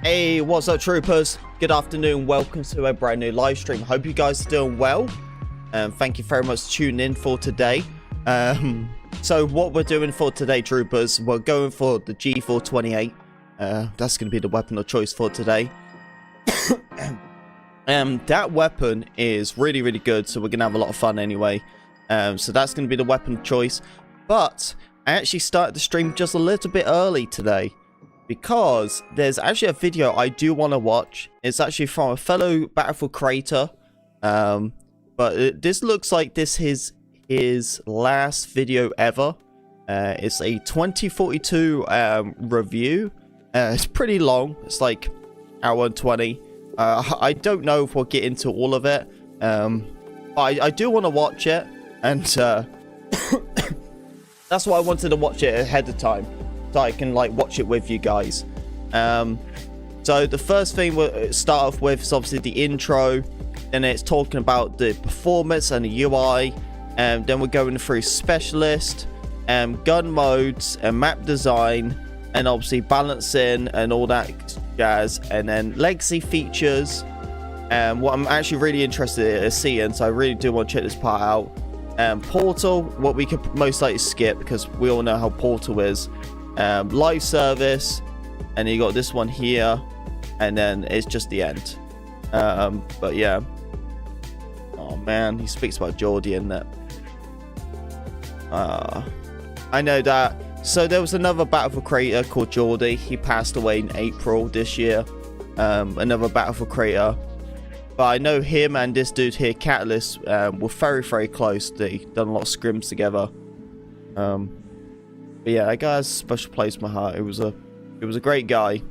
Hey, what's up, troopers? Good afternoon. Welcome to a brand new live stream. Hope you guys are doing well. Thank you very much for tuning in for today. So what we're doing for today, troopers, we're going for the G428. That's going to be the weapon of choice for today. That weapon is really, really good, so we're going to have a lot of fun anyway. So that's going to be the weapon of choice. But I actually started the stream just a little bit early today, because there's actually a video I do want to watch. It's actually from a fellow Battlefield creator. But this looks like this is his last video ever. It's a 2042 review. It's pretty long. It's like hour and 20. I don't know if we'll get into all of it. But I do want to watch it. And that's why I wanted to watch it ahead of time, so I can like watch it with you guys. So the first thing we'll start off with is obviously the intro. Then it's talking about the performance and the UI. Then we're going through specialist, gun modes, and map design, and obviously balancing and all that jazz. And then legacy features. What I'm actually really interested in seeing, so I really do want to check this part out. Portal, what we could most likely skip because we all know how Portal is. Live service, and you got this one here, and then it's just the end. But yeah, oh man, he speaks about Geordie in that. I know that. So there was another Battlefield creator called Geordie. He passed away in April this year. Another Battlefield creator, but I know him and this dude here, Catalyst, were very, very close. They done a lot of scrims together. But yeah, that guy has a special place in my heart. It was a great guy.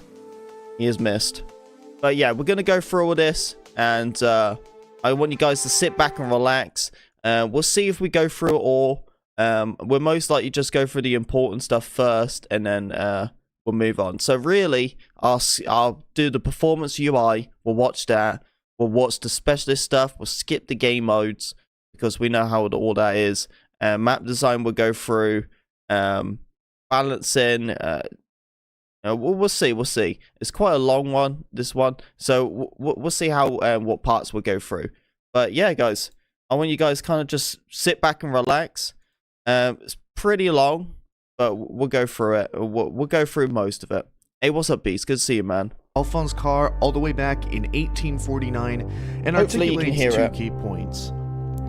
He is missed. But yeah, we're gonna go through all this, and I want you guys to sit back and relax. We'll see if we go through it all. We'll most likely just go through the important stuff first, and then we'll move on. So really, I'll do the performance UI. We'll watch that. We'll watch the specialist stuff. We'll skip the game modes because we know how all that is. Map design we'll go through. Balancing. We'll see. It's quite a long one, this one. So we'll see how what parts we'll go through. But yeah, guys, I want you guys kind of just sit back and relax. It's pretty long, but we'll go through it. We'll go through most of it. Hey, what's up, Beast? Good to see you, man. Alphonse car all the way back in 1849 and articulates two key points.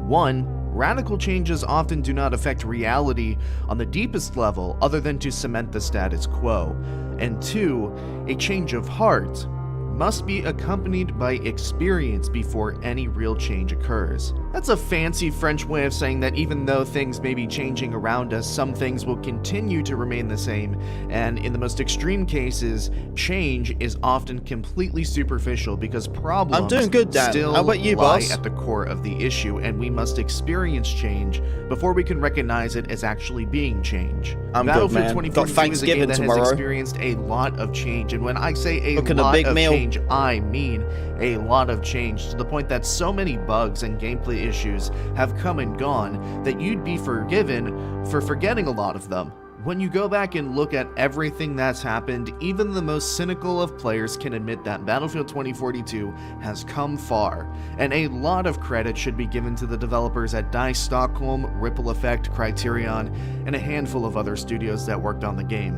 One, radical changes often do not affect reality on the deepest level other than to cement the status quo. And two, a change of heart must be accompanied by experience before any real change occurs. That's a fancy French way of saying that even though things may be changing around us, some things will continue to remain the same, and in the most extreme cases, change is often completely superficial because problems I'm doing good, Dan. still How about you, lie boss? at the core of the issue, and we must experience change before we can recognize it as actually being change. I'm Battlefield good, man. 2042 Got is a game Thanksgiving that tomorrow. has experienced a lot of change, and when I say a Cooking a lot big of meal. change, I mean a lot of change, to the point that so many bugs and gameplay issues have come and gone that you'd be forgiven for forgetting a lot of them. When you go back and look at everything that's happened, even the most cynical of players can admit that Battlefield 2042 has come far, and a lot of credit should be given to the developers at DICE Stockholm, Ripple Effect, Criterion, and a handful of other studios that worked on the game.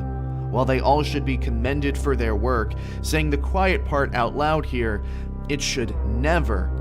While they all should be commended for their work, saying the quiet part out loud here, it should never,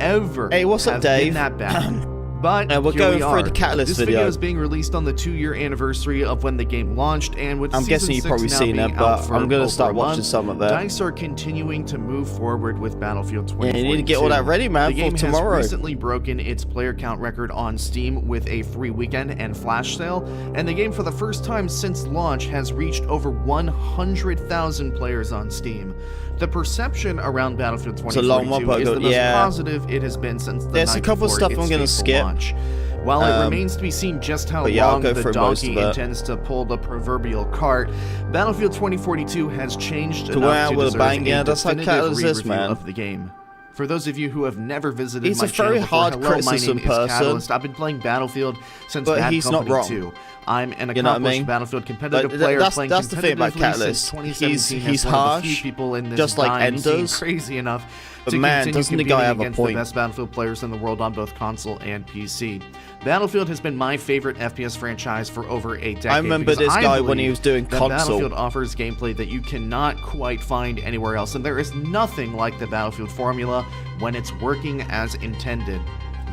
ever have been that bad. But we're going through the Catalyst this video. video is being released on the 2-year anniversary of when the game launched, and with I'm Season guessing you've 6 probably now seen being it, out but for I'm going to over start a watching month, some of it. DICE are continuing to move forward with Battlefield 2042. Yeah, you need to get all that ready, man, The game for tomorrow. has recently broken its player count record on Steam with a free weekend and flash sale, and the game for the first time since launch has reached over 100,000 players on Steam. The perception around Battlefield 2042 is the most positive it has been since the There's a couple of stuff I'm going to skip. Launch. While it remains to be seen just how yeah, long the donkey intends to pull the proverbial cart, Battlefield 2042 has changed enough to deserve a definitive re-review of the game. For those of you who have never visited he's my a very channel hard before, hello, my name criticism is person, Catalyst. I've been playing Battlefield since but Bad he's not Company wrong. 2. I'm an You know what I accomplished mean? Battlefield competitive Like, player that's playing the thing about competitively Catalyst. since 2017 He's as one of the harsh, few people in this just like dying scene Enders. crazy enough But to man, continue doesn't the competing guy have a against the point? best Battlefield players in the world on both console and PC. Battlefield has been my favorite FPS franchise for over a decade. I remember because this I guy when he believe was doing that console. Battlefield offers gameplay that you cannot quite find anywhere else, and there is nothing like the Battlefield formula when it's working as intended.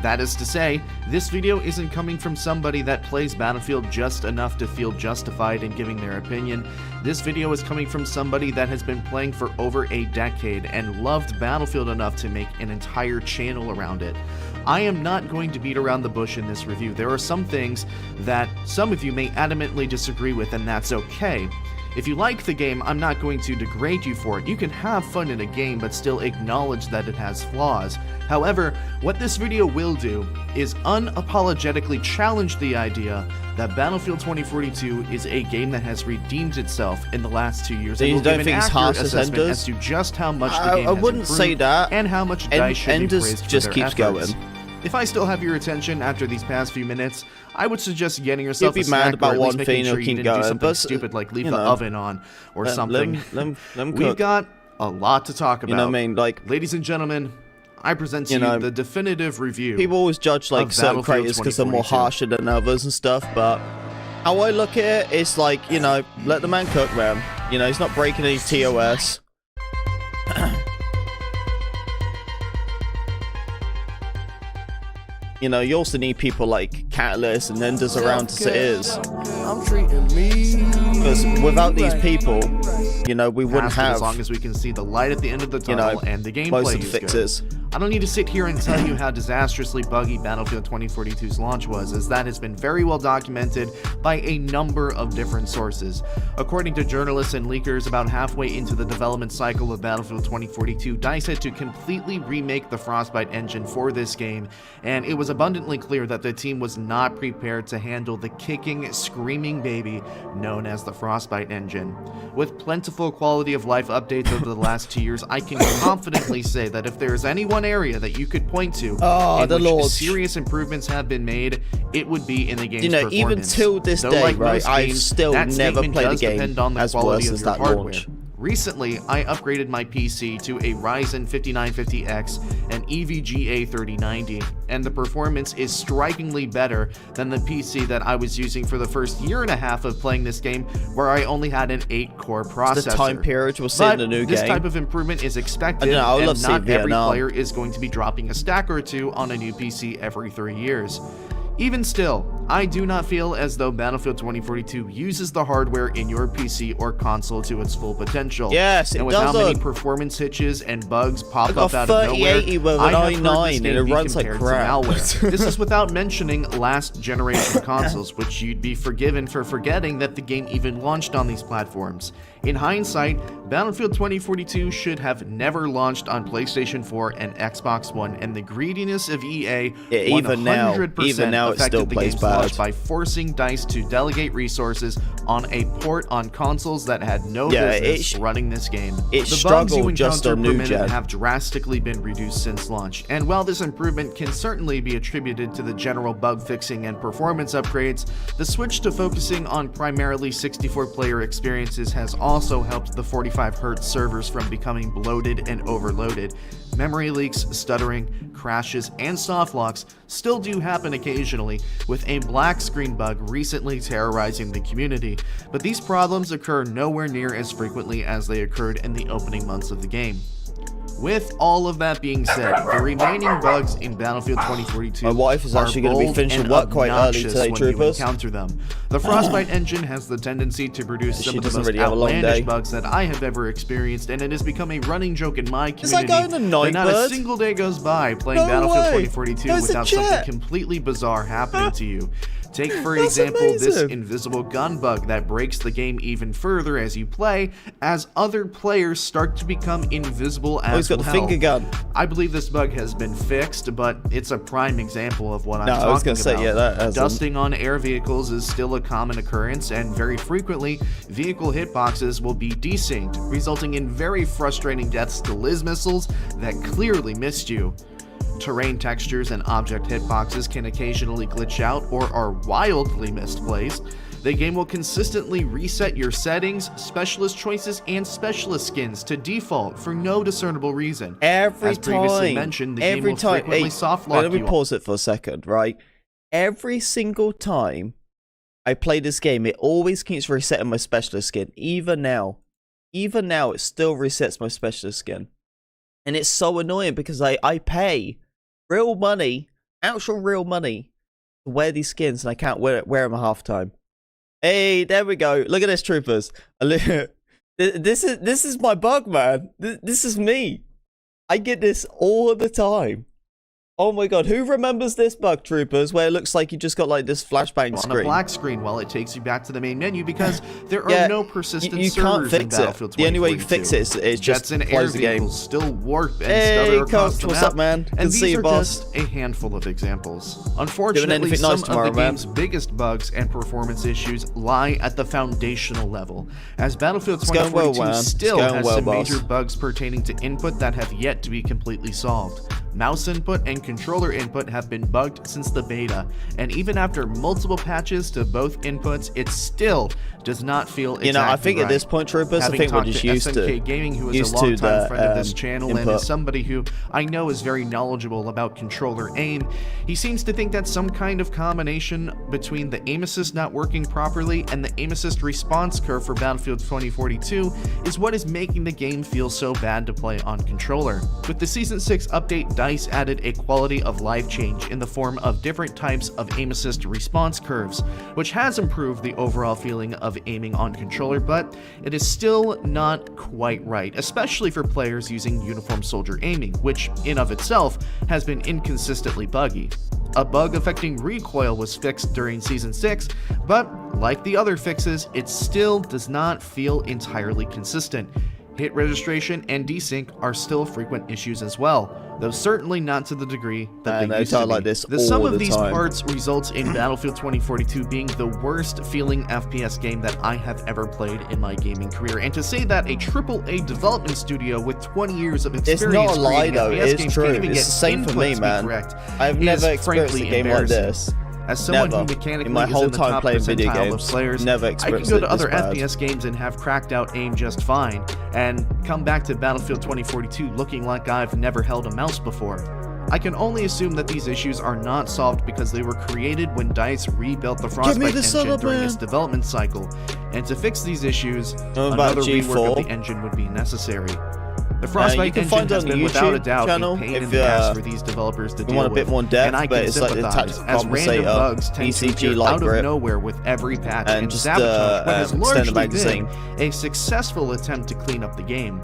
That is to say, this video isn't coming from somebody that plays Battlefield just enough to feel justified in giving their opinion. This video is coming from somebody that has been playing for over a decade and loved Battlefield enough to make an entire channel around it. I am not going to beat around the bush in this review. There are some things that some of you may adamantly disagree with, and that's okay. If you like the game, I'm not going to degrade you for it. You can have fun in a game, but still acknowledge that it has flaws. However, what this video will do is unapologetically challenge the idea that Battlefield 2042 is a game that has redeemed itself in the last 2 years. You And will don't give think an it's accurate harsh as assessment Enders? as to just how much the game I has wouldn't say improved that. and how much DICE should be Enders praised for just their keeps efforts. going. If I still have your attention after these past few minutes, I would suggest getting yourself You'd a be mad snack about or at least one making thing, sure you'll you keep didn't do going, something but, stupid like leave you the know, oven on or something. Let him We've cook. got a lot to talk about. You know what I mean? Like, Ladies and gentlemen, I present to You you know, the definitive review. people always judge like of certain Battlefield creators because they're more 2042. harsher than others and stuff, but how I look at it, it's like, you know, let the man cook, man. You know, he's not breaking any TOS. You know, you also need people like Catalyst and Enders around as it is. Because without these people, you know, we wouldn't Past it have, as long as we can see the light at the end of the you tunnel know, and the gameplay most of the is good. fixes. I don't need to sit here and tell you how disastrously buggy Battlefield 2042's launch was, as that has been very well documented by a number of different sources. According to journalists and leakers, about halfway into the development cycle of Battlefield 2042, DICE had to completely remake the Frostbite engine for this game, and it was abundantly clear that the team was not prepared to handle the kicking, screaming baby known as the Frostbite engine. With plentiful quality of life updates over the last 2 years, I can confidently say that if there is any one area that you could point to in the which Lord. serious improvements have been made, it would be in the game's You know, even performance. till this Though, day, like right, most I've games, still that never statement played a does game depend on the as quality worse of as your that hardware. launch. Recently, I upgraded my PC to a Ryzen 5950X and EVGA 3090, and the performance is strikingly better than the PC that I was using for the first year and a half of playing this game, where I only had an 8-core processor. The time period we're seeing But the new this game. type of improvement is expected, I don't know, I would love and to see not every Vietnam. player is going to be dropping a stack or two on a new PC every 3 years. Even still, I do not feel as though Battlefield 2042 uses the hardware in your PC or console to its full potential. Yes, it and with how many doesn't. performance hitches and bugs pop I got up out of nowhere, 3080 with an I have heard i9 this and game it be runs like compared to crap. malware. This is without mentioning last generation consoles, which you'd be forgiven for forgetting that the game even launched on these platforms. In hindsight, Battlefield 2042 should have never launched on PlayStation 4 and Xbox One, and the greediness of EA Yeah, even now it affected still the plays game's launch bad. by forcing DICE to delegate resources on a port on consoles that had no Yeah, business running this game. it The bugs you struggled just encounter on per new minute gen. have drastically been reduced since launch, and while this improvement can certainly be attributed to the general bug fixing and performance upgrades, the switch to focusing on primarily 64-player experiences has also helped the 45Hz servers from becoming bloated and overloaded. Memory leaks, stuttering, crashes, and softlocks still do happen occasionally, with a black screen bug recently terrorizing the community, but these problems occur nowhere near as frequently as they occurred in the opening months of the game. With all of that being said, the remaining bugs in Battlefield 2042 My wife is actually going to be bold finishing and work quite early obnoxious today, when you troopers. encounter them. The Frostbite engine has the tendency to produce some She of the doesn't most really have a long outlandish day. bugs that I have ever experienced, and it has become a running joke in my Is that community going to that not a Nightbird? single day goes by playing No Battlefield way. 2042 There's a without something jet. completely bizarre happening to you. Take, for That's example, this amazing. invisible gun bug that breaks the game even further as you play, as other players start to become invisible as Oh, he's got the well. finger gun. I believe this bug has been fixed, but it's a prime example of what I'm No, talking I was gonna say, about. yeah, that hasn't. Dusting on air vehicles is still a common occurrence, and very frequently, vehicle hitboxes will be desynced, resulting in very frustrating deaths to Liz missiles that clearly missed you. Terrain textures and object hitboxes can occasionally glitch out or are wildly misplaced. The game will consistently reset your settings, specialist choices, and specialist skins to default for no discernible reason. As previously mentioned, the game will frequently soft lock let me pause it for a second, right? Every single time I play this game, it always keeps resetting my specialist skin. Even now, it still resets my specialist skin. And it's so annoying because I pay real money, actual real money, to wear these skins, and I can't wear them half the time. Hey, there we go. Look at this, troopers. This is my bug, man. This is me. I get this all the time. Oh my god, who remembers this bug, troopers, where it looks like you just got like this flashbang screen? On a black screen while it takes you back to the main menu because there are no persistent you servers can't fix in Battlefield 2042. The only way you fix it is just and close the game. Still warp and hey, stutter across Coach, the what's map, up, man? Good and to see these you, are boss. just a handful of examples. Unfortunately, nice some of the man. game's biggest bugs and performance issues lie at the foundational level, as Battlefield 2042 still has some major bugs pertaining to input that have yet to be completely solved. Mouse input and controller input have been bugged since the beta, and even after multiple patches to both inputs, it still does not feel exactly I think right. at this point, troopers, Having I think we're talked just to used SNK to Gaming, who is a longtime friend of this channel input. and is somebody who I know is very knowledgeable about controller aim, he seems to think that some kind of combination between the aim assist not working properly and the aim assist response curve for Battlefield 2042 is what is making the game feel so bad to play on controller. With the Season 6 update, DICE added a quality of life change in the form of different types of aim assist response curves, which has improved the overall feeling of aiming on controller, but it is still not quite right, especially for players using uniform soldier aiming, which in of itself has been inconsistently buggy. A bug affecting recoil was fixed during Season 6, but like the other fixes, it still does not feel entirely consistent. Hit registration and desync are still frequent issues as well, though certainly not to the degree that they used to be. Like this the sum of these parts results in Battlefield 2042 being the worst feeling FPS game that I have ever played in my gaming career. And to say that a AAA development studio with 20 years of experience it's not a lie though, FPS it's games true. can't even It's get the same for me, man. Correct, I've never experienced a game like this. As someone who mechanically in my whole is in the time top playing video percentile games, of players, never I can experienced go to it other this bad. FPS games and have cracked out aim just fine, and come back to Battlefield 2042 looking like I've never held a mouse before. I can only assume that these issues are not solved because they were created when DICE rebuilt the Frostbite engine during its development cycle, and to fix these issues, another rework of the engine would be necessary. The Frostbite engine has been without a doubt a pain in the ass for these developers to deal with, a bit more depth, and I but can it's like the sympathize, tactical as random bugs tend to appear out grip, of nowhere with every patch and just sabotage what has largely magazine. been a successful attempt to clean up the game.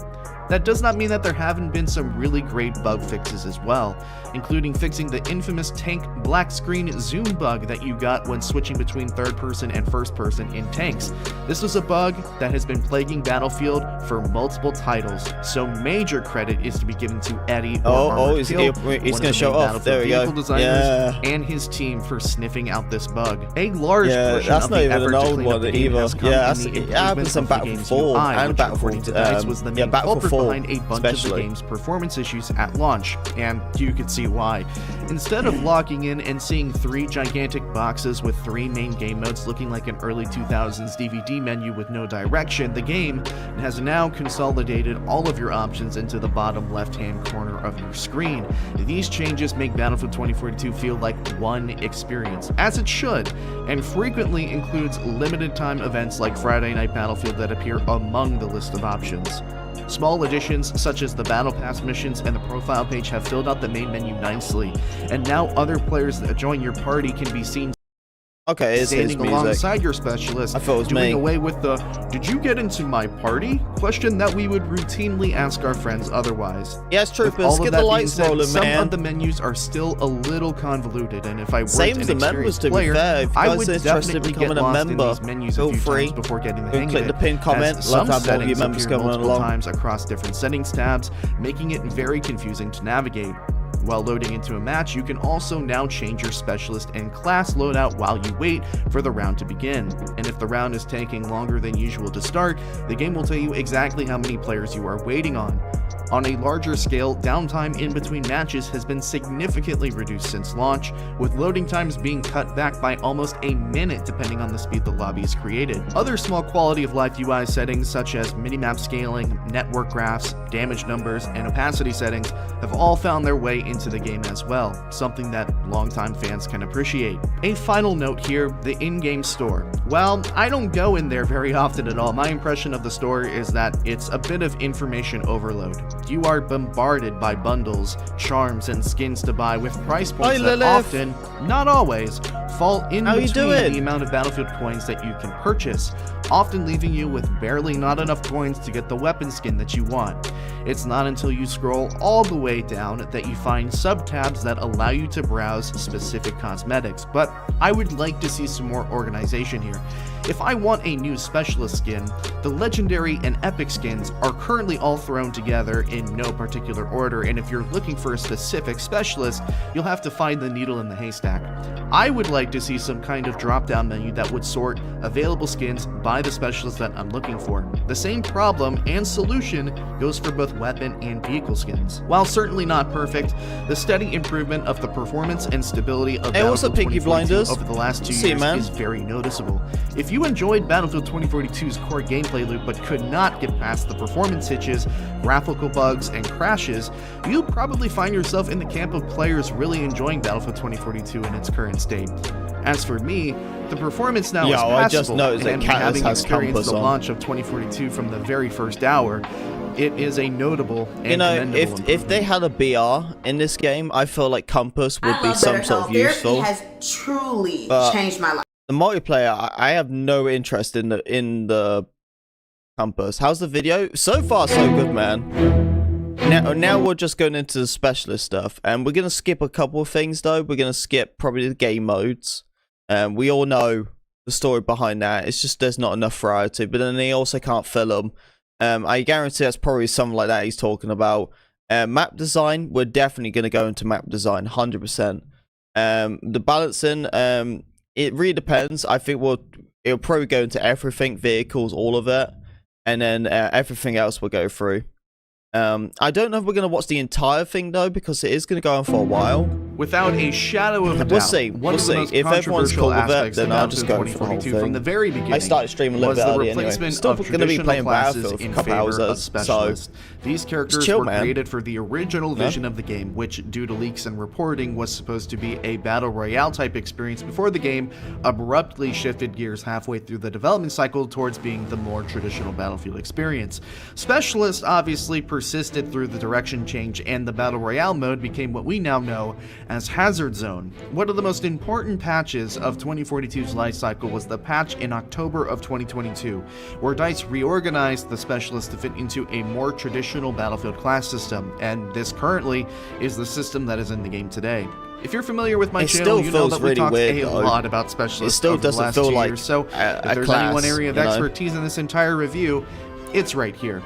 That does not mean that there haven't been some really great bug fixes as well, including fixing the infamous tank black screen zoom bug that you got when switching between third person and first person in tanks. This was a bug that has been plaguing Battlefield for multiple titles, so major credit is to be given to Eddie he's gonna show off. There we go. Designers and his team for sniffing out this bug. A large portion that's of not the even effort an to old clean up one the game has come in the it happens in improvement Battlefield 4 and which, according to DICE, was the main culprit behind a bunch of the game's performance issues at launch, and you can see why. Instead of locking in and seeing 3 gigantic boxes with 3 main game modes looking like an early 2000s DVD menu with no direction, the game has now consolidated all of your options into the bottom left-hand corner of your screen. These changes make Battlefield 2042 feel like one experience, as it should, and frequently includes limited time events like Friday Night Battlefield that appear among the list of options. Small additions such as the Battle Pass missions and the profile page have filled out the main menu nicely, and now other players that join your party can be seen standing alongside your specialist, doing away with the "did you get into my party?" question that we would routinely ask our friends otherwise. Yes, troopers, get the lights rolling, man. Some of the menus are still a little convoluted, and if I weren't an an experienced player, I would definitely get lost in these menus a few times before getting the hang of it. Click the pinned comment. Some settings appear multiple times across different settings tabs, making it very confusing to navigate. While loading into a match, you can also now change your specialist and class loadout while you wait for the round to begin. And if the round is taking longer than usual to start, the game will tell you exactly how many players you are waiting on. On a larger scale, downtime in between matches has been significantly reduced since launch, with loading times being cut back by almost a minute depending on the speed the lobby is created. Other small quality of life UI settings such as minimap scaling, network graphs, damage numbers, and opacity settings have all found their way into the game as well, something that longtime fans can appreciate. A final note here, the in-game store. Well, I don't go in there very often at all. My impression of the store is that it's a bit of information overload. You are bombarded by bundles, charms, and skins to buy with price points that often, not always, fall in between the amount of Battlefield coins that you can purchase, often leaving you with barely not enough coins to get the weapon skin that you want. It's not until you scroll all the way down that you find sub-tabs that allow you to browse specific cosmetics, but I would like to see some more organization here. If I want a new specialist skin, the legendary and epic skins are currently all thrown together in no particular order, and if you're looking for a specific specialist, you'll have to find the needle in the haystack. I would like to see some kind of drop-down menu that would sort available skins by the specialist that I'm looking for. The same problem and solution goes for both weapon and vehicle skins. While certainly not perfect, the steady improvement of the performance and stability of Battlefield 2042 over the last 2 years is very noticeable. If you enjoyed Battlefield 2042's core gameplay loop but could not get past the performance hitches, graphical bugs, and crashes, you'll probably find yourself in the camp of players really enjoying Battlefield 2042 in its current state. As for me, the performance now is passable, I just noticed that Cato having has experienced the on. launch of 2042 from the very first hour, it is a notable and commendable if they had a BR in this game, I feel like Compass would be some sort of useful. Has truly changed my life. The multiplayer, I have no interest in the Compass. How's the video? So far, so good, man. Now we're just going into the specialist stuff, and we're gonna skip a couple of things though. We're gonna skip probably the game modes. We all know the story behind that. It's just there's not enough variety, but then they also can't fill them. I guarantee that's probably something like that he's talking about. Map design, we're definitely going to go into map design, 100%. The balancing, it really depends. I think it'll probably go into everything, vehicles, all of it, and then everything else we'll go through. I don't know if we're going to watch the entire thing though, because it is going to go on for a while. Without a shadow of a doubt, we'll see. If everyone's cool with it, then I'll just go for the whole thing. From the very beginning, I started streaming a little bit early anyway. Still going to be playing Battlefield for a couple hours, so these characters chill, were man. created for the original vision of the game, which, due to leaks and reporting, was supposed to be a battle royale type experience before the game abruptly shifted gears halfway through the development cycle towards being the more traditional Battlefield experience. Specialist obviously persisted through the direction change, and the battle royale mode became what we now know as Hazard Zone. One of the most important patches of 2042's life cycle was the patch in October of 2022, where DICE reorganized the Specialist to fit into a more traditional Battlefield class system, and this currently is the system that is in the game today. If you're familiar with my channel, you know that we talked a lot about Specialists over the last 2 years, so if there's any one area of expertise in this entire review, it's right here.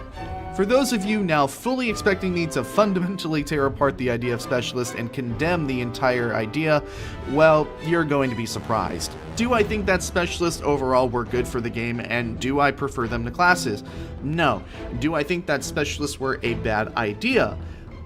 For those of you now fully expecting me to fundamentally tear apart the idea of Specialist and condemn the entire idea, well, you're going to be surprised. Do I think that Specialists overall were good for the game, and do I prefer them to classes? No. Do I think that Specialists were a bad idea?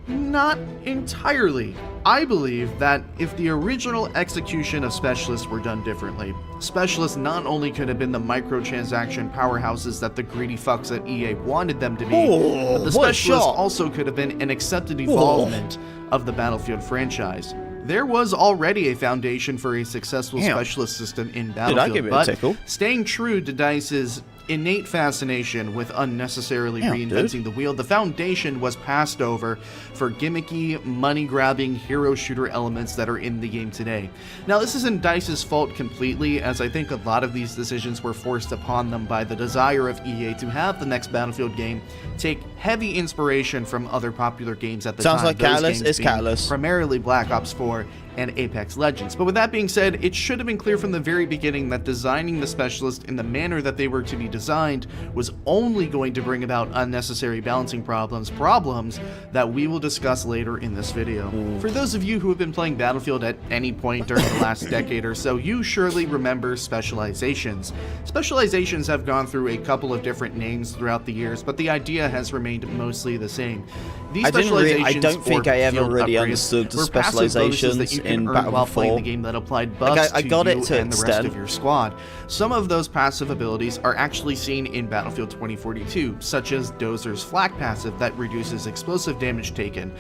Not entirely. I believe that if the original execution of Specialists were done differently, Specialists not only could have been the microtransaction powerhouses that the greedy fucks at EA wanted them to be, but the Specialists also could have been an accepted evolvement of the Battlefield franchise. There was already a foundation for a successful Specialist system in Battlefield, but staying true to DICE's innate fascination with unnecessarily reinventing the wheel, the foundation was passed over for gimmicky, money-grabbing hero shooter elements that are in the game today. Now, this isn't DICE's fault completely, as I think a lot of these decisions were forced upon them by the desire of EA to have the next Battlefield game take heavy inspiration from other popular games at the time. Sounds like Catalyst is Catalyst. Primarily Black Ops 4 and Apex Legends. But with that being said, it should have been clear from the very beginning that designing the specialist in the manner that they were to be designed was only going to bring about unnecessary balancing problems that we will discuss later in this video. For those of you who have been playing Battlefield at any point during the last decade or so, you surely remember specializations. Specializations have gone through a couple of different names throughout the years, but the idea has remained mostly the same. These I don't think I ever really understood the specializations in Battlefield 4. Playing the game that applied buffs I got to it you to and the rest of your squad. Some of those passive abilities are actually seen in Battlefield 2042, such as Dozer's Flak passive that reduces explosive damage taken.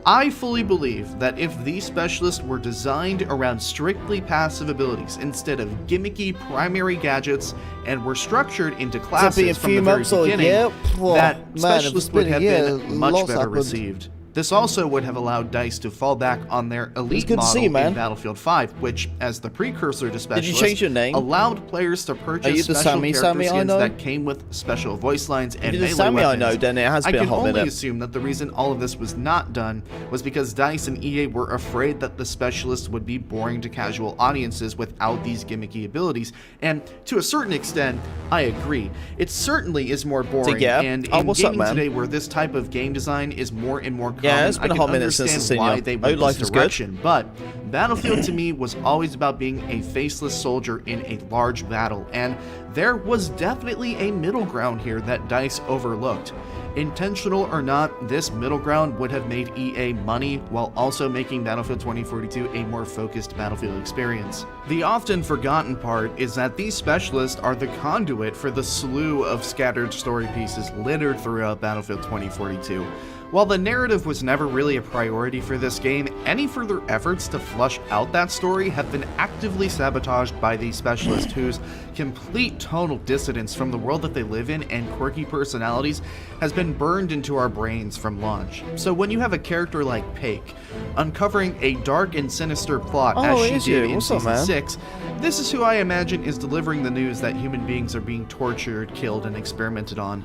I fully believe that if these specialists were designed around strictly passive abilities instead of gimmicky primary gadgets and were structured into classes from the very beginning, that specialist would have been much better received. This also would have allowed DICE to fall back on their elite model in Battlefield 5, which, as the precursor to Specialist, allowed players to purchase special character skins that came with special voice lines and melee weapons. I can only assume that the reason all of this was not done was because DICE and EA were afraid that the Specialist would be boring to casual audiences without these gimmicky abilities, and to a certain extent, I agree. It certainly is more boring, and in gaming today where this type of game design is more and more common, it's been a hot minute since the senior. Why they went this direction, but Battlefield to me was always about being a faceless soldier in a large battle, and there was definitely a middle ground here that DICE overlooked. Intentional or not, this middle ground would have made EA money while also making Battlefield 2042 a more focused Battlefield experience. The often forgotten part is that these specialists are the conduit for the slew of scattered story pieces littered throughout Battlefield 2042. While the narrative was never really a priority for this game, any further efforts to flush out that story have been actively sabotaged by these specialists whose complete tonal dissonance from the world that they live in and quirky personalities has been burned into our brains from launch. So when you have a character like Paik uncovering a dark and sinister plot as she did in Season 6, this is who I imagine is delivering the news that human beings are being tortured, killed, and experimented on.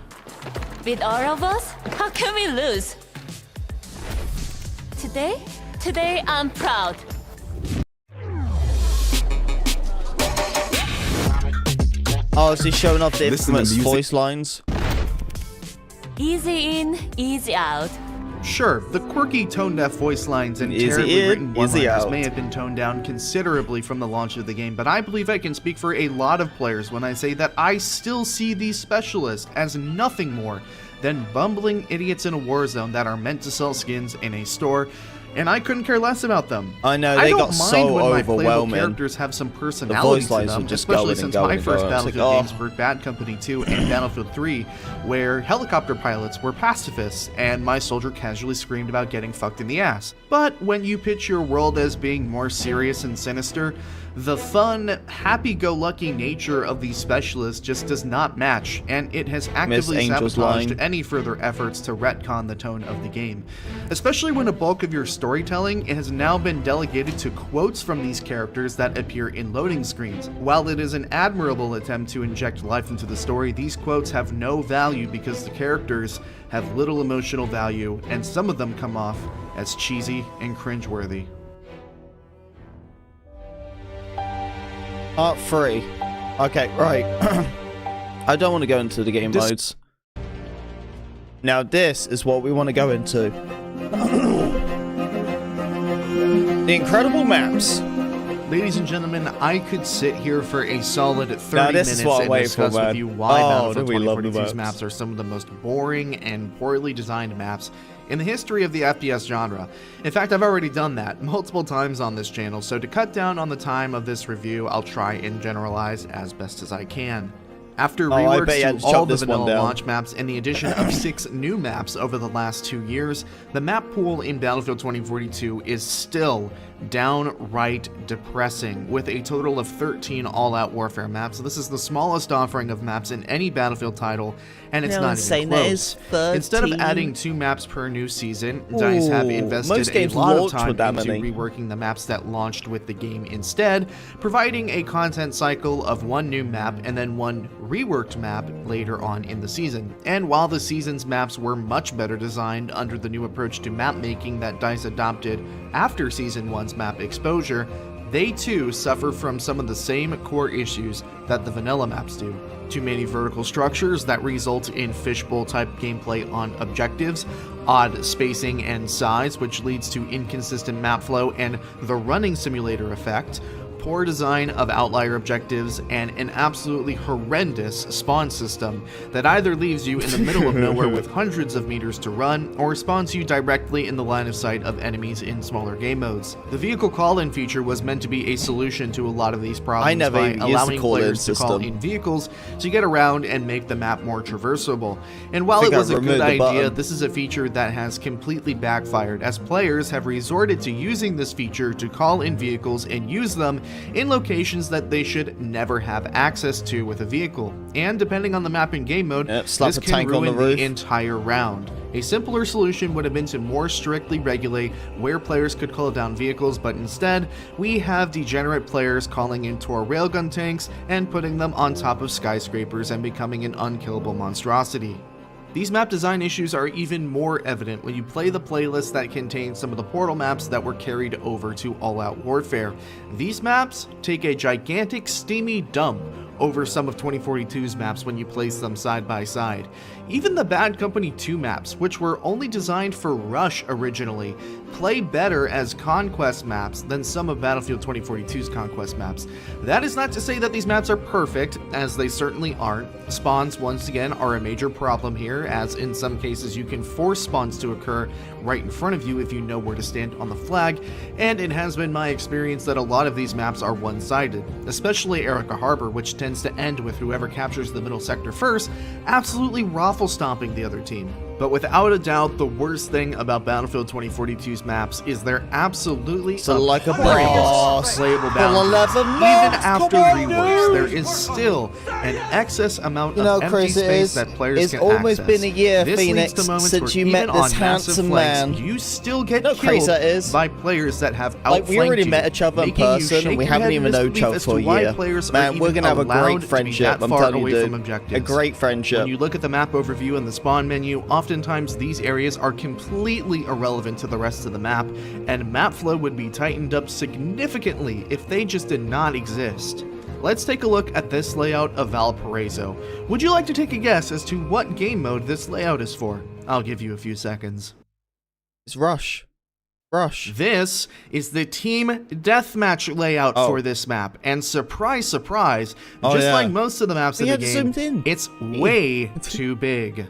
With all of us, how can we lose? Today I'm proud. Oh, is he showing off the infamous voice lines? Easy in, easy out. Sure, the quirky tone-deaf voice lines and terribly written one-liners may have been toned down considerably from the launch of the game, but I believe I can speak for a lot of players when I say that I still see these specialists as nothing more than bumbling idiots in a war zone that are meant to sell skins in a store, and I couldn't care less about them. I know, they got so overwhelming. My playable characters have some personality to them, especially since my first Battlefield games were Bad Company 2 and Battlefield 3, where helicopter pilots were pacifists, and my soldier casually screamed about getting fucked in the ass. But when you pitch your world as being more serious and sinister, the fun, happy-go-lucky nature of these specialists just does not match, and it has actively sabotaged any further efforts to retcon the tone of the game. Especially when a bulk of your storytelling has now been delegated to quotes from these characters that appear in loading screens. While it is an admirable attempt to inject life into the story, these quotes have no value because the characters have little emotional value, and some of them come off as cheesy and cringeworthy. Part 3. Okay, right. I don't want to go into the game modes. Now this is what we want to go into. The incredible maps. Ladies and gentlemen, I could sit here for a solid 30 minutes and discuss with you why Battlefield 2042's maps are some of the most boring and poorly designed maps in the history of the FPS genre. In fact, I've already done that multiple times on this channel, so to cut down on the time of this review, I'll try and generalize as best as I can. After reworks to all the vanilla launch maps and the addition of 6 new maps over the last 2 years, the map pool in Battlefield 2042 is still downright depressing, with a total of 13 all-out warfare maps. So this is the smallest offering of maps in any Battlefield title, and it's not even close. Instead of adding 2 maps per new season, DICE have invested a lot of time into reworking the maps that launched with the game instead, providing a content cycle of 1 new map and then 1 reworked map later on in the season. And while the season's maps were much better designed under the new approach to map making that DICE adopted after Season 1 Guns map exposure, they too suffer from some of the same core issues that the vanilla maps do. Too many vertical structures that result in fishbowl type gameplay on objectives, odd spacing and size which leads to inconsistent map flow and the running simulator effect, poor design of outlier objectives, and an absolutely horrendous spawn system that either leaves you in the middle of nowhere with hundreds of meters to run, or spawns you directly in the line of sight of enemies in smaller game modes. The vehicle call-in feature was meant to be a solution to a lot of these problems by allowing players to call in vehicles to get around and make the map more traversable. And while it was a good idea, this is a feature that has completely backfired, as players have resorted to using this feature to call in vehicles and use them in locations that they should never have access to with a vehicle. And depending on the map and game mode, this can ruin the entire round. A simpler solution would have been to more strictly regulate where players could call down vehicles, but instead, we have degenerate players calling in Tor railgun tanks and putting them on top of skyscrapers and becoming an unkillable monstrosity. These map design issues are even more evident when you play the playlist that contains some of the Portal maps that were carried over to All Out Warfare. These maps take a gigantic steamy dump over some of 2042's maps when you place them side by side. Even the Bad Company 2 maps, which were only designed for Rush originally, play better as conquest maps than some of Battlefield 2042's conquest maps. That is not to say that these maps are perfect, as they certainly aren't. Spawns, once again, are a major problem here, as in some cases you can force spawns to occur right in front of you if you know where to stand on the flag, and it has been my experience that a lot of these maps are one-sided, especially Erica Harbor, which tends to end with whoever captures the middle sector first absolutely raffle-stomping the other team. But without a doubt, the worst thing about Battlefield 2042's maps is they're absolutely like a boss. Playable boundaries. Even after reworks, there is still an excess amount of empty space that players can access. It's almost been a year, This leads to Feynix, moments since where you met even this on handsome massive flanks, man. you still get You know how crazy killed that is? by players that have outflanked Like, we already you, met each other in making you person, shake and we your haven't head in even known disbelief each other as for a to why year. players are Man, we're even gonna have a allowed great to be friendship, that I'm far telling away you, from dude. objectives. A great friendship. When you look at the map overview and the spawn menu, oftentimes these areas are completely irrelevant to the rest of the map, and map flow would be tightened up significantly if they just did not exist. Let's take a look at this layout of Valparaiso. Would you like to take a guess as to what game mode this layout is for? I'll give you a few seconds. It's Rush. Rush. This is the team deathmatch layout for this map, and surprise, surprise, just like most of the maps in the game, it's way too big.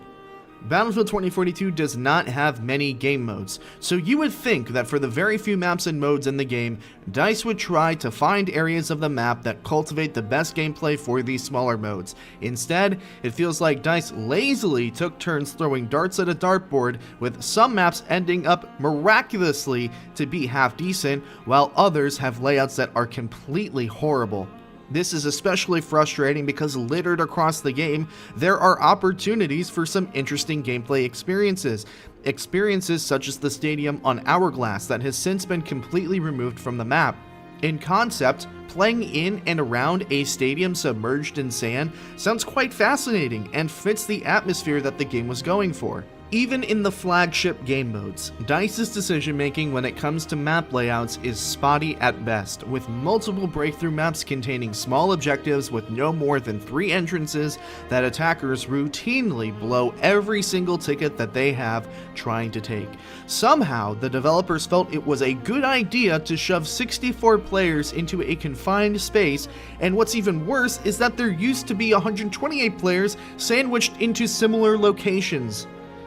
Battlefield 2042 does not have many game modes, so you would think that for the very few maps and modes in the game, DICE would try to find areas of the map that cultivate the best gameplay for these smaller modes. Instead, it feels like DICE lazily took turns throwing darts at a dartboard, with some maps ending up miraculously to be half decent, while others have layouts that are completely horrible. This is especially frustrating because littered across the game, there are opportunities for some interesting gameplay experiences. Experiences such as the stadium on Hourglass that has since been completely removed from the map. In concept, playing in and around a stadium submerged in sand sounds quite fascinating and fits the atmosphere that the game was going for. Even in the flagship game modes, DICE's decision-making when it comes to map layouts is spotty at best, with multiple breakthrough maps containing small objectives with no more than 3 entrances that attackers routinely blow every single ticket that they have trying to take. Somehow, the developers felt it was a good idea to shove 64 players into a confined space, and what's even worse is that there used to be 128 players sandwiched into similar locations.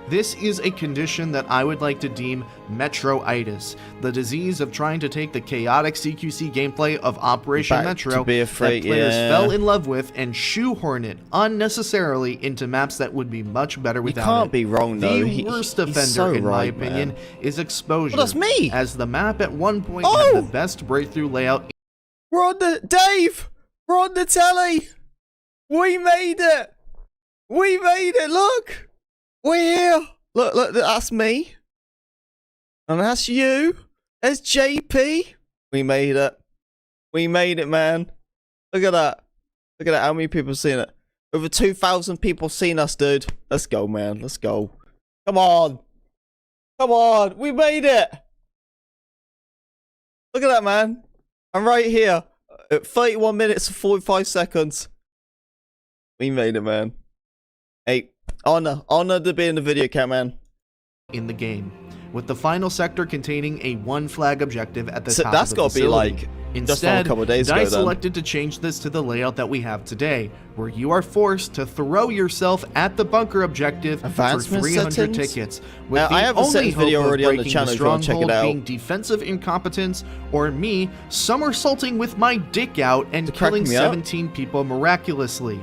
This is a condition that I would like to deem Metroitis, the disease of trying to take the chaotic CQC gameplay of Operation Metro that players fell in love with and shoehorn it unnecessarily into maps that would be much better without it. You can't be wrong, though. The worst offender, in my opinion, is Exposure. Well, that's me! As the map at one point had the best breakthrough layout. We're on the... Dave! We're on the telly! We made it! We made it, look! We're here! Look, look, that's me. And that's you. There's JP. We made it. We made it, man. Look at that. Look at that. How many people have seen it? Over 2,000 people seen us, dude. Let's go, man. Let's go. Come on. Come on. We made it. Look at that, man. I'm right here at 31 minutes and 45 seconds. We made it, man. Hey, honor to be in the video cam, man. In the game, with the final sector containing a 1 flag objective at the So top that's of the gotta be facility. like Instead, just from a couple of days ago, DICE then. selected to change this to the layout that we have today, where you are forced to throw yourself at the bunker objective Advancement for 300 settings? tickets, with Now, the I have a only settings hope video of already on the breaking channel if you wanna check it stronghold out. being defensive incompetence, or me somersaulting with my dick out and To crack killing me up? 17 people miraculously.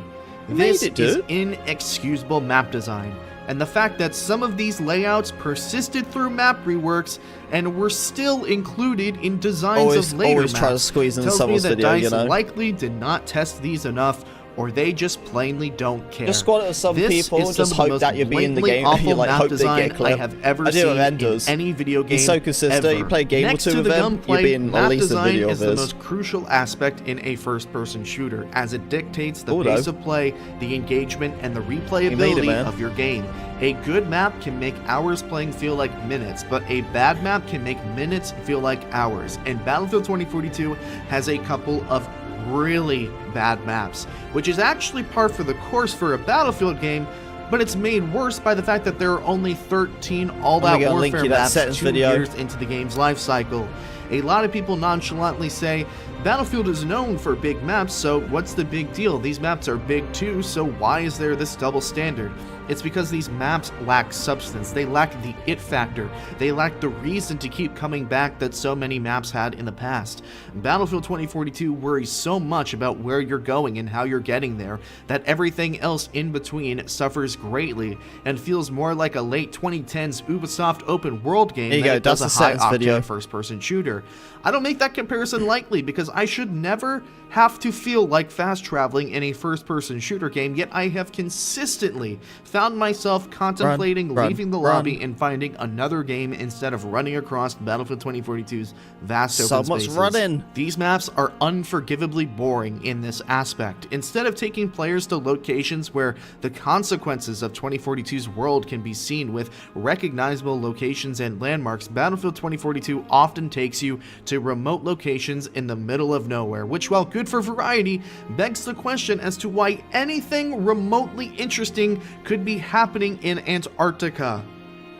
You made This it, is dude. inexcusable map design, and the fact that some of these layouts persisted through map reworks and were still included in designs of later Always maps try to squeeze in tells me someone's that video, DICE you know? likely did not test these enough, or they just plainly don't care. Just squad it with some This people, is just some of the hope most that you be in the blatantly game and you awful like map hope they design get clipped. I have ever I do it seen with in Enders. any video game. He's so consistent, ever. you play a game or Next two to with the him, gunplay, you'll be in at map least a design video is of the his. most crucial aspect in a first-person shooter, as it dictates the Although- pace of play, the engagement, and the made it, replayability man. of your game. A good map can make hours playing feel like minutes, but a bad map can make minutes feel like hours. And Battlefield 2042 has a couple of really bad maps, which is actually par for the course for a Battlefield game, but it's made worse by the fact that there are only 13 all-out gonna link warfare you that maps settings 2 video. years into the game's life cycle. A lot of people nonchalantly say, Battlefield is known for big maps, so what's the big deal? These maps are big too, so why is there this double standard? It's because these maps lack substance. They lack the it factor. They lack the reason to keep coming back that so many maps had in the past. Battlefield 2042 worries so much about where you're going and how you're getting there that everything else in between suffers greatly and feels more like a late 2010s Ubisoft open world game There you than go, it does a that's the settings high-octane video. first-person shooter. I don't make that comparison lightly because I should never have to feel like fast traveling in a first-person shooter game, yet I have consistently found myself contemplating Run, leaving the run. lobby and finding another game instead of running across Battlefield 2042's vast open Someone's spaces. running. These maps are unforgivably boring in this aspect. Instead of taking players to locations where the consequences of 2042's world can be seen with recognizable locations and landmarks, Battlefield 2042 often takes you to remote locations in the middle of nowhere, which, while good for variety, begs the question as to why anything remotely interesting could be happening in Antarctica.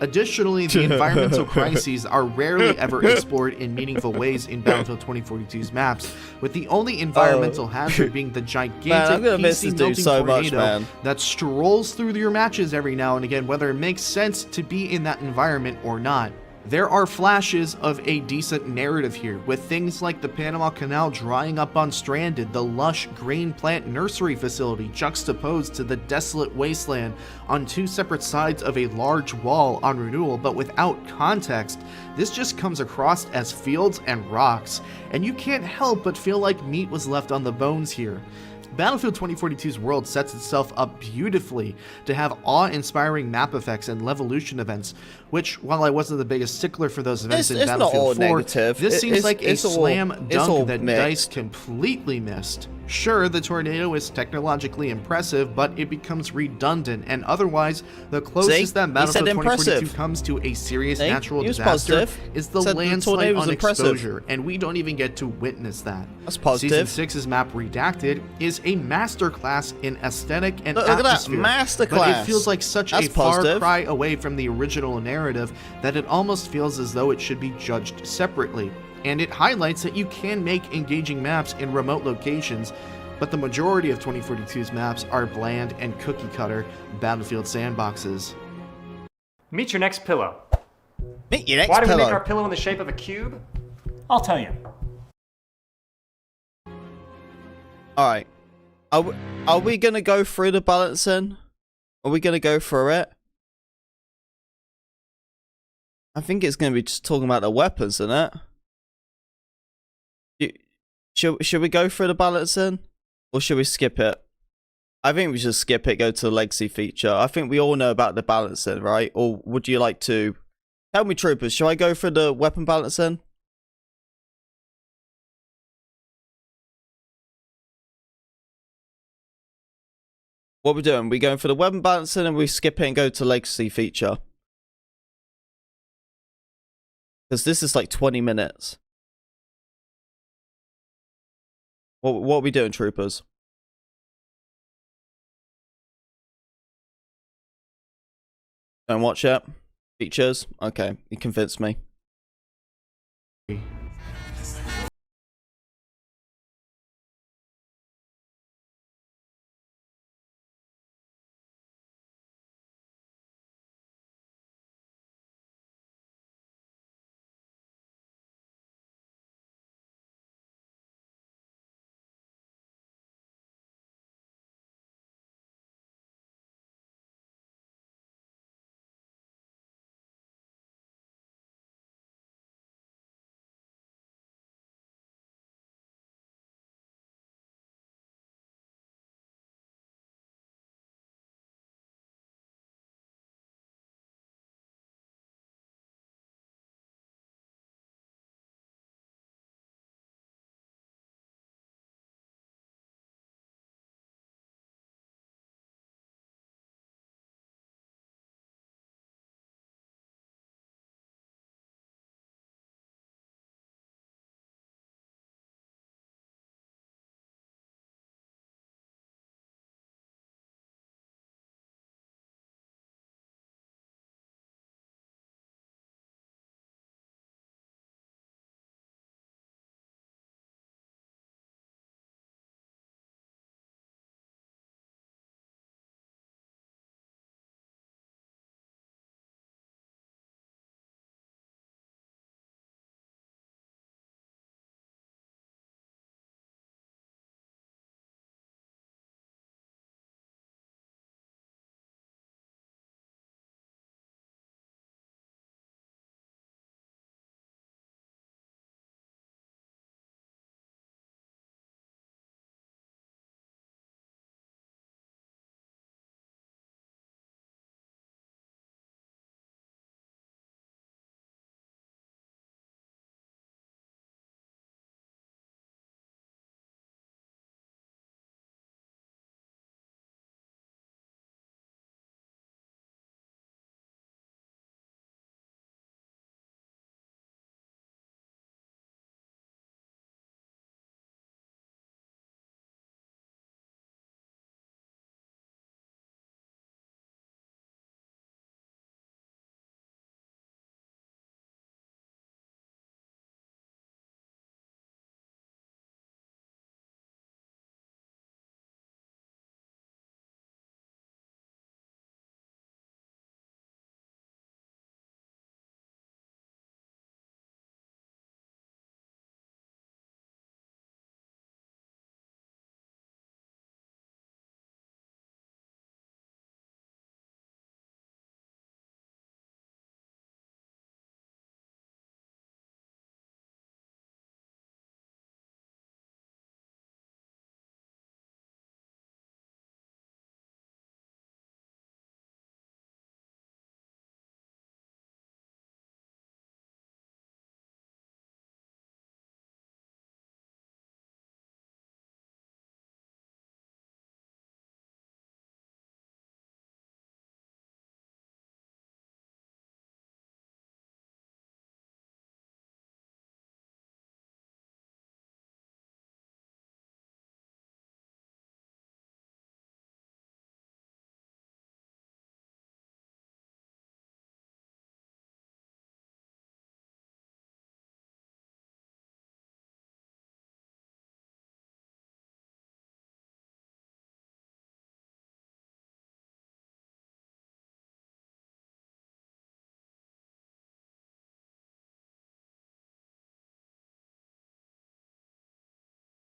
Additionally, the environmental crises are rarely ever explored in meaningful ways in Battlefield 2042's maps, with the only environmental hazard being the Man, gigantic I'm gonna miss PC this dude melting so much, tornado man. that strolls through your matches every now and again, whether it makes sense to be in that environment or not. There are flashes of a decent narrative here, with things like the Panama Canal drying up on Stranded, the lush grain plant nursery facility juxtaposed to the desolate wasteland on 2 separate sides of a large wall on Renewal, but without context. This just comes across as fields and rocks, and you can't help but feel like meat was left on the bones here. Battlefield 2042's world sets itself up beautifully to have awe-inspiring map effects and levolution events, which, while I wasn't the biggest stickler for those events in It's not all Battlefield 4, negative. this seems like a it's all- slam it's all dunk that mixed. DICE completely missed. Sure, the tornado is technologically impressive, but it becomes redundant, and otherwise, the closest that he Battlefield said 2042 impressive. comes to a serious See? natural He was disaster positive. is the Said the landslide tornado was on impressive. exposure, and we don't even get to witness that. That's positive. Season 6's map Redacted is a masterclass in aesthetic and Look at that, atmosphere. But masterclass. it feels like such That's a far positive. cry away from the original narrative that it almost feels as though it should be judged separately. And it highlights that you can make engaging maps in remote locations, but the majority of 2042's maps are bland and cookie-cutter Battlefield sandboxes. Meet your next pillow. Meet your next Why do we pillow. make our pillow in the shape of a cube? I'll tell you. Alright. Are we gonna go through the balancing? Are we gonna go through it? I think it's gonna be just talking about the weapons, isn't it? Should we go through the balancing? Or should we skip it? I think we should skip it, go to the legacy feature. I think we all know about the balancing, right? Or would you like to... Tell me, troopers, should I go through the weapon balancing? What we're doing, we going for the weapon balancing and we skip it and go to legacy feature. Because this is like 20 minutes. What are we doing, troopers? Don't watch it. Features. Okay, you convinced me.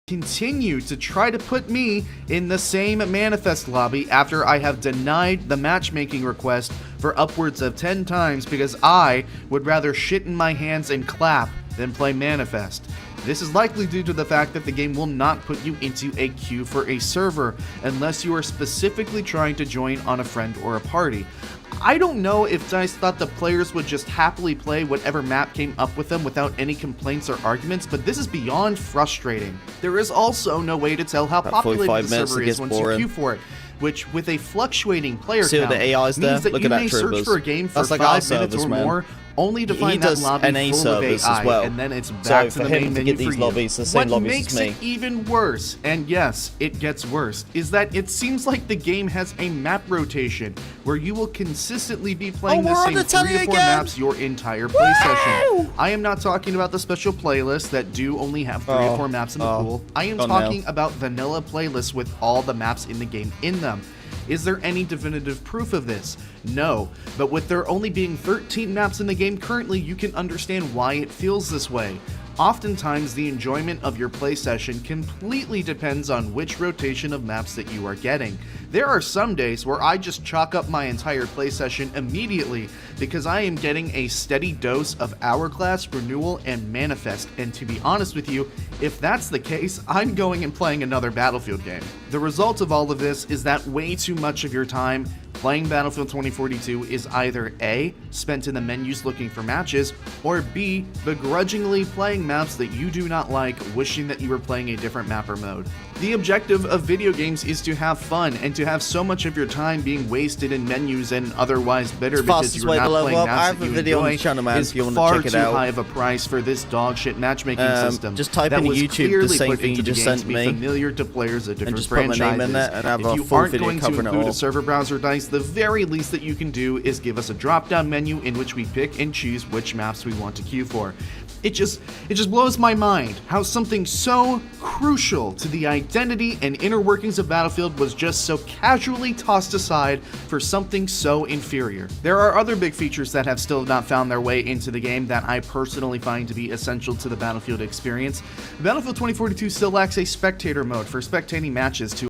Continue to try to put me in the same manifest lobby after I have denied the matchmaking request for upwards of 10 times because I would rather shit in my hands and clap than play manifest. This is likely due to the fact that the game will not put you into a queue for a server unless you are specifically trying to join on a friend or a party. I don't know if DICE thought the players would just happily play whatever map came up with them without any complaints or arguments, but this is beyond frustrating. There is also no way to tell how populated the server is once you queue for it, which with a fluctuating player count the AI's means there? that Look you at that, may search troopers. for a game for That's like 5 our minutes service, or man. more, only to He find that does lobby NA full of servers AI, as well. and then it's So back to for the him main to menu get these for lobbies, the you. same What lobbies makes as me. it even worse, and yes, it gets worse, is that it seems like the game has a map rotation where you will consistently be playing we're the on same the 3 telly to 4 again? maps your entire play session. I am not talking about the special playlists that do only have 3 or 4 maps in the pool. I am Gone talking now. about vanilla playlists with all the maps in the game in them. Is there any definitive proof of this? No, but with there only being 13 maps in the game currently, you can understand why it feels this way. Oftentimes, the enjoyment of your play session completely depends on which rotation of maps that you are getting. There are some days where I just chalk up my entire play session immediately because I am getting a steady dose of Hourglass, Renewal, and Manifest, and to be honest with you, if that's the case, I'm going and playing another Battlefield game. The result of all of this is that way too much of your time playing Battlefield 2042 is either A, spent in the menus looking for matches, or B, begrudgingly playing maps that you do not like, wishing that you were playing a different map or mode. The objective of video games is to have fun, and to have so much of your time being wasted in menus and otherwise bitter because Fastest you're way to not level playing up. I maps have that a you video on enjoy the channel, man, is if you want to far check it too out. high of a price for this dogshit matchmaking system. Just type that in was YouTube the clearly same put thing into you the just game sent to be me, familiar to players of different just put my franchises. name in there and have If a you full aren't video going to covering it include all. a server browser dice, the very least that you can do is give us a drop-down menu in which we pick and choose which maps we want to queue for. It just blows my mind how something so crucial to the identity and inner workings of Battlefield was just so casually tossed aside for something so inferior. There are other big features that have still not found their way into the game that I personally find to be essential to the Battlefield experience. Battlefield 2042 still lacks a spectator mode for spectating matches to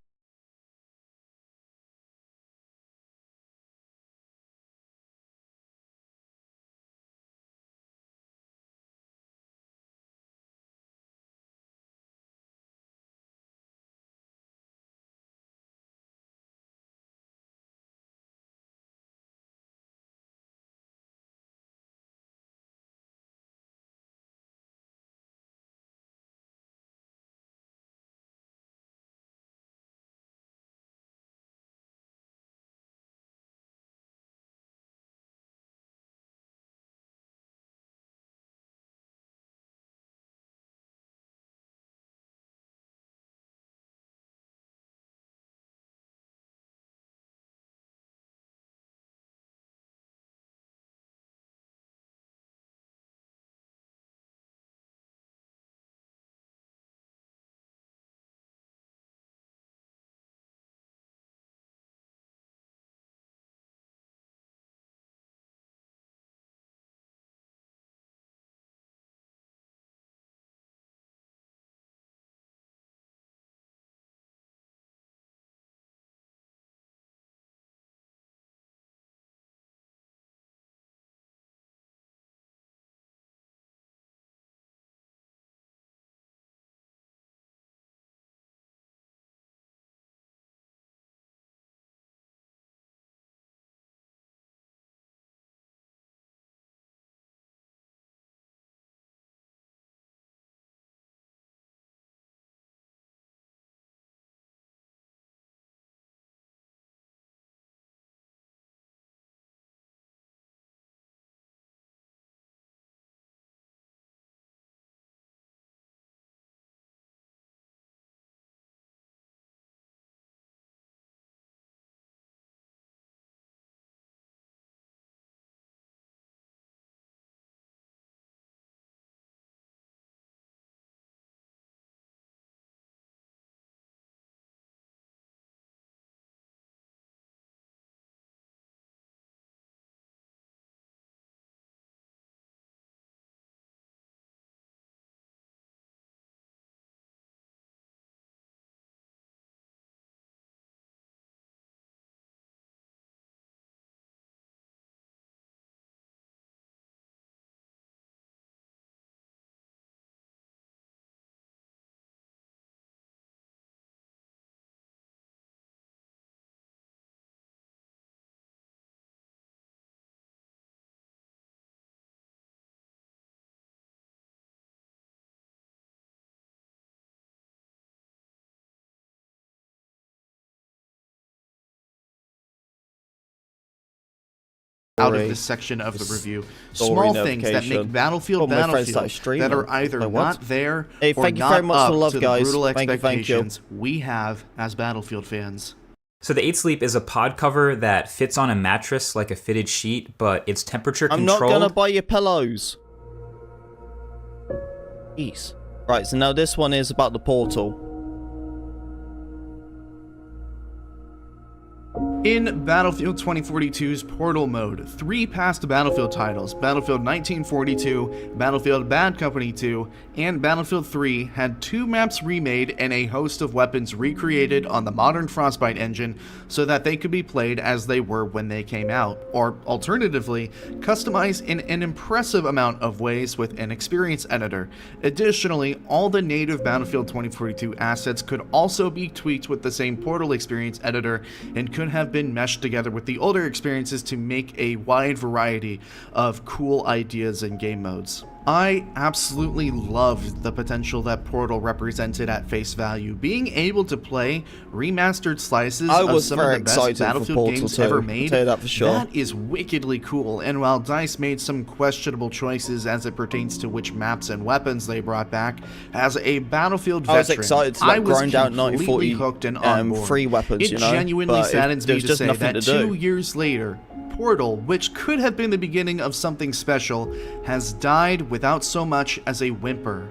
out of this section of the review. Small things that make Battlefield that are either not there or not up to the brutal expectations we have as Battlefield fans. So the 8 Sleep is a pod cover that fits on a mattress like a fitted sheet, but it's temperature controlled. I'm not gonna buy your pillows. Jeez. Right, so now this one is about the portal. In Battlefield 2042's Portal mode, 3 past Battlefield titles, Battlefield 1942, Battlefield Bad Company 2, and Battlefield 3 had 2 maps remade and a host of weapons recreated on the modern Frostbite engine so that they could be played as they were when they came out, or alternatively, customized in an impressive amount of ways with an experience editor. Additionally, all the native Battlefield 2042 assets could also be tweaked with the same Portal experience editor and could have been meshed together with the older experiences to make a wide variety of cool ideas and game modes. I absolutely loved the potential that Portal represented at face value. Being able to play remastered slices of some of the best Battlefield games ever made, that is wickedly cool. And while DICE made some questionable choices as it pertains to which maps and weapons they brought back, as a Battlefield veteran, I was excited to like grind out 9040 hooked and on board. Free weapons, It genuinely saddens me to say that 2 years later, Portal, which could have been the beginning of something special, has died without so much as a whimper.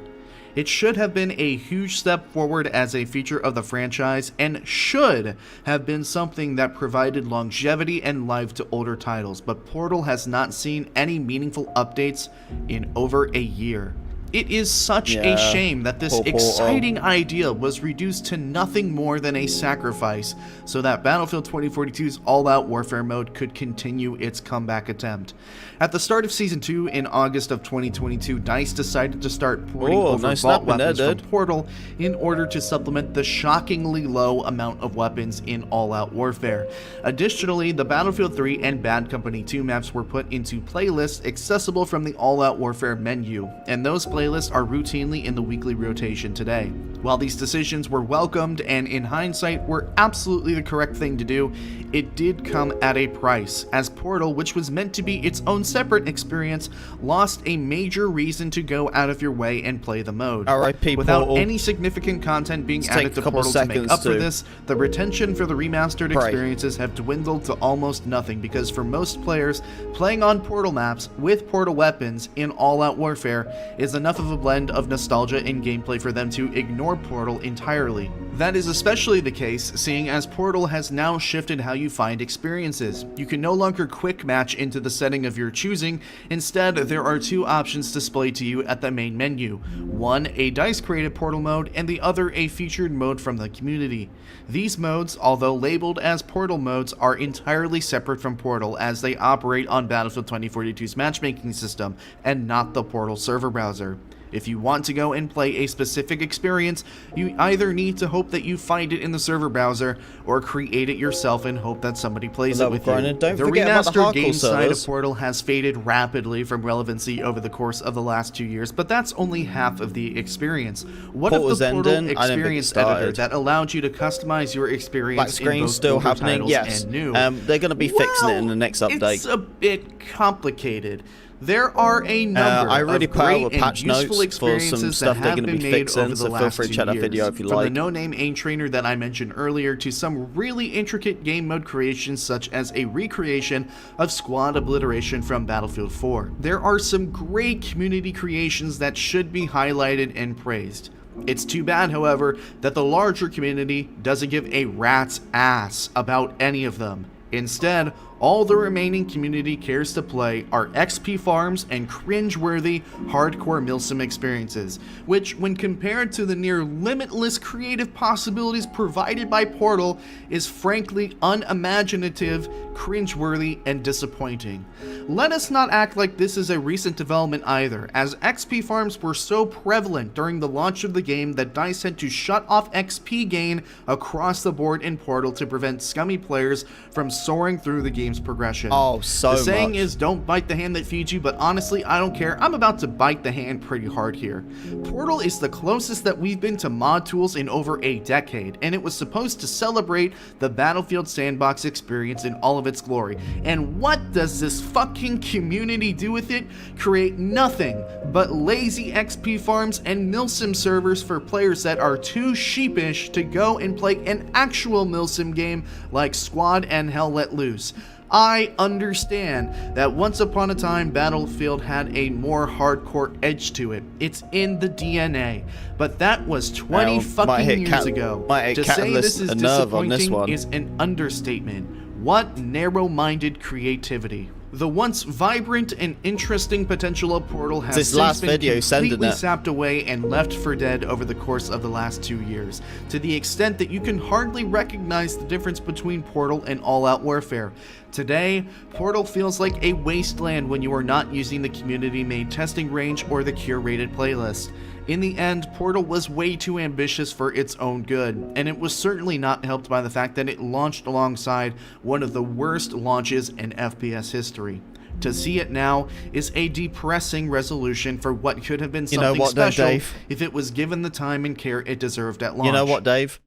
It should have been a huge step forward as a feature of the franchise and should have been something that provided longevity and life to older titles, but Portal has not seen any meaningful updates in over a year. It is such a shame that this exciting idea was reduced to nothing more than a sacrifice so that Battlefield 2042's all-out warfare mode could continue its comeback attempt. At the start of Season 2 in August of 2022, DICE decided to start porting over vault weapons from Portal in order to supplement the shockingly low amount of weapons in all-out warfare. Additionally, the Battlefield 3 and Bad Company 2 maps were put into playlists accessible from the all-out warfare menu, and those playlists are routinely in the weekly rotation today. While these decisions were welcomed and in hindsight were absolutely the correct thing to do, it did come at a price, as Portal, which was meant to be its own separate experience, lost a major reason to go out of your way and play the mode. Without any significant content being added to Portal to make up for this, the retention for the remastered experiences have dwindled to almost nothing, because for most players, playing on Portal maps with Portal weapons in all-out warfare is enough of a blend of nostalgia and gameplay for them to ignore Portal entirely. That is especially the case, seeing as Portal has now shifted how you find experiences. You can no longer quick match into the setting of your choosing. Instead, there are 2 options displayed to you at the main menu. One, a DICE created Portal mode, and the other a featured mode from the community. These modes, although labeled as Portal modes, are entirely separate from Portal, as they operate on Battlefield 2042's matchmaking system and not the Portal server browser. If you want to go and play a specific experience, you either need to hope that you find it in the server browser or create it yourself and hope that somebody plays it with you. The remastered game side of Portal has faded rapidly from relevancy over the course of the last 2 years, but that's only half of the experience. What if the Portal experience editor that allowed you to customize your experience in both older titles and new? They're going to be fixing it in the next update. It's a bit complicated. There are a number of great and useful experiences that have been made over the last 2 years. From the no-name aim trainer that I mentioned earlier to some really intricate game mode creations such as a recreation of squad obliteration from Battlefield 4. There are some great community creations that should be highlighted and praised. It's too bad, however, that the larger community doesn't give a rat's ass about any of them. Instead, all the remaining community cares to play are XP farms and cringe-worthy hardcore milsim experiences, which, when compared to the near limitless creative possibilities provided by Portal, is frankly unimaginative, cringe-worthy, and disappointing. Let us not act like this is a recent development either, as XP farms were so prevalent during the launch of the game that DICE had to shut off XP gain across the board in Portal to prevent scummy players from soaring through the game game's progression. Oh, so The saying much. is, don't bite the hand that feeds you, but honestly, I don't care. I'm about to bite the hand pretty hard here. Portal is the closest that we've been to mod tools in over a decade, and it was supposed to celebrate the Battlefield sandbox experience in all of its glory. And what does this fucking community do with it? Create nothing but lazy XP farms and milsim servers for players that are too sheepish to go and play an actual milsim game like Squad and Hell Let Loose. I understand that once upon a time Battlefield had a more hardcore edge to it. It's in the DNA. But that was 20 fucking years ago. To say this is disappointing is an understatement. What narrow-minded creativity. The once vibrant and interesting potential of Portal has since been completely sapped away and left for dead over the course of the last 2 years, to the extent that you can hardly recognize the difference between Portal and All-Out Warfare. Today, Portal feels like a wasteland when you are not using the community-made testing range or the curated playlist. In the end, Portal was way too ambitious for its own good, and it was certainly not helped by the fact that it launched alongside one of the worst launches in FPS history. To see it now is a depressing resolution for what could have been something special if it was given the time and care it deserved at launch. You know what, Dave?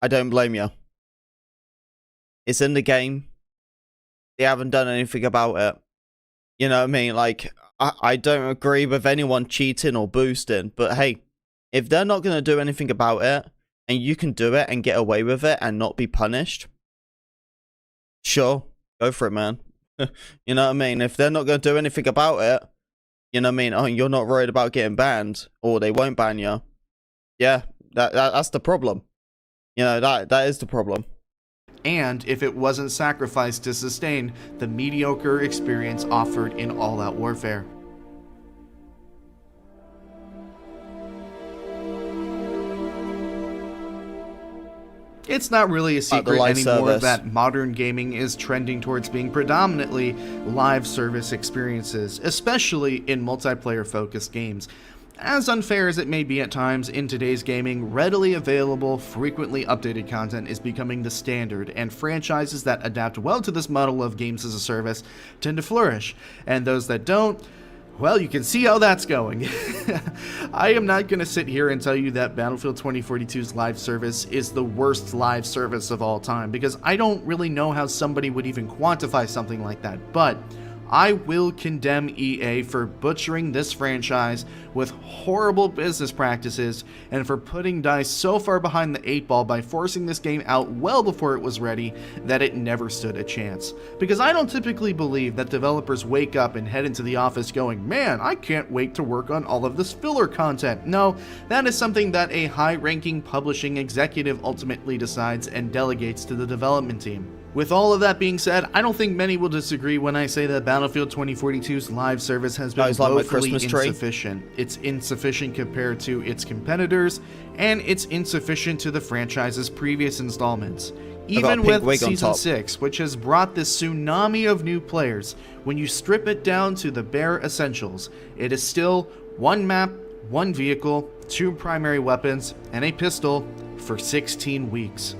I don't blame you. It's in the game. They haven't done anything about it. You know what I mean? Like, I don't agree with anyone cheating or boosting, but hey, if they're not going to do anything about it, and you can do it and get away with it and not be punished, sure, go for it, man. You know what I mean? If they're not going to do anything about it, you know what I mean? Oh, you're not worried about getting banned, or they won't ban you. Yeah, that's the problem. You know, that is the problem. And if it wasn't sacrificed to sustain the mediocre experience offered in All-Out Warfare. It's not really a secret anymore that modern gaming is trending towards being predominantly live service experiences, especially in multiplayer-focused games. As unfair as it may be at times, in today's gaming, readily available, frequently updated content is becoming the standard, and franchises that adapt well to this model of games as a service tend to flourish, and those that don't, well, you can see how that's going. I am not going to sit here and tell you that Battlefield 2042's live service is the worst live service of all time, because I don't really know how somebody would even quantify something like that, but I will condemn EA for butchering this franchise with horrible business practices and for putting DICE so far behind the 8 ball by forcing this game out well before it was ready that it never stood a chance. Because I don't typically believe that developers wake up and head into the office going, man, I can't wait to work on all of this filler content. No, that is something that a high-ranking publishing executive ultimately decides and delegates to the development team. With all of that being said, I don't think many will disagree when I say that Battlefield 2042's live service has been woefully insufficient. It's insufficient compared to its competitors, and it's insufficient to the franchise's previous installments. Even with Season 6, which has brought this tsunami of new players, when you strip it down to the bare essentials, it is still one map, one vehicle, 2 primary weapons, and a pistol for 16 weeks.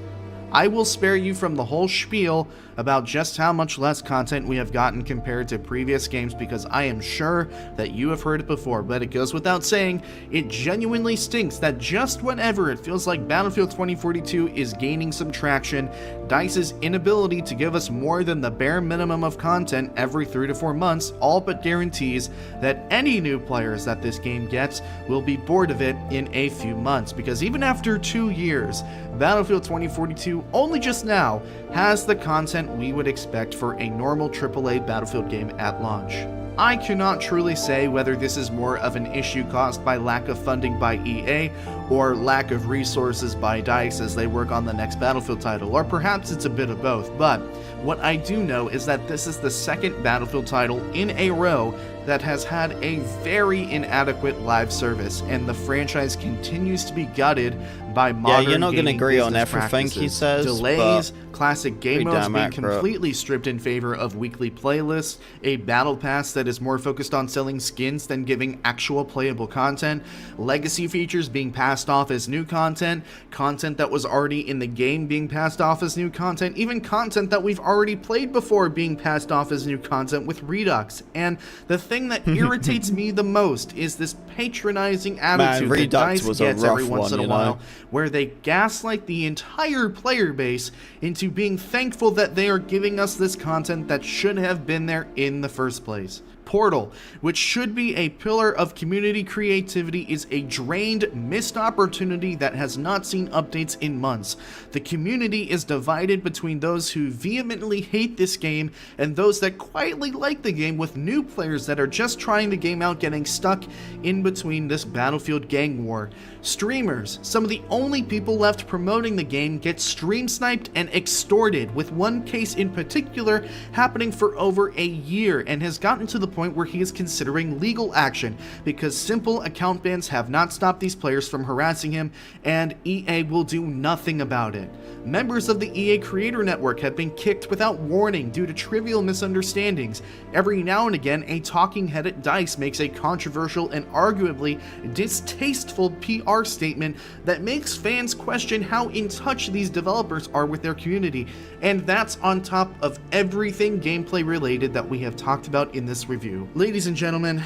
I will spare you from the whole spiel about just how much less content we have gotten compared to previous games, because I am sure that you have heard it before, but it goes without saying, it genuinely stinks that just whenever it feels like Battlefield 2042 is gaining some traction, DICE's inability to give us more than the bare minimum of content every 3 to 4 months all but guarantees that any new players that this game gets will be bored of it in a few months, because even after 2 years, Battlefield 2042 only just now has the content we would expect for a normal AAA Battlefield game at launch. I cannot truly say whether this is more of an issue caused by lack of funding by EA or lack of resources by DICE as they work on the next Battlefield title, or perhaps it's a bit of both, but what I do know is that this is the second Battlefield title in a row that has had a very inadequate live service, and the franchise continues to be gutted by modern you're not going to agree on everything practices. He says, Delays, classic game modes being completely stripped in favor of weekly playlists, a battle pass that is more focused on selling skins than giving actual playable content, legacy features being passed passed off as new content, content that was already in the game being passed off as new content, even content that we've already played before being passed off as new content with Redux. And the thing that irritates me the most is this patronizing attitude that DICE gets every once in a while, where they gaslight the entire player base into being thankful that they are giving us this content that should have been there in the first place. Portal, which should be a pillar of community creativity, is a drained, missed opportunity that has not seen updates in months. The community is divided between those who vehemently hate this game and those that quietly like the game, with new players that are just trying the game out getting stuck in between this Battlefield gang war. Streamers, some of the only people left promoting the game, get stream sniped and extorted, with one case in particular happening for over a year, and has gotten to the point where he is considering legal action because simple account bans have not stopped these players from harassing him, and EA will do nothing about it. Members of the EA Creator Network have been kicked without warning due to trivial misunderstandings. Every now and again, a talking head at DICE makes a controversial and arguably distasteful PR statement that makes fans question how in touch these developers are with their community, and that's on top of everything gameplay related that we have talked about in this review. Ladies and gentlemen,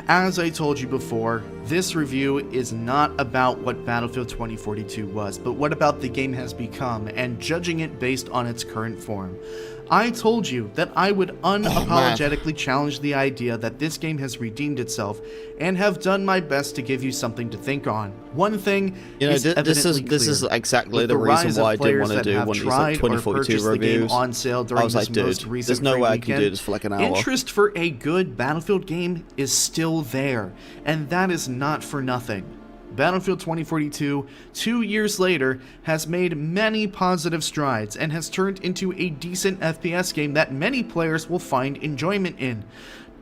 as I told you before, this review is not about what Battlefield 2042 was, but what about the game has become, and judging it based on its current form. I told you that I would unapologetically challenge the idea that this game has redeemed itself, and have done my best to give you something to think on. One thing is this is exactly the reason why I didn't want to do one of these like 2042 reviews. On sale during I was like, dude, there's no way I can do this for like an hour. Interest for a good Battlefield game is still there, and that is not for nothing. Battlefield 2042, 2 years later, has made many positive strides and has turned into a decent FPS game that many players will find enjoyment in.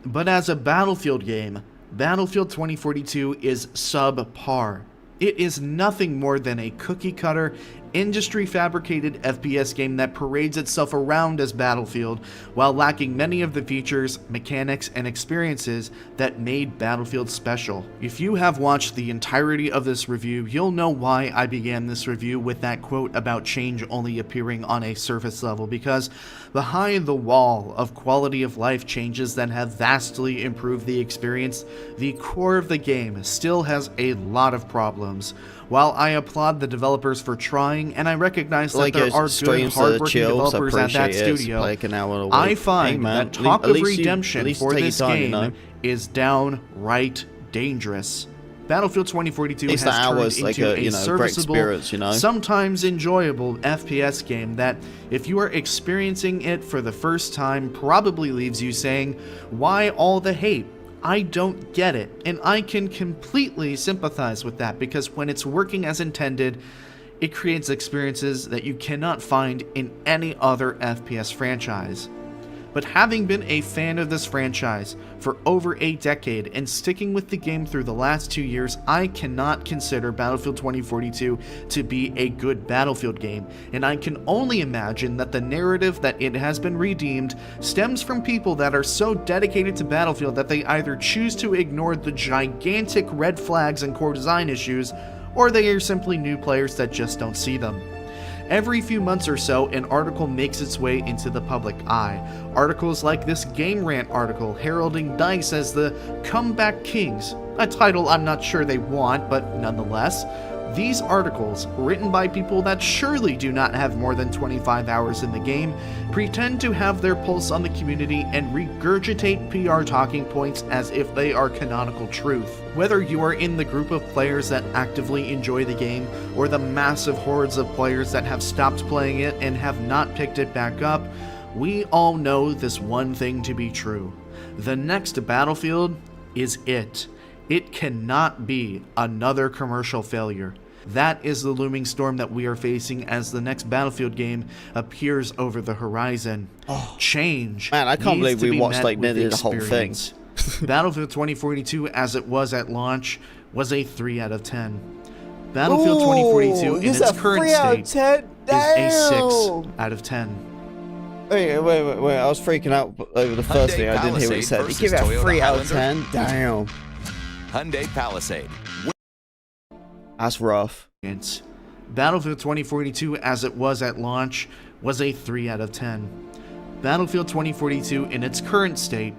But as a Battlefield game, Battlefield 2042 is subpar. It is nothing more than a cookie-cutter, industry-fabricated FPS game that parades itself around as Battlefield, while lacking many of the features, mechanics, and experiences that made Battlefield special. If you have watched the entirety of this review, you'll know why I began this review with that quote about change only appearing on a surface level, because behind the wall of quality of life changes that have vastly improved the experience, the core of the game still has a lot of problems. While I applaud the developers for trying, and I recognize that there are good, hardworking developers at that studio, I find that talk of redemption for this game is downright dangerous. Battlefield 2042 has turned into a serviceable, sometimes enjoyable FPS game that, if you are experiencing it for the first time, probably leaves you saying, why all the hate? I don't get it, and I can completely sympathize with that, because when it's working as intended, it creates experiences that you cannot find in any other FPS franchise. But having been a fan of this franchise for over a decade and sticking with the game through the last 2 years, I cannot consider Battlefield 2042 to be a good Battlefield game, and I can only imagine that the narrative that it has been redeemed stems from people that are so dedicated to Battlefield that they either choose to ignore the gigantic red flags and core design issues, or they are simply new players that just don't see them. Every few months or so, an article makes its way into the public eye. Articles like this Game Rant article heralding DICE as the Comeback Kings, a title I'm not sure they want, but nonetheless. These articles, written by people that surely do not have more than 25 hours in the game, pretend to have their pulse on the community and regurgitate PR talking points as if they are canonical truth. Whether you are in the group of players that actively enjoy the game, or the massive hordes of players that have stopped playing it and have not picked it back up, we all know this one thing to be true. The next Battlefield is it. It cannot be another commercial failure. That is the looming storm that we are facing as the next Battlefield game appears over the horizon. Change. Man, I can't believe we watched like nearly the whole thing. Battlefield 2042, as it was at launch, was a 3 out of 10. Battlefield 2042 in its current state is a 6 out of 10. Wait, I was freaking out over the first thing. I didn't hear what he said. He gave it a 3 out of 10? Damn. Hyundai Palisade. That's rough. Battlefield 2042, as it was at launch, was a 3 out of 10. Battlefield 2042 in its current state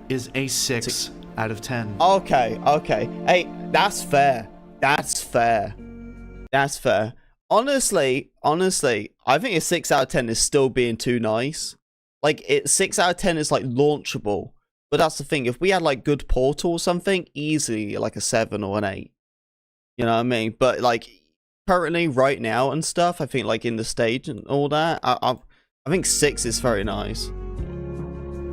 is a 6 out of 10. Okay. Hey, that's fair. That's fair. Honestly, I think a 6 out of 10 is still being too nice. Like, 6 out of 10 is, like, launchable. But that's the thing. If we had, like, good Portal or something, easily, like, a 7 or an 8. You know what I mean? But, like, currently, right now and stuff, I think, like, in the stage and all that, I think 6 is very nice.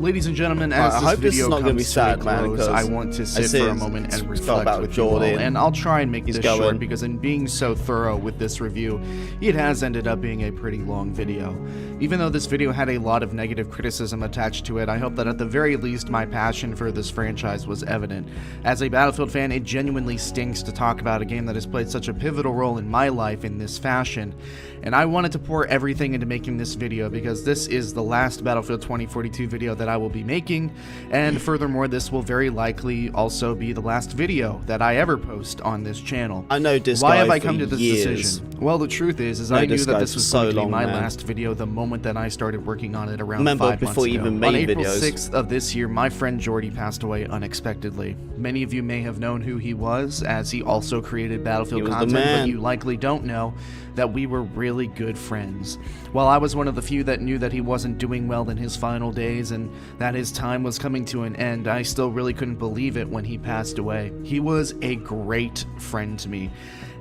Ladies and gentlemen, as I this hope this video is not comes gonna be to sad, a man, close, because I want to sit for a moment and reflect with you all, and I'll try and make this short because in being so thorough with this review, it has ended up being a pretty long video. Even though this video had a lot of negative criticism attached to it, I hope that at the very least my passion for this franchise was evident. As a Battlefield fan, it genuinely stinks to talk about a game that has played such a pivotal role in my life in this fashion, and I wanted to pour everything into making this video because this is the last Battlefield 2042 video that I will be making, and furthermore, this will very likely also be the last video that I ever post on this channel. I know this Why guy have I for come to this years. decision? Well, the truth is I knew that this was going to be my man. last video the moment that I started working on it around Remember, 5 months before ago. you even On made April videos. 6th of this year, my friend Jordy passed away unexpectedly. Many of you may have known who he was, as he also created Battlefield He was the content, but man. you likely don't know that we were really good friends. While I was one of the few that knew that he wasn't doing well in his final days and that his time was coming to an end, I still really couldn't believe it when he passed away. He was a great friend to me,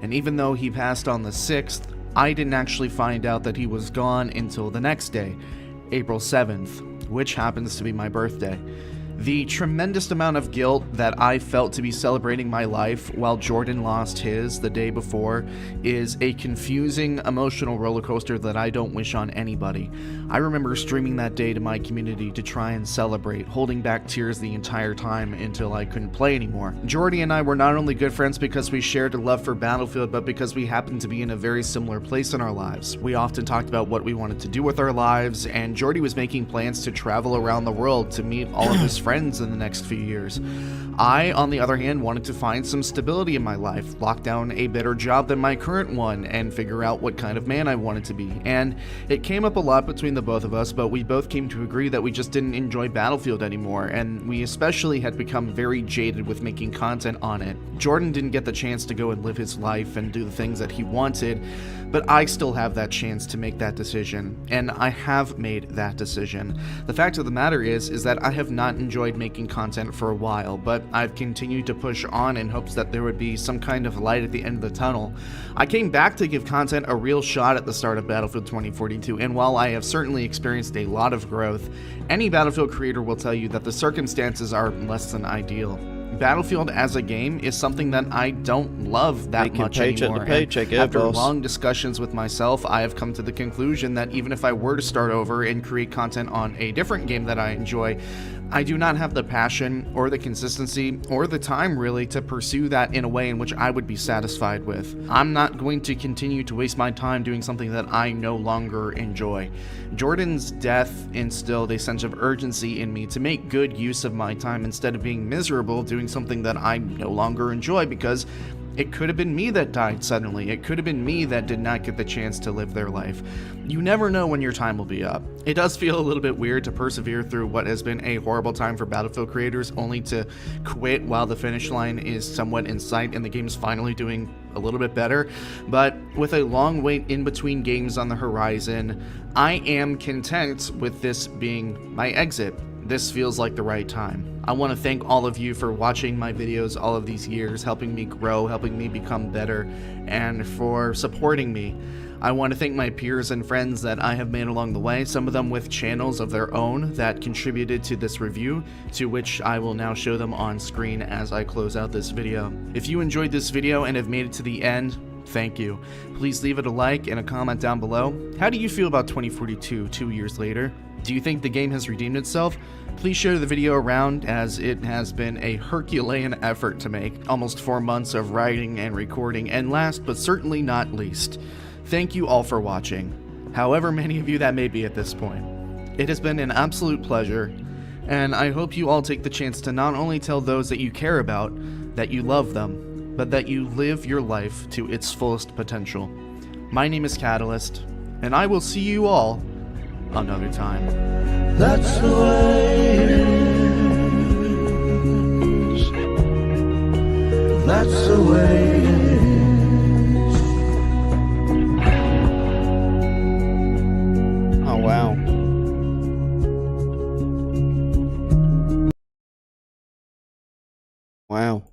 and even though he passed on the 6th, I didn't actually find out that he was gone until the next day, April 7th, which happens to be my birthday. The tremendous amount of guilt that I felt to be celebrating my life while Jordan lost his the day before is a confusing emotional roller coaster that I don't wish on anybody. I remember streaming that day to my community to try and celebrate, holding back tears the entire time until I couldn't play anymore. Jordy and I were not only good friends because we shared a love for Battlefield, but because we happened to be in a very similar place in our lives. We often talked about what we wanted to do with our lives, and Jordy was making plans to travel around the world to meet all of his friends in the next few years. I, on the other hand, wanted to find some stability in my life, lock down a better job than my current one, and figure out what kind of man I wanted to be. And it came up a lot between the both of us, but we both came to agree that we just didn't enjoy Battlefield anymore, and we especially had become very jaded with making content on it. Jordan didn't get the chance to go and live his life and do the things that he wanted, but I still have that chance to make that decision, and I have made that decision. The fact of the matter is that I have not enjoyed making content for a while, but I've continued to push on in hopes that there would be some kind of light at the end of the tunnel. I came back to give content a real shot at the start of Battlefield 2042, and while I have certainly experienced a lot of growth, any Battlefield creator will tell you that the circumstances are less than ideal. Battlefield as a game is something that I don't love that much anymore. After long discussions with myself, I have come to the conclusion that even if I were to start over and create content on a different game that I enjoy, I do not have the passion or the consistency or the time really to pursue that in a way in which I would be satisfied with. I'm not going to continue to waste my time doing something that I no longer enjoy. Jordan's death instilled a sense of urgency in me to make good use of my time instead of being miserable doing something that I no longer enjoy, because it could have been me that died suddenly. It could have been me that did not get the chance to live their life. You never know when your time will be up. It does feel a little bit weird to persevere through what has been a horrible time for Battlefield creators only to quit while the finish line is somewhat in sight and the game's finally doing a little bit better. But with a long wait in between games on the horizon, I am content with this being my exit. This feels like the right time. I want to thank all of you for watching my videos all of these years, helping me grow, helping me become better, and for supporting me. I want to thank my peers and friends that I have made along the way, some of them with channels of their own that contributed to this review, to which I will now show them on screen as I close out this video. If you enjoyed this video and have made it to the end, thank you. Please leave it a like and a comment down below. How do you feel about 2042 2 years later? Do you think the game has redeemed itself? Please share the video around, as it has been a Herculean effort to make. Almost 4 months of writing and recording, and last but certainly not least, thank you all for watching, however many of you that may be at this point. It has been an absolute pleasure, and I hope you all take the chance to not only tell those that you care about that you love them, but that you live your life to its fullest potential. My name is Catalyst, and I will see you all another time. That's the way it is. That's the way it is. Oh, wow. Wow.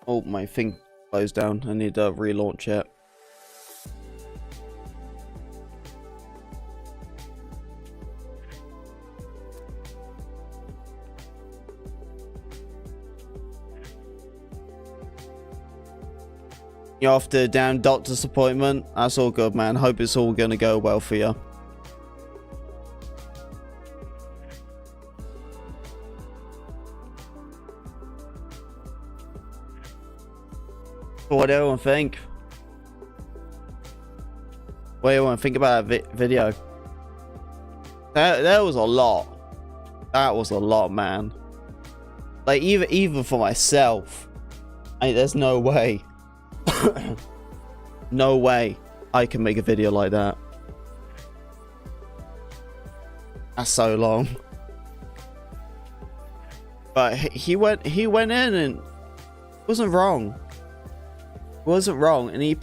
Oh, my thing closed down. I need to relaunch it. You're off to a damn doctor's appointment. That's all good, man. Hope it's all gonna go well for you. What do everyone think? What do everyone think about that video? That was a lot. That was a lot, man. Like, even for myself, there's no way. No way I can make a video like that. That's so long. But he went in and wasn't wrong. Wasn't wrong, and he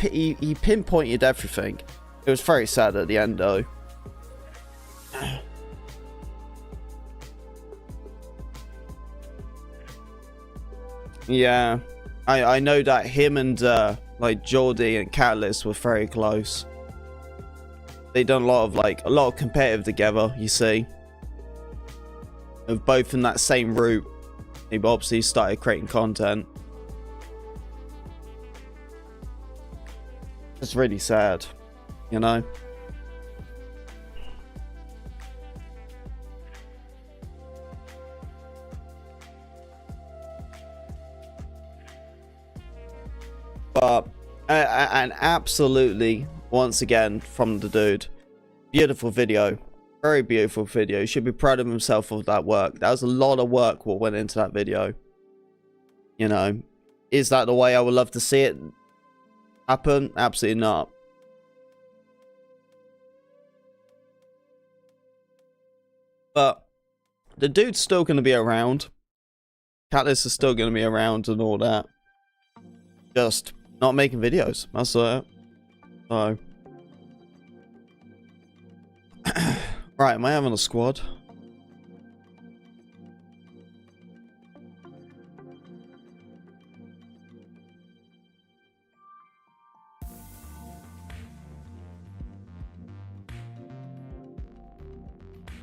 pinpointed everything. It was very sad at the end, though. Yeah, I know that him and like Geordie and Catalyst were very close. They done a lot of competitive together. You see, of both in that same route. They obviously started creating content. It's really sad, you know. But and absolutely, once again, from the dude, beautiful video, very beautiful video. He should be proud of himself for that work. That was a lot of work what went into that video. You know, is that the way I would love to see it happen? Absolutely not. But the dude's still going to be around. Catalyst is still going to be around and all that. Just not making videos. That's it. So. Right, am I having a squad?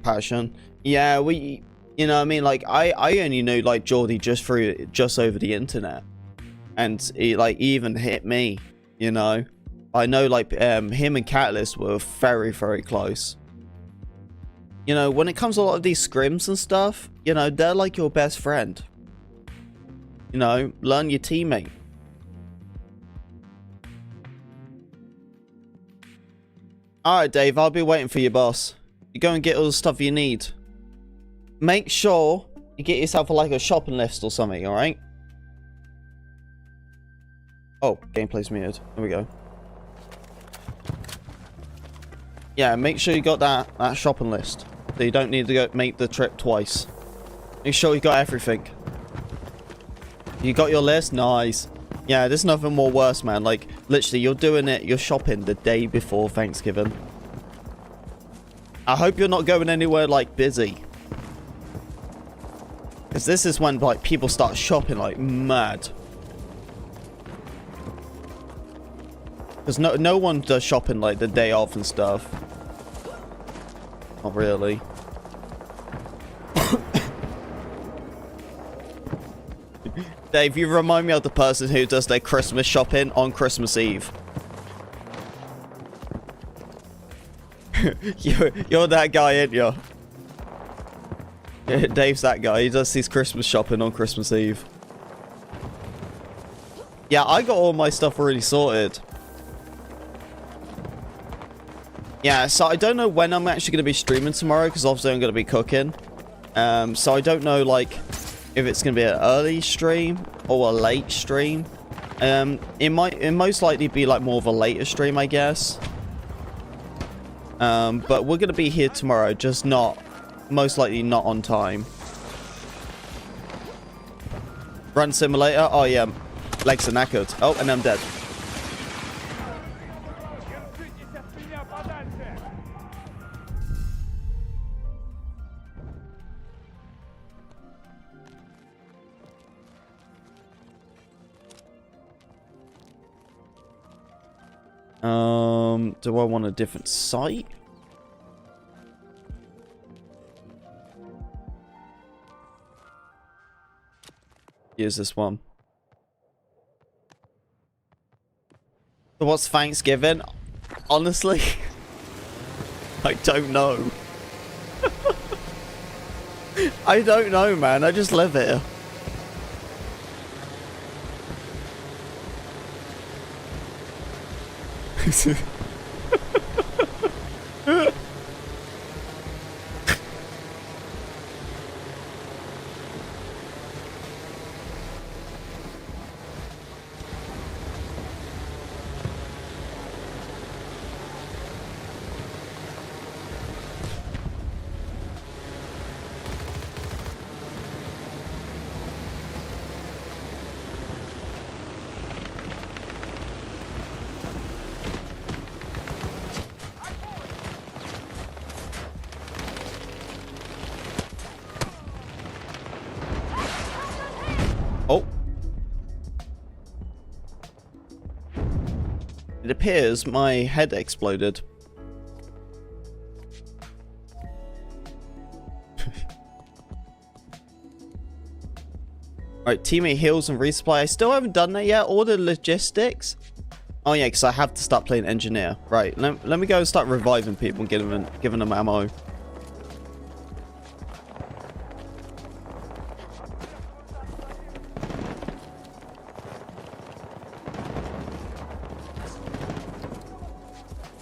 Passion. Yeah, we, you know what I mean, like I only knew like Geordie just over the internet, and he even hit me, you know. I know like him and Catalyst were very, very close. You know, when it comes to a lot of these scrims and stuff, you know, they're like your best friend. You know, learn your teammate. Alright, Dave, I'll be waiting for you, boss. You go and get all the stuff you need. Make sure you get yourself like a shopping list or something, alright? Oh, gameplay's muted. There we go. Yeah, make sure you got that shopping list. So you don't need to go make the trip twice. Make sure you got everything. You got your list? Nice. Yeah, there's nothing more worse, man. Like, literally, you're shopping the day before Thanksgiving. I hope you're not going anywhere, like, busy. Because this is when, like, people start shopping like mad. Because no one does shopping, like, the day off and stuff. Not really. Dave, you remind me of the person who does their Christmas shopping on Christmas Eve. You're that guy, ain't you? Dave's that guy. He does his Christmas shopping on Christmas Eve. Yeah, I got all my stuff already sorted. Yeah, so I don't know when I'm actually going to be streaming tomorrow, because obviously I'm going to be cooking. So I don't know, like, if it's going to be an early stream or a late stream. It most likely be, like, more of a later stream, I guess. But we're going to be here tomorrow, just most likely not on time. Run simulator? Oh, yeah. Legs are knackered. Oh, and I'm dead. Do I want a different site? Use this one. So what's Thanksgiving? Honestly, I don't know. I don't know, man. I just live here. Oh. It appears my head exploded. Alright, teammate heals and resupply. I still haven't done that yet. Order logistics. Oh yeah, because I have to start playing engineer. Right, let me go and start reviving people and giving them ammo.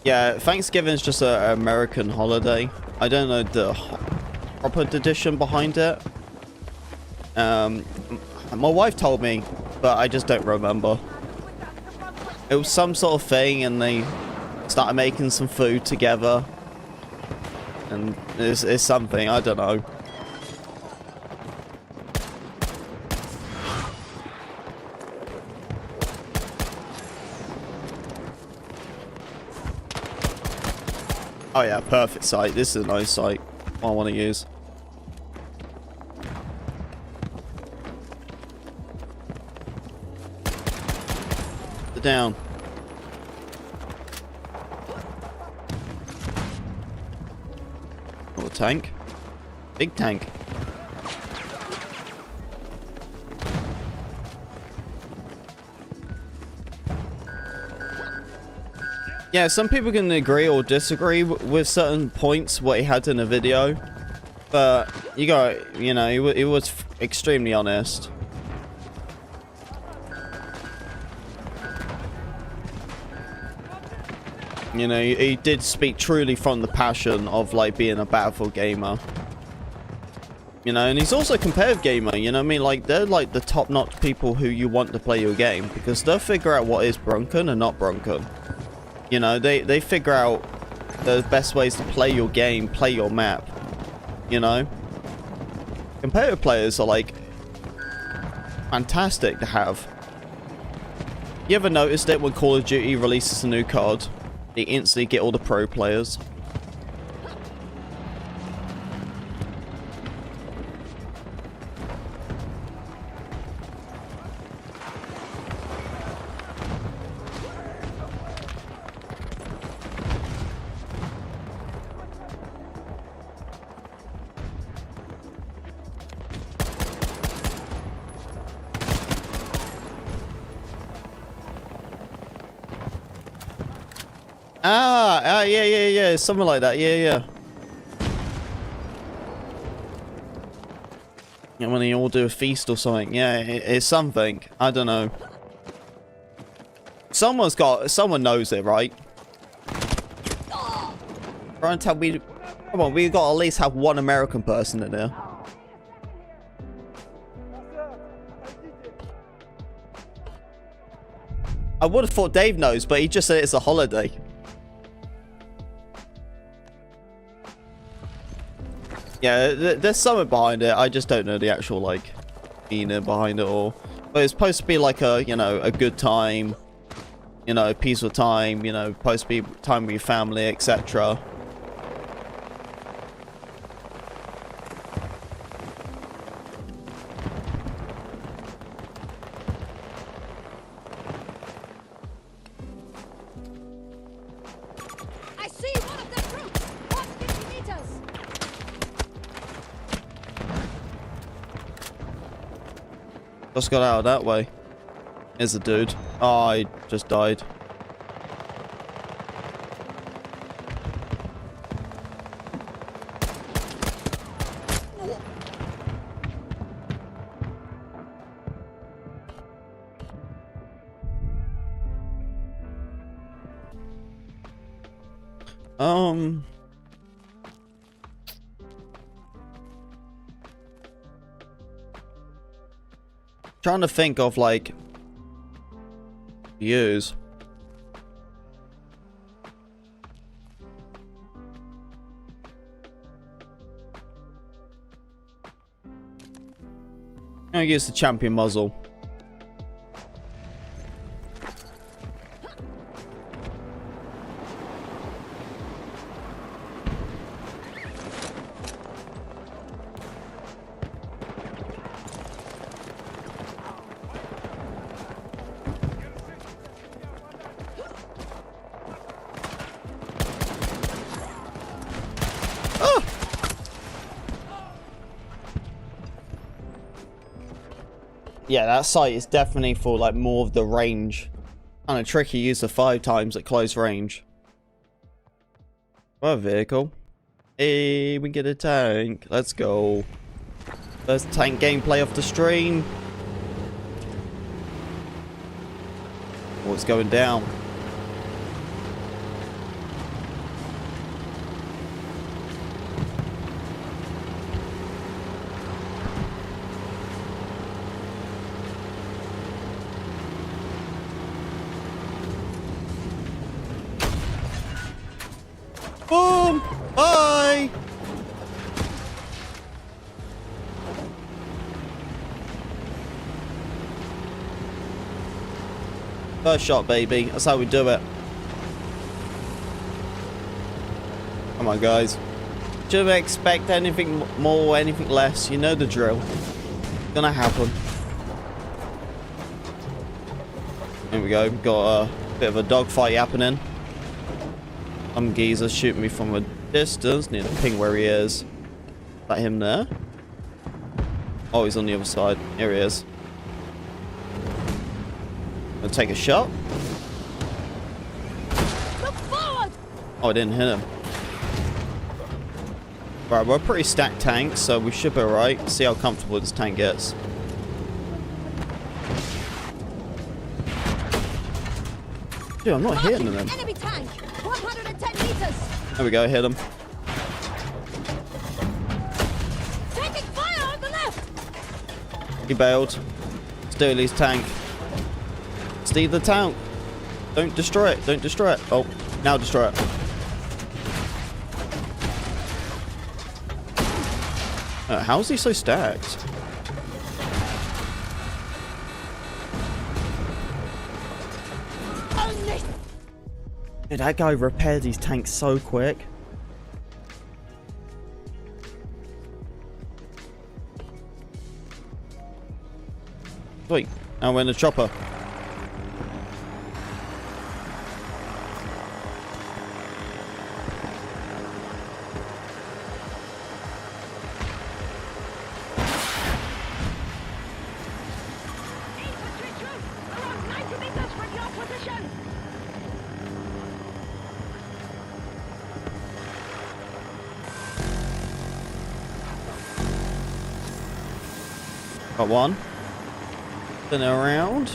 Yeah, Thanksgiving is just an American holiday. I don't know the proper tradition behind it. My wife told me, but I just don't remember. It was some sort of thing, and they started making some food together. And it's something, I don't know. Oh yeah, perfect site. This is a nice site. I want to use. Down. Oh, tank. Big tank. Yeah, some people can agree or disagree with certain points what he had in the video, but you know, he was extremely honest. You know, he did speak truly from the passion of, like, being a Battlefield gamer. You know, and he's also a competitive gamer, you know what I mean? Like, they're, like, the top-notch people who you want to play your game, because they'll figure out what is broken and not broken. You know, they figure out the best ways to play your game, play your map, you know? Competitive players are, like, fantastic to have. You ever noticed it when Call of Duty releases a new COD? They instantly get all the pro players. Yeah, something like that, yeah. And when they all do a feast or something, yeah, it's something. I don't know. Someone knows it, right? Trying to tell me. Come on, we got to at least have one American person in there. I would have thought Dave knows, but he just said it's a holiday. Yeah, there's something behind it. I just don't know the actual, like, meaning behind it all. But it's supposed to be like a, you know, a good time. You know, peaceful time. You know, supposed to be time with your family, etc. I see one of their troops! 150 meters! Just got out that way. Here's a dude. Oh, I just died. Trying to think of like use. I'm gonna use the champion muzzle. Yeah, that sight is definitely for like more of the range. Kind of tricky, use the 5 times at close range. What a vehicle. Hey, we get a tank. Let's go. First tank gameplay off the stream. Oh, it's going down. Boom! Bye! First shot, baby. That's how we do it. Come on, guys. Shouldn't expect anything more, anything less. You know the drill. It's gonna happen. Here we go. Got a bit of a dogfight happening. Some geezer shooting me from a distance. Need to ping where he is. Is that him there? Oh, he's on the other side. Here he is. Gonna take a shot. Look forward! Oh, I didn't hit him. Right, we're a pretty stacked tank, so we should be alright. See how comfortable this tank gets. Dude, I'm not hitting him. Enemy tank! 110 meters! There we go, hit him. Taking fire on the left! He bailed. Steely's tank. Steal the tank. Don't destroy it. Don't destroy it. Oh, now destroy it. How is he so stacked? Dude, that guy repaired his tank so quick. Wait, now we're in the chopper. Infantry troops! Around 90 meters from your position! Got one. Spin it around.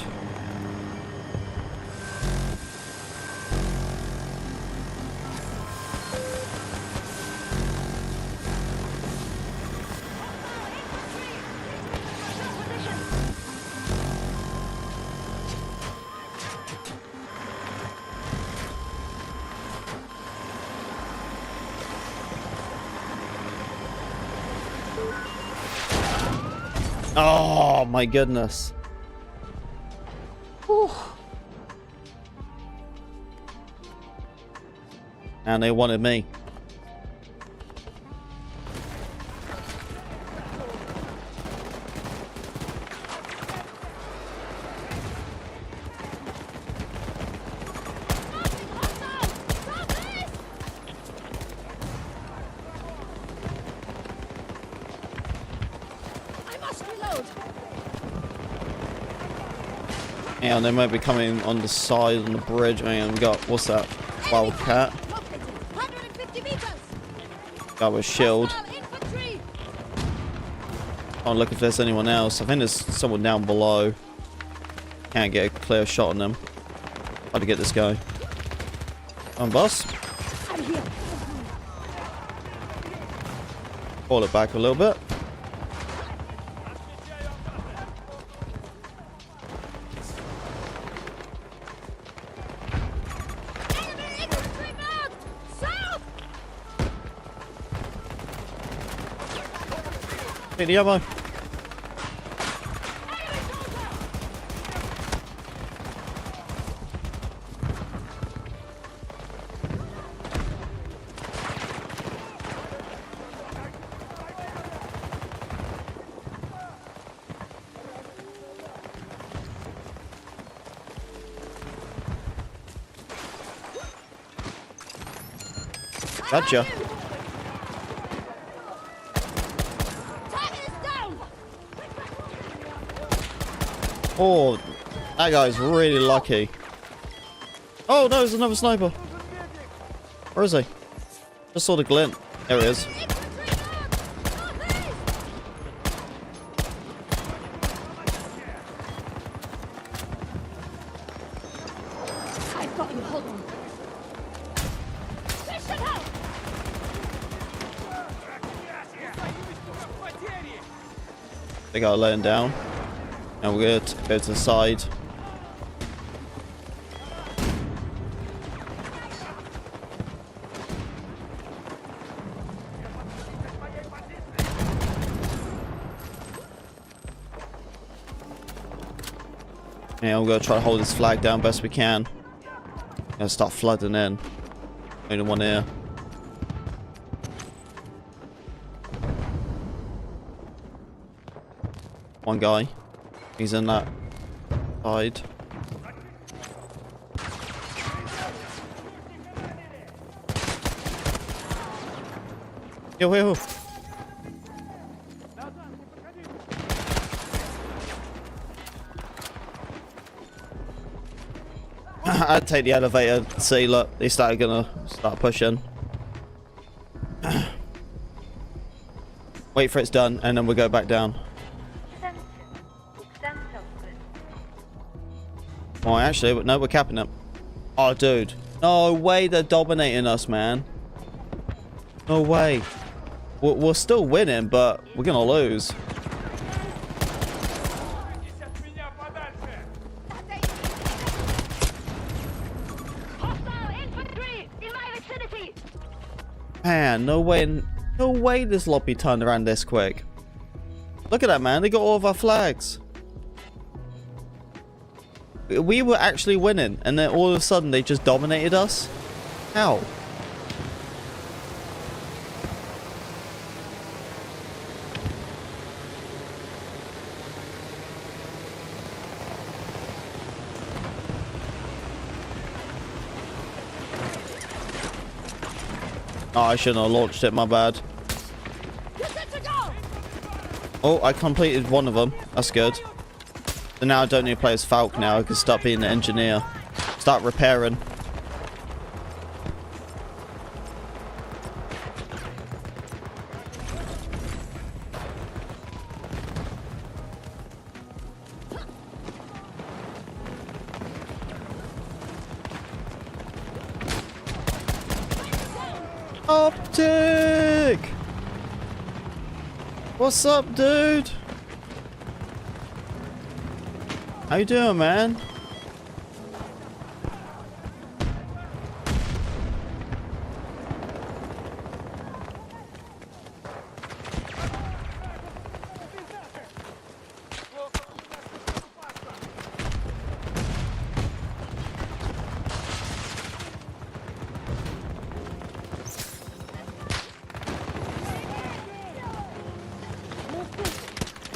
Oh my goodness. Whew. And they wanted me. Yeah, and they might be coming on the side on the bridge. And we got, what's that? Wildcat. Got a shield. Oh, look if there's anyone else. I think there's someone down below. Can't get a clear shot on them. How to get this guy? On boss. Pull it back a little bit. Take the ammo. Gotcha. Oh, that guy's really lucky. Oh no, there's another sniper. Where is he? Just saw the glint. There he is. I've got you. Hold on. This should help. They got laying down. And we're going to go to the side. Yeah, we're going to try to hold this flag down best we can. Gonna start flooding in. Only one here. One guy. He's in that side. Yo, yo. I'd take the elevator. See, look, they started gonna start pushing. Wait for it's done, and then we'll go back down. Oh, actually, no, we're capping it. Oh, dude. No way they're dominating us, man. No way. We're still winning, but we're gonna lose. Man, no way this lobby turned around this quick. Look at that, man. They got all of our flags. We were actually winning, and then all of a sudden they just dominated us. How? Oh, I shouldn't have launched it, my bad. Oh, I completed one of them. That's good. So now I don't need to play as Falk now. I can start being an engineer. Start repairing. Optic! What's up, dude? How you doing, man?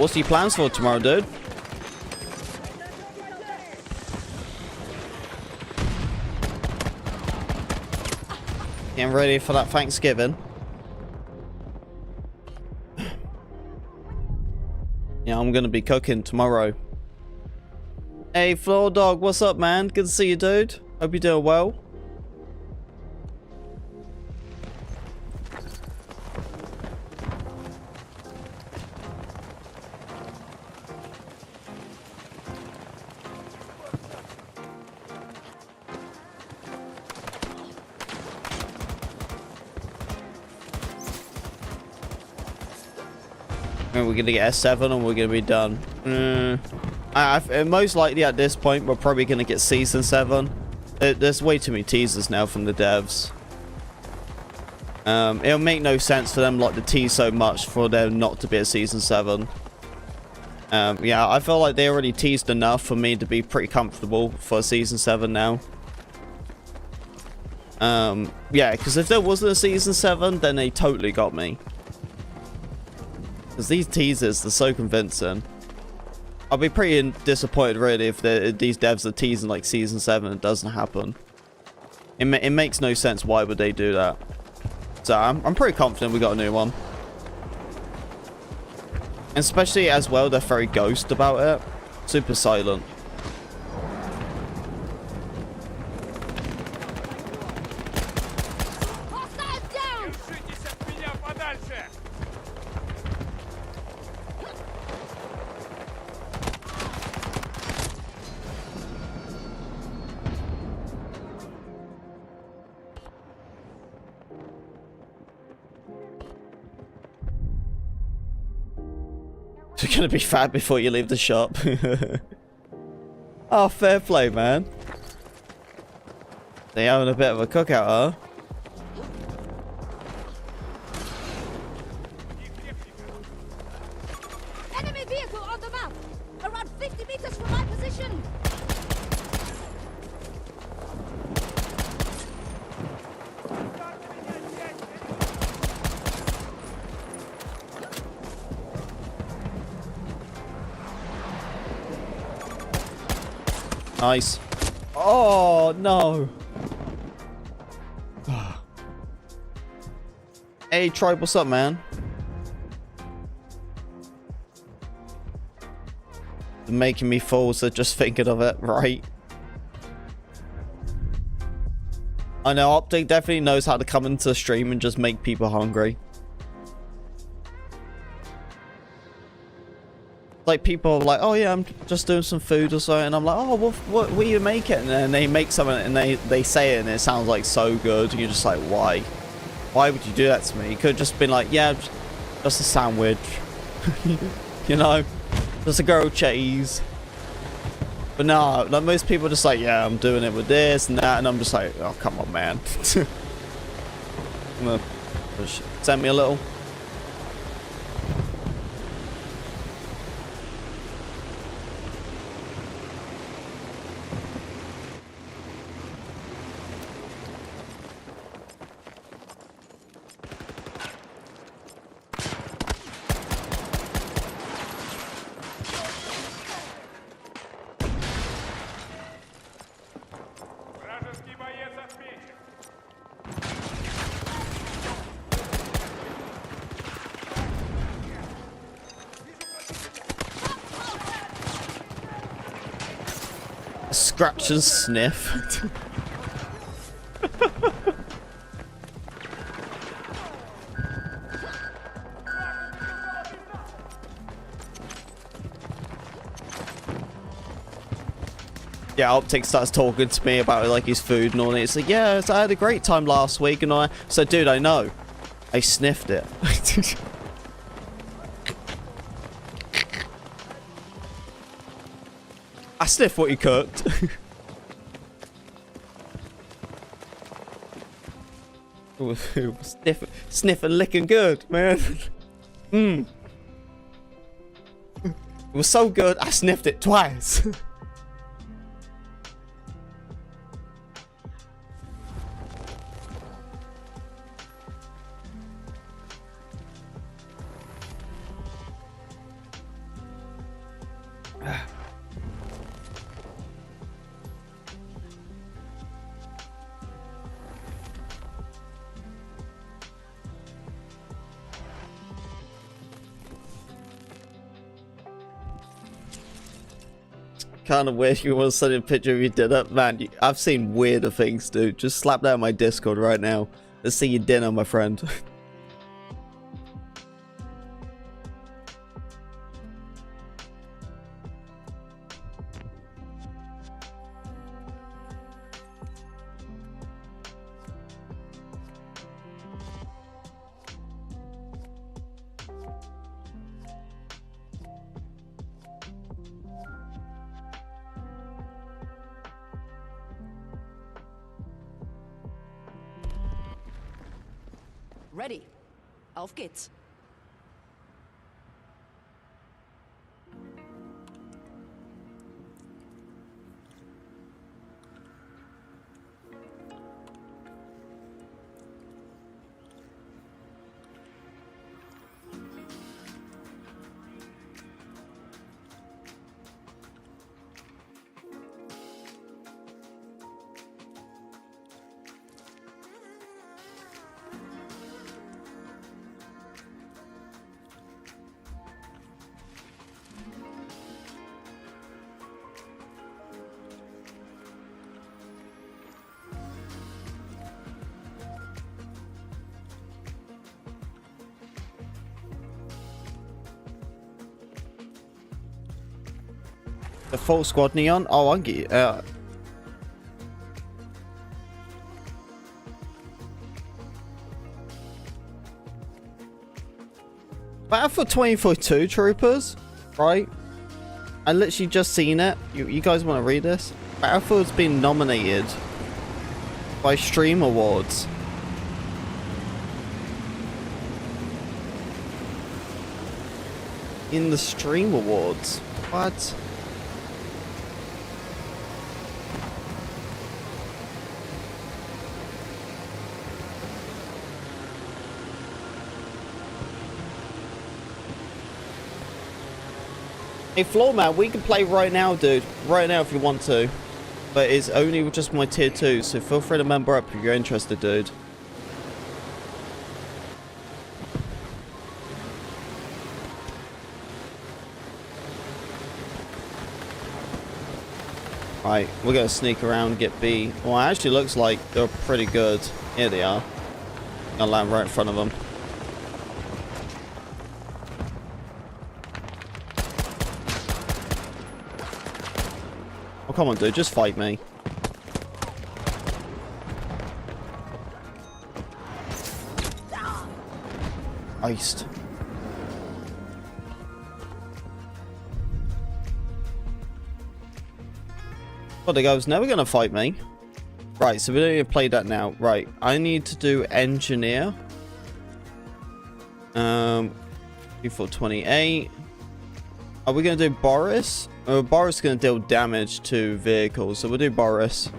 What's your plans for tomorrow, dude? Getting ready for that Thanksgiving. Yeah, I'm gonna be cooking tomorrow. Hey, Floor Dog, what's up, man? Good to see you, dude. Hope you're doing well. And we're gonna get S7 and we're gonna be done. Most likely at this point we're probably gonna get Season 7. There's way too many teasers now from the devs. It'll make no sense for them like to tease so much for them not to be a Season 7. Yeah, I feel like they already teased enough for me to be pretty comfortable for Season 7 now. Yeah, because if there wasn't a Season 7, then they totally got me. Because these teasers, they're so convincing. I'll be pretty disappointed, really, if these devs are teasing like Season 7 and it doesn't happen. It makes no sense. Why would they do that? So I'm pretty confident we got a new one. And especially as well, they're very ghost about it. Super silent. You're gonna be fat before you leave the shop. Oh, fair play, man. They having a bit of a cookout, huh? Enemy vehicle on the map! Around 50 meters from my position! Nice. Oh, no. Hey, Tribe, what's up, man? They're making me full, so just thinking of it, right? I know, Optic definitely knows how to come into the stream and just make people hungry. Like, people are like, oh yeah, I'm just doing some food or something, and I'm like, oh, what are you making? And then they make something and they say it and it sounds like so good, and you're just like, why? Why would you do that to me? You could have just been like, yeah, just a sandwich. You know? Just a grilled cheese. But no, like, most people are just like, yeah, I'm doing it with this and that, and I'm just like, oh, come on, man. Send me a little. Scratch and sniff. Yeah, Optic starts talking to me about like his food and all that. It's like, yeah, I had a great time last week and all that. So, dude, I know. I sniffed it. I sniffed what you cooked. Sniff and licking good, man. It was so good, I sniffed it twice. kind of wish you want to send a picture of your dinner. Man, I've seen weirder things, dude. Just slap that on my Discord right now. Let's see your dinner, my friend. Ready. Auf geht's. The full squad, Neon? Oh, I'll get you. Battlefield 2042, troopers, right? I literally just seen it. You guys want to read this? Battlefield's been nominated by Stream Awards. In the Stream Awards. What? Hey, Floorman, we can play right now, dude. Right now if you want to. But it's only just my tier 2, so feel free to member up if you're interested, dude. Right, we're going to sneak around and get B. Well, it actually looks like they're pretty good. Here they are. I'll land right in front of them. Oh, come on, dude. Just fight me. Iced. Well, the guy's never going to fight me. Right, so we don't need to play that now. Right, I need to do engineer. G428. Are we going to do Boris? Oh, Boris is going to deal damage to vehicles, so we'll do Boris.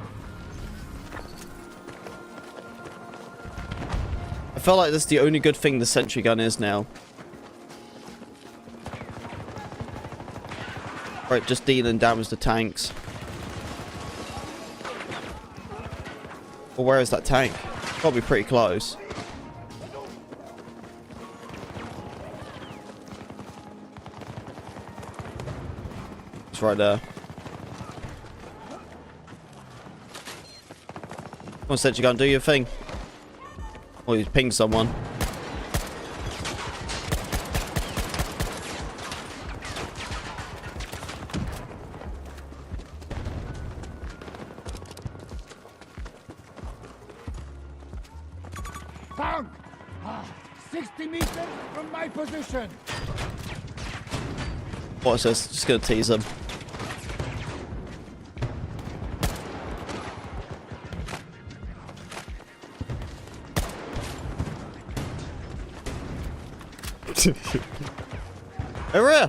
I feel like that's the only good thing the sentry gun is now. Right, just dealing damage to tanks. Well, where is that tank? Got to be pretty close. It's right there. Come on, sentry gun, do your thing. Oh, he's pinged someone. Found! 60 meters from my position! Watch this, just gonna tease him. Over here!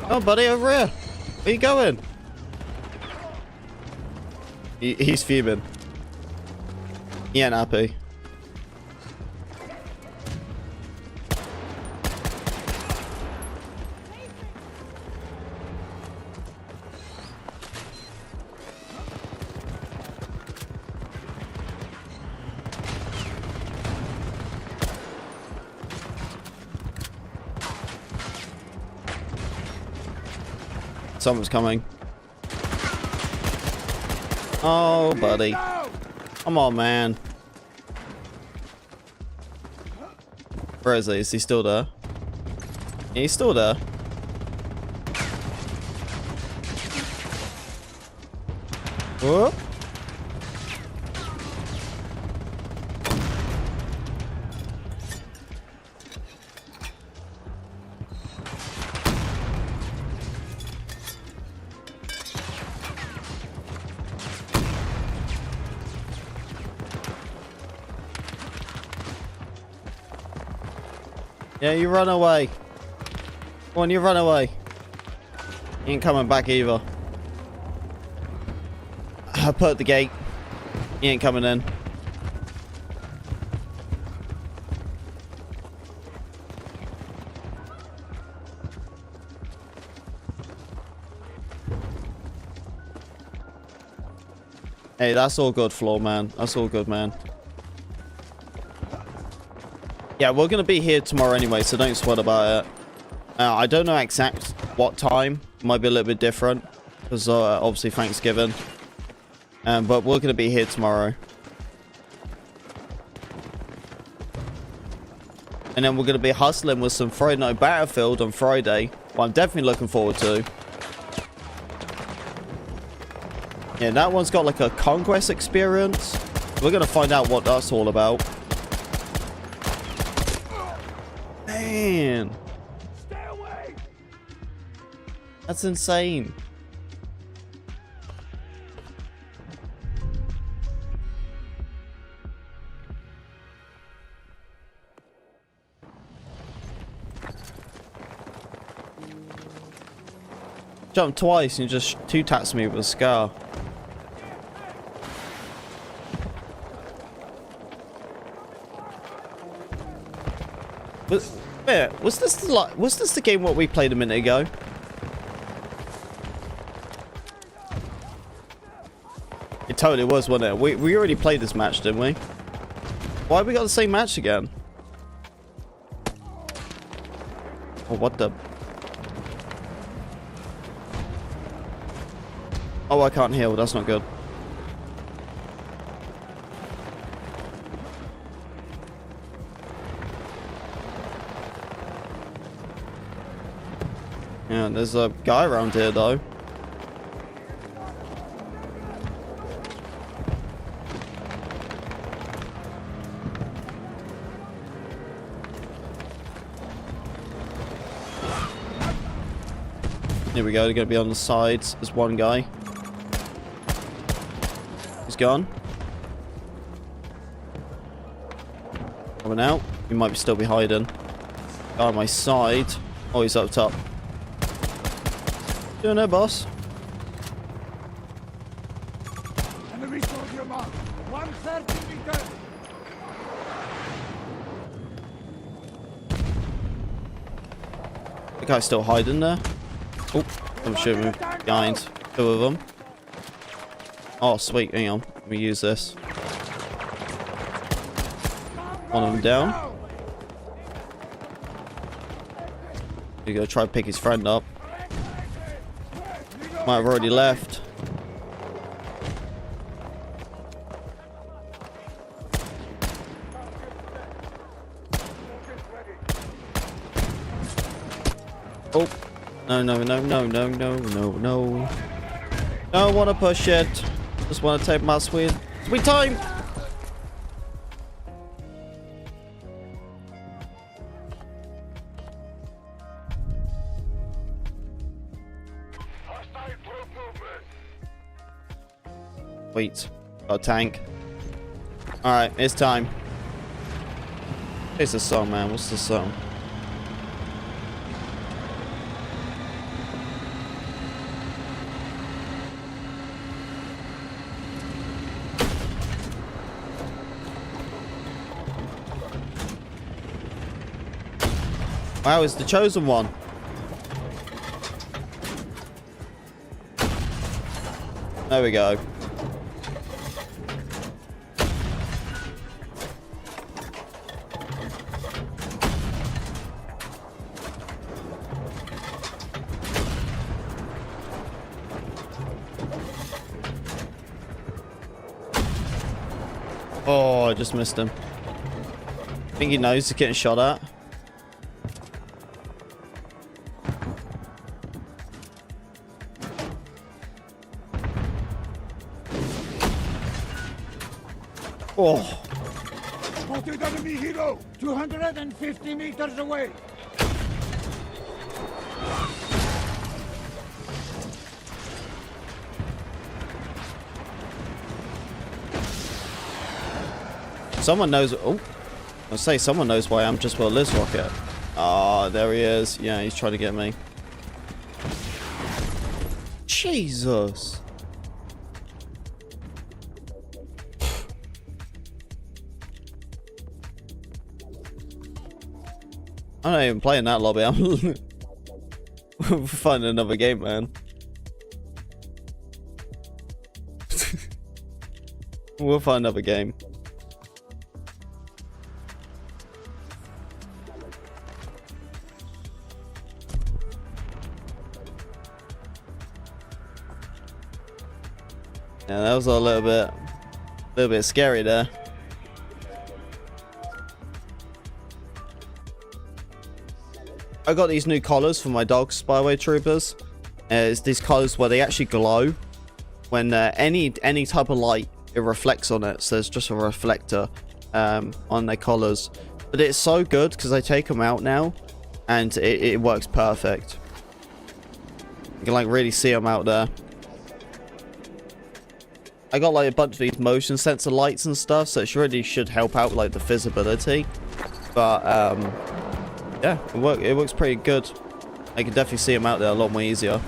Oh, buddy, over here! Where you going? He's fuming. He ain't happy. someone's coming. Oh, buddy. Come on, man. Where is he? Is he still there? Yeah, he's still there. Whoop. Yeah, you run away. Come on, you run away. You ain't coming back either. I put at the gate. He ain't coming in. Hey, that's all good, floor man. That's all good, man. Yeah, we're going to be here tomorrow anyway, so don't sweat about it. I don't know exact what time. Might be a little bit different. Because obviously Thanksgiving. But we're going to be here tomorrow. And then we're going to be hustling with some Friday Night Battlefield on Friday. Well, I'm definitely looking forward to. Yeah, that one's got like a conquest experience. We're going to find out what that's all about. Man. Stay away! That's insane. Jumped twice and just two-taps me with a scar. Was this the game what we played a minute ago? It totally was, wasn't it? We already played this match, didn't we? Why have we got the same match again? Oh, what the? Oh, I can't heal. That's not good. Yeah, there's a guy around here, though. Here we go. They're going to be on the sides. There's one guy. He's gone. Coming out. He might still be hiding. Guy on my side. Oh, he's up top. Doing there, boss. Enemy soldier mark. 130 meters. The guy's still hiding there. Oh, I'm shooting behind. Two of them. Oh, sweet. Hang on. Let me use this. One of them down. You gotta try to pick his friend up. Might have already left. Oh. No, no, no, no, no, no, no, no. Don't want to push it. Just want to take my sweet time. Wait. Got a tank. Alright, it's time. It's the song, man. What's the song? Wow, it's the chosen one. There we go. Oh, I just missed him. I think he knows he's getting shot at. Oh. Spotted enemy hero! 250 meters away! Someone knows. Oh, I'll say someone knows why I'm just with a Liz rocket. Ah, there he is. Yeah, he's trying to get me. Jesus. I'm not even playing that lobby. I'm finding another game, man. We'll find another game. Yeah, that was a little bit scary there. I got these new collars for my dogs, by the way, troopers. It's these collars where they actually glow when any type of light, it reflects on it. So there's just a reflector on their collars. But it's so good because I take them out now and it works perfect. You can like really see them out there. I got like a bunch of these motion sensor lights and stuff, so it really should help out like the visibility. But yeah, it works pretty good. I can definitely see them out there a lot more easier.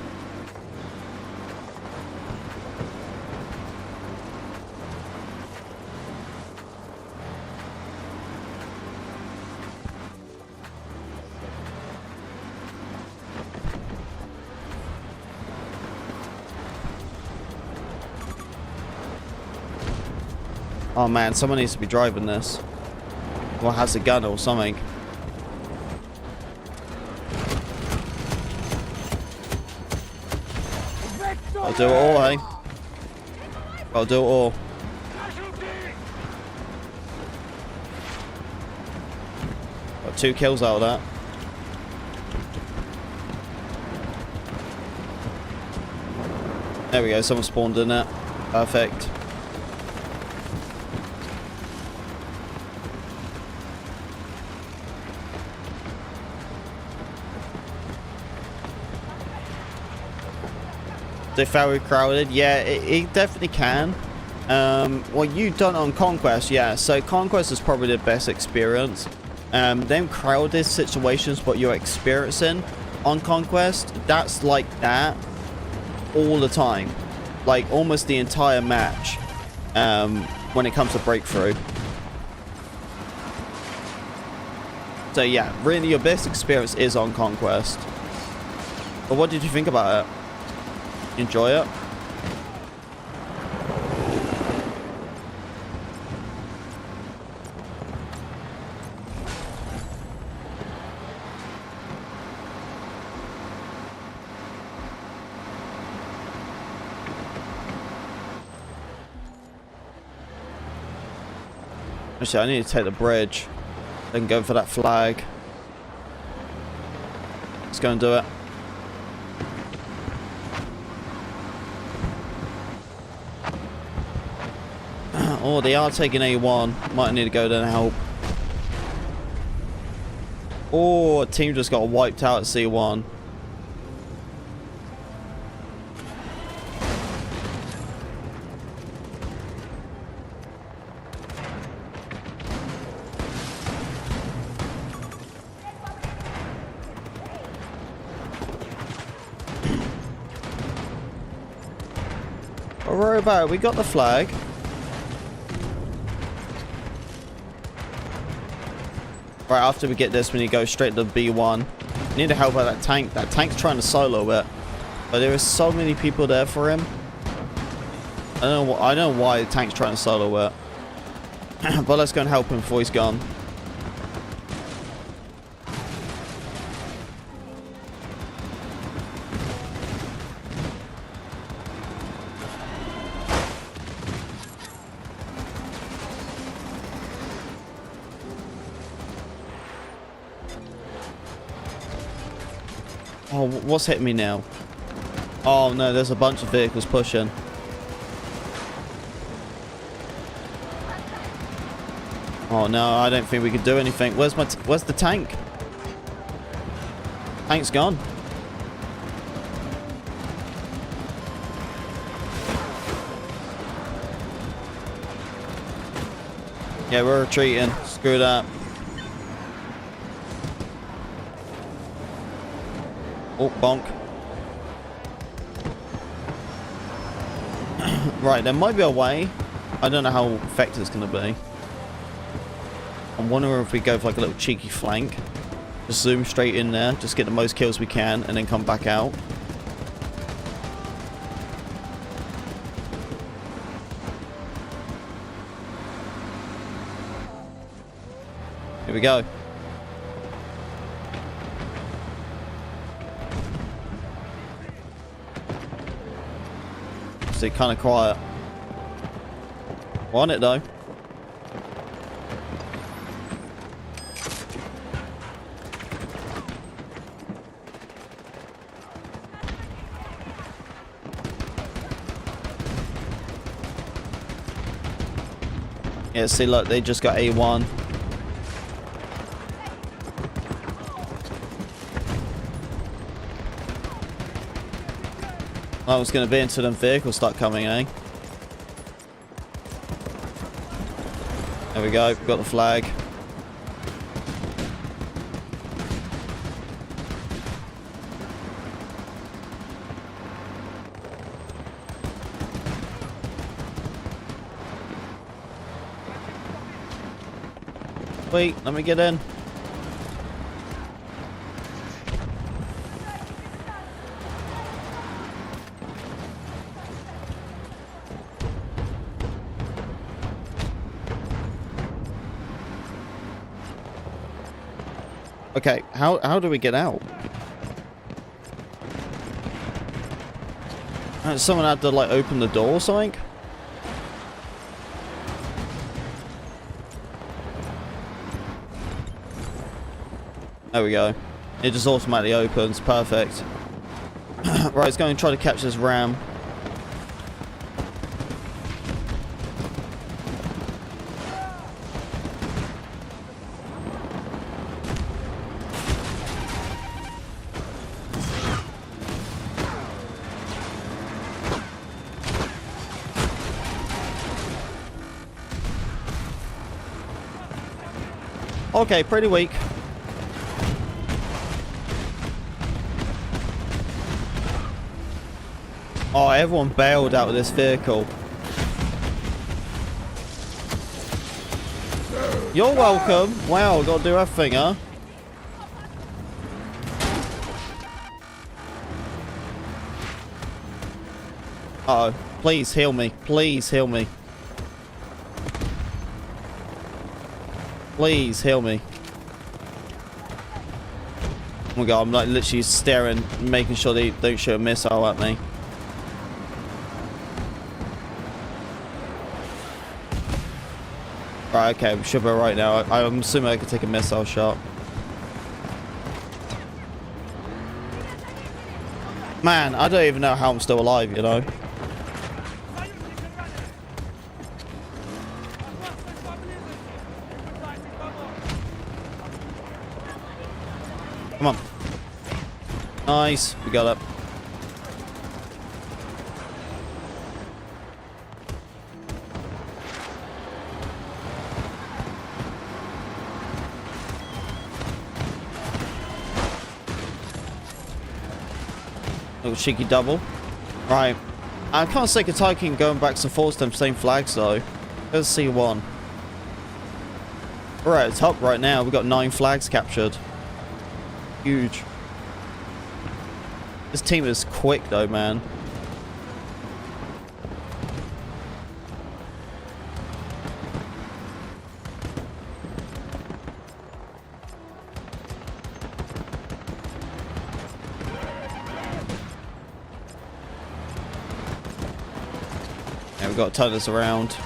Oh man, someone needs to be driving this. Or has a gun or something. I'll do it all, eh? I'll do it all. Got 2 kills out of that. There we go, someone spawned in it. Perfect. They very crowded. Yeah, it definitely can. Well, you done on Conquest, yeah. So Conquest is probably the best experience. Them crowded situations, what you're experiencing on Conquest, that's like that all the time, like almost the entire match. When it comes to breakthrough. So yeah, really your best experience is on Conquest. But what did you think about it? Enjoy it? Actually, I need to take the bridge. Then go for that flag. Let's go and do it. Oh, they are taking A1. Might need to go there and help. Oh, a team just got wiped out at C1. Don't worry about it. We got the flag. Right, after we get this, we need to go straight to B1. We need to help out that tank. That tank's trying to solo it. But there are so many people there for him. I don't know why the tank's trying to solo it. But let's go and help him before he's gone. Oh, what's hitting me now? Oh no, there's a bunch of vehicles pushing. Oh no, I don't think we can do anything. Where's the tank? Tank's gone. Yeah, we're retreating. Screw that. Oh, bonk. Right, there might be a way. I don't know how effective it's going to be. I'm wondering if we go for like a little cheeky flank. Just zoom straight in there. Just get the most kills we can and then come back out. Here we go. See, kind of quiet. Want it though. Yeah, see, look, they just got A1. I was going to be until them vehicles start coming, eh? There we go, got the flag. Wait, let me get in. Okay, how do we get out? Someone had to like open the door or something? There we go. It just automatically opens. Perfect. Right, it's going to try to catch this ram. Okay, pretty weak. Oh, everyone bailed out of this vehicle. You're welcome. Wow, gotta do everything, huh? Uh-oh. Please heal me. Please heal me. Please heal me. Oh my god, I'm like literally staring, making sure they don't shoot a missile at me. Right, okay, we should be right now. I'm assuming I could take a missile shot. Man, I don't even know how I'm still alive, you know? Come on. Nice, we got it. Little cheeky double. Right. I can't say Kentucky going back and forth to them same flags though. Let's see one. We're at the top right now. We've got 9 flags captured. Huge. This team is quick though, man. Yeah, we've got to turn this around.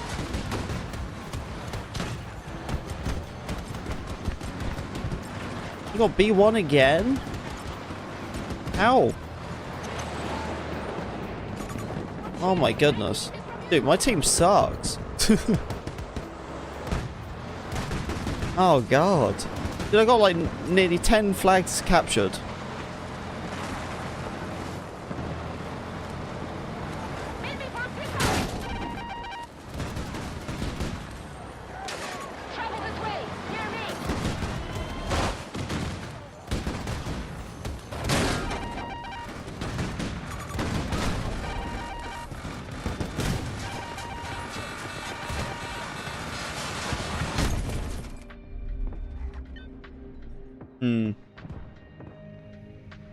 We got B1 again. How? Oh my goodness. Dude, my team sucks. Oh god. Dude, I got like nearly 10 flags captured.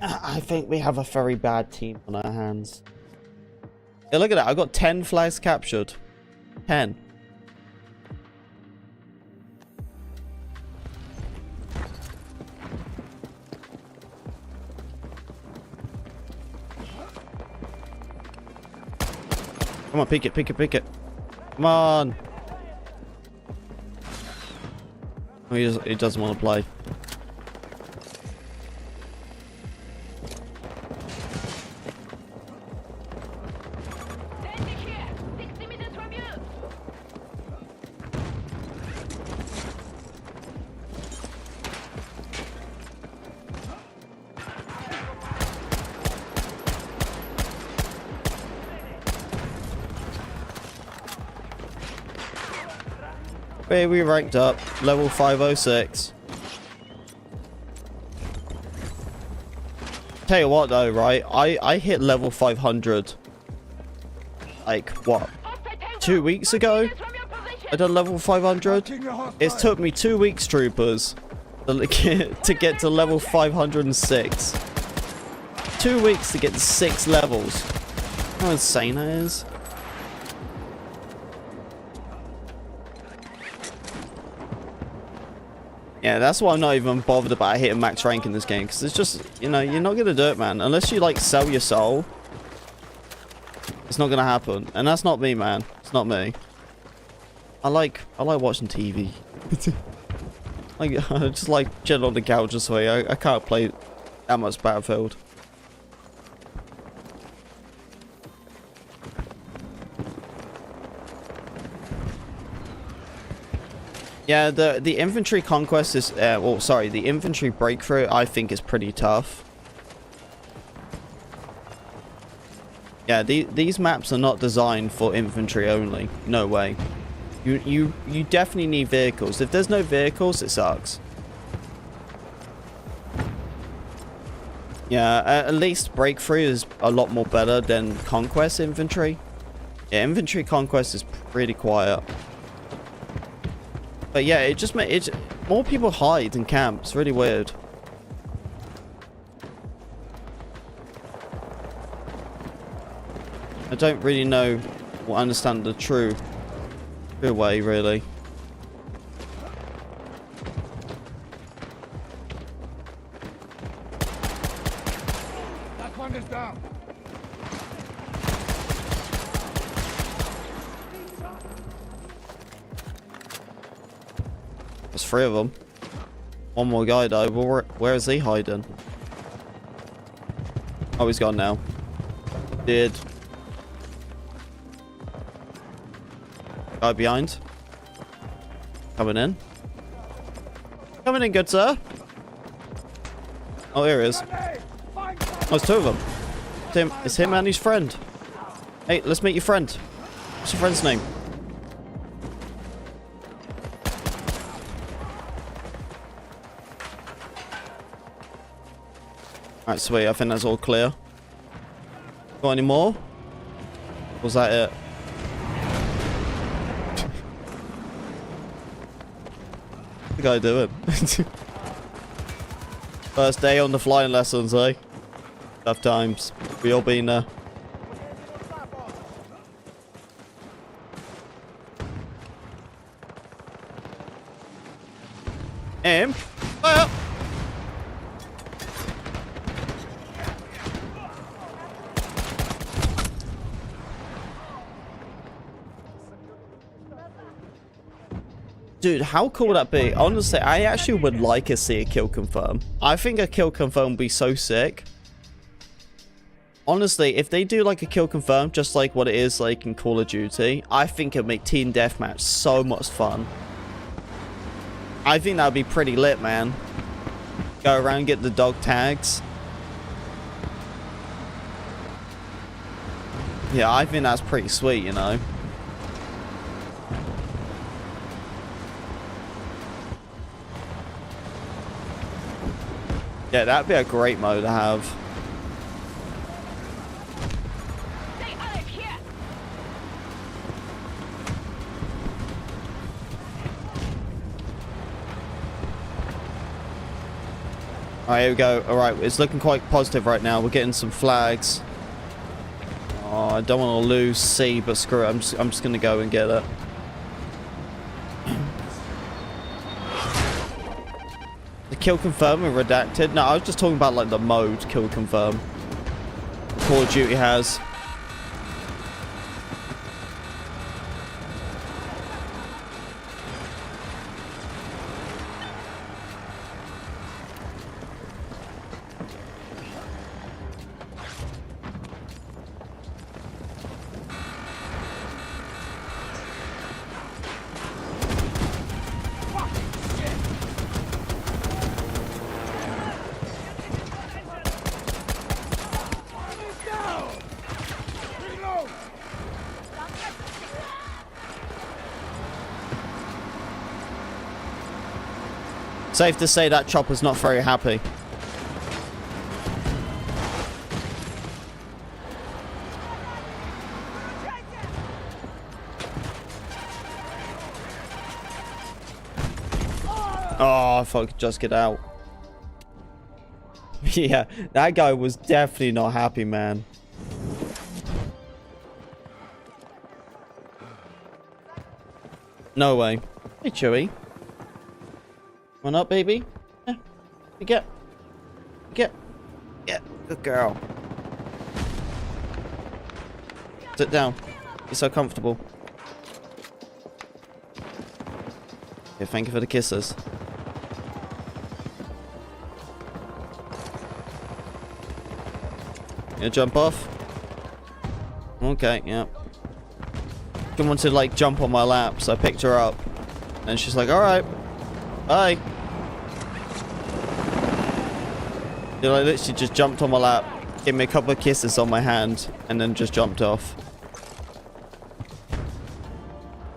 I think we have a very bad team on our hands. Yeah, look at that. I got 10 flags captured. 10. Come on, pick it, pick it, pick it. Come on. Oh, he doesn't want to play. Hey, we ranked up, level 506. Tell you what though, right? I hit level 500. Like, what? 2 weeks ago? I done level 500? It took me 2 weeks, troopers, to get to level 506. 2 weeks to get to 6 levels. How insane that is. Yeah, that's why I'm not even bothered about hitting max rank in this game, because it's just, you know, you're not going to do it, man. Unless you, like, sell your soul, it's not going to happen. And that's not me, man. It's not me. I like watching TV. I just like chilling on the couch this way. I can't play that much Battlefield. Yeah, the infantry conquest is, the infantry breakthrough I think is pretty tough. Yeah, these maps are not designed for infantry only. No way. You definitely need vehicles. If there's no vehicles, it sucks. Yeah, at least breakthrough is a lot more better than conquest infantry. Yeah, infantry conquest is pretty quiet. But yeah, it just makes more people hide and camp. It's really weird. I don't really know or understand the true way, really. That one is down. There's 3 of them. One more guy though. Well, where is he hiding? Oh, he's gone now. Did. Guy behind. Coming in. Coming in, good sir. Oh, here he is. Oh, it's 2 of them. It's him and his friend. Hey, let's meet your friend. What's your friend's name? Alright, sweet. I think that's all clear. Got any more? Was that it? What's the guy doing? First day on the flying lessons, eh? Tough times. We all been there. Aim. Fire. Dude, how cool would that be? Honestly, I actually would like to see a kill confirm. I think a kill confirm would be so sick. Honestly, if they do like a kill confirm, just like what it is like in Call of Duty, I think it'd make team deathmatch so much fun. I think that'd be pretty lit, man. Go around, get the dog tags. Yeah, I think that's pretty sweet, you know. Yeah, that'd be a great mode to have. Alright, here we go. Alright, it's looking quite positive right now. We're getting some flags. Oh, I don't want to lose C, but screw it. I'm just going to go and get it. The kill confirm and redacted. No, I was just talking about like the mode kill confirm. Call of Duty has. Safe to say that chopper's not very happy. Oh, if I could just get out. Yeah, that guy was definitely not happy, man. No way. Hey, Chewie. Come on up, baby. Yeah. You get. Yeah, good girl. Sit down. You're so comfortable. Yeah, thank you for the kisses. You jump off? Okay, yeah. She wanted to like jump on my lap, so I picked her up. And she's like, alright. Bye. You know, I literally just jumped on my lap, gave me a couple of kisses on my hand, and then just jumped off.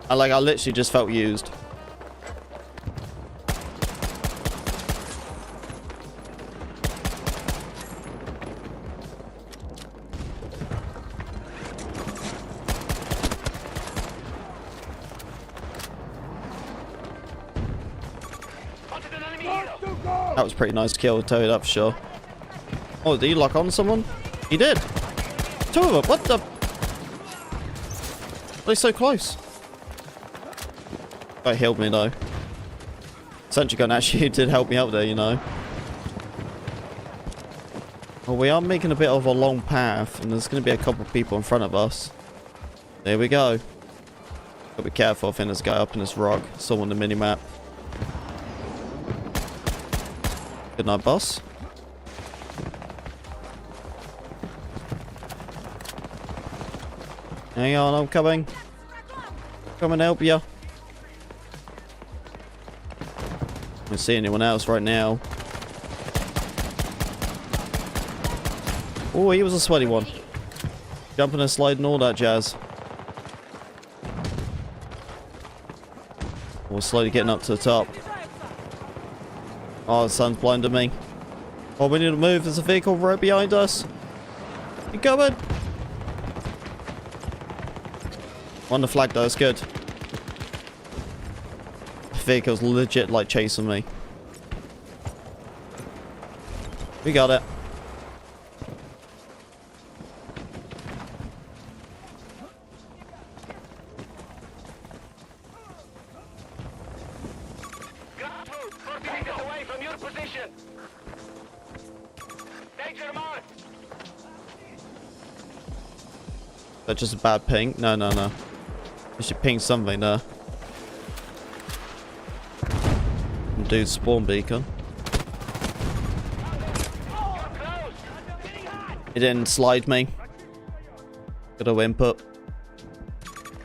I literally just felt used. That was pretty nice kill, to tell you that for sure. Oh, did he lock on someone? He did. Two of them. What the? They're so close. That healed me though. Sentry gun actually did help me out there, you know. Well, we are making a bit of a long path, and there's going to be a couple of people in front of us. There we go. Gotta be careful. I think there's a guy up in this rock. Someone on the mini-map. Good night, boss. Hang on, I'm coming. Come and help you. I don't see anyone else right now. Oh, he was a sweaty one. Jumping and sliding, all that jazz. We're slowly getting up to the top. Oh, the sun's blinding me. Oh, we need to move. There's a vehicle right behind us. You coming? On the flag though, it's good. The vehicle's legit like chasing me. We got it. That's just a bad ping. No, no, no. We should ping something there. Dude, spawn beacon. It didn't slide me. Gotta input.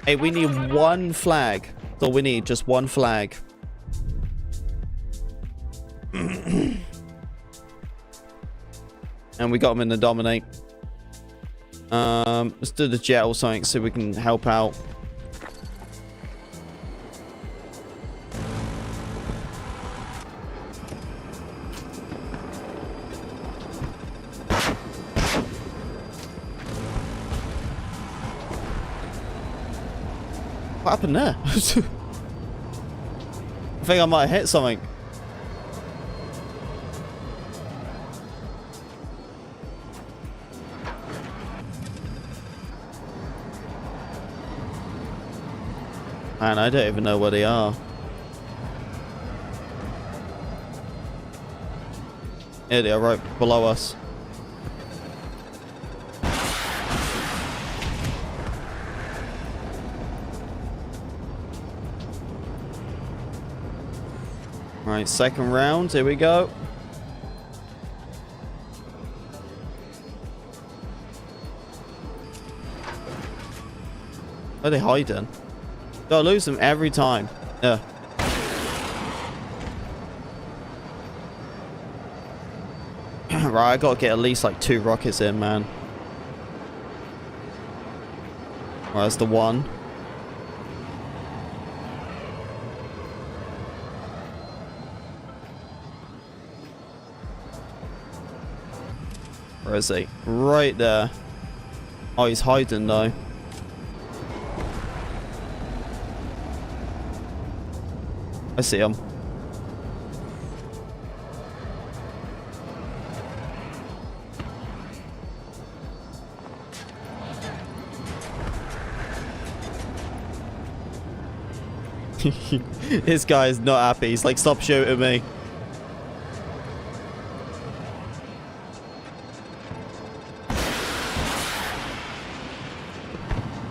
Hey, we need one flag. That's all we need, just one flag. And we got him in the dominate. Let's do the jet or something so we can help out. What happened there? I think I might have hit something. Man, I don't even know where they are. Here they are, right below us. Right, second round, here we go. Where are they hiding? Gotta lose them every time. Yeah. Right, I gotta get at least like 2 rockets in, man. Right, that's the one. Where is he? Right there. Oh, he's hiding though. I see him. This guy is not happy. He's like, stop shooting me.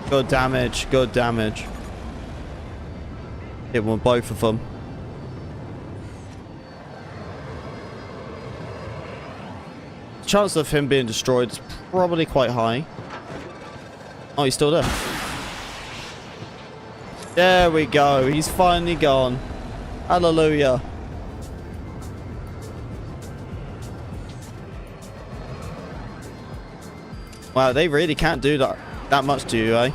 Good damage, good damage. Hit one, both of them. The chance of him being destroyed is probably quite high. Oh, he's still there. There we go. He's finally gone. Hallelujah. Wow, they really can't do that much to you, eh?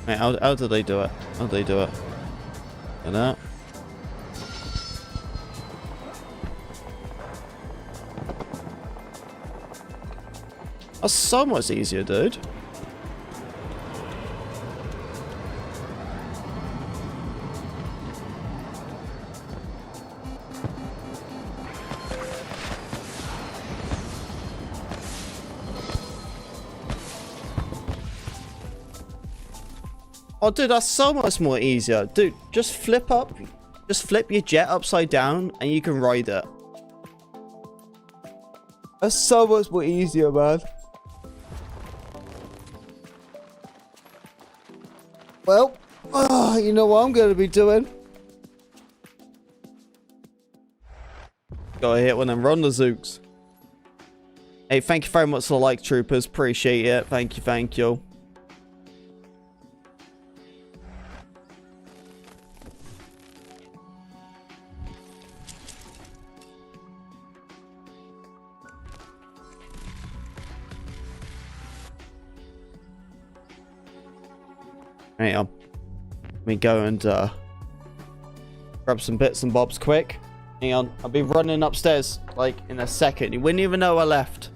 Wait, how do they do it? How do they do it? And that. That's so much easier, dude. Oh, dude, that's so much more easier. Dude, just flip up. Just flip your jet upside down and you can ride it. That's so much more easier, man. Well, you know what I'm going to be doing? Gotta hit one and run the zooks. Hey, thank you very much for the like, troopers. Appreciate it. Thank you, thank you. Hang on. Let me go and grab some bits and bobs quick. Hang on. I'll be running upstairs like in a second. You wouldn't even know I left.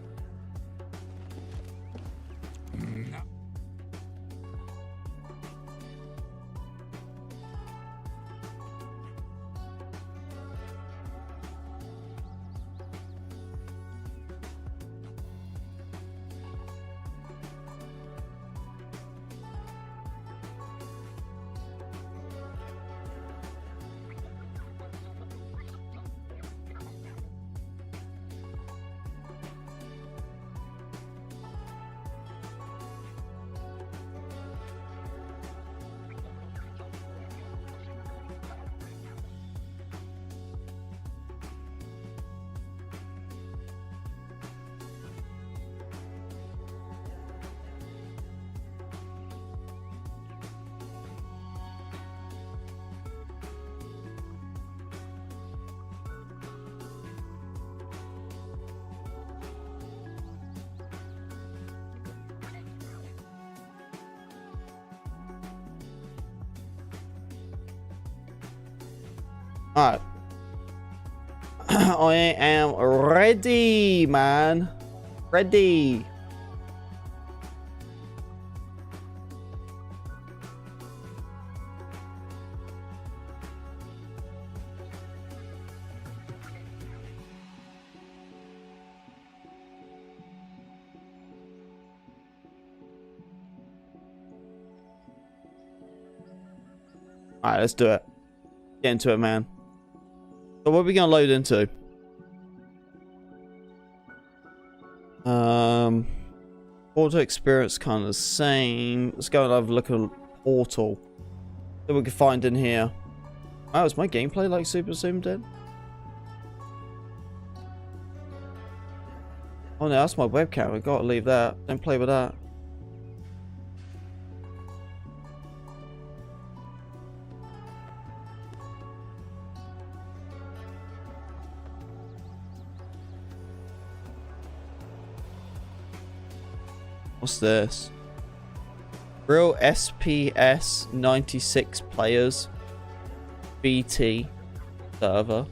Alright. I am ready, man. Ready. Alright, let's do it. Get into it, man. So what are we gonna load into? Auto experience kind of the same. Let's go and have a look at Portal. That we can find in here. Oh, is my gameplay like super zoomed in? Oh no, that's my webcam. I gotta leave that. Don't play with that. What's this? Real SPS 96 players. BT server.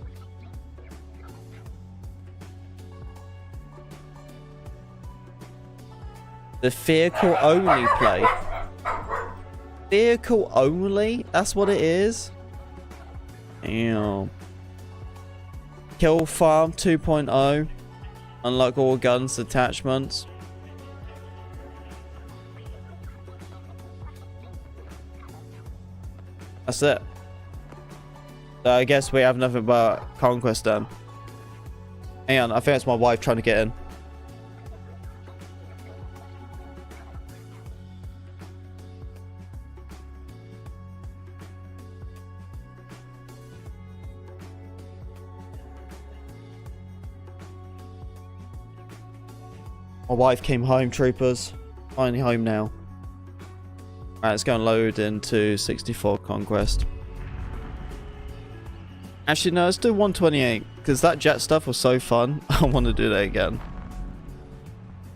The vehicle only play. Vehicle only? That's what it is? Damn. Kill Farm 2.0. Unlock all guns attachments. That's it. So I guess we have nothing but Conquest done. Hang on, I think it's my wife trying to get in. My wife came home, troopers. Finally home now. Alright, let's go and load into 64 Conquest. Actually, no, let's do 128. Because that jet stuff was so fun. I want to do that again.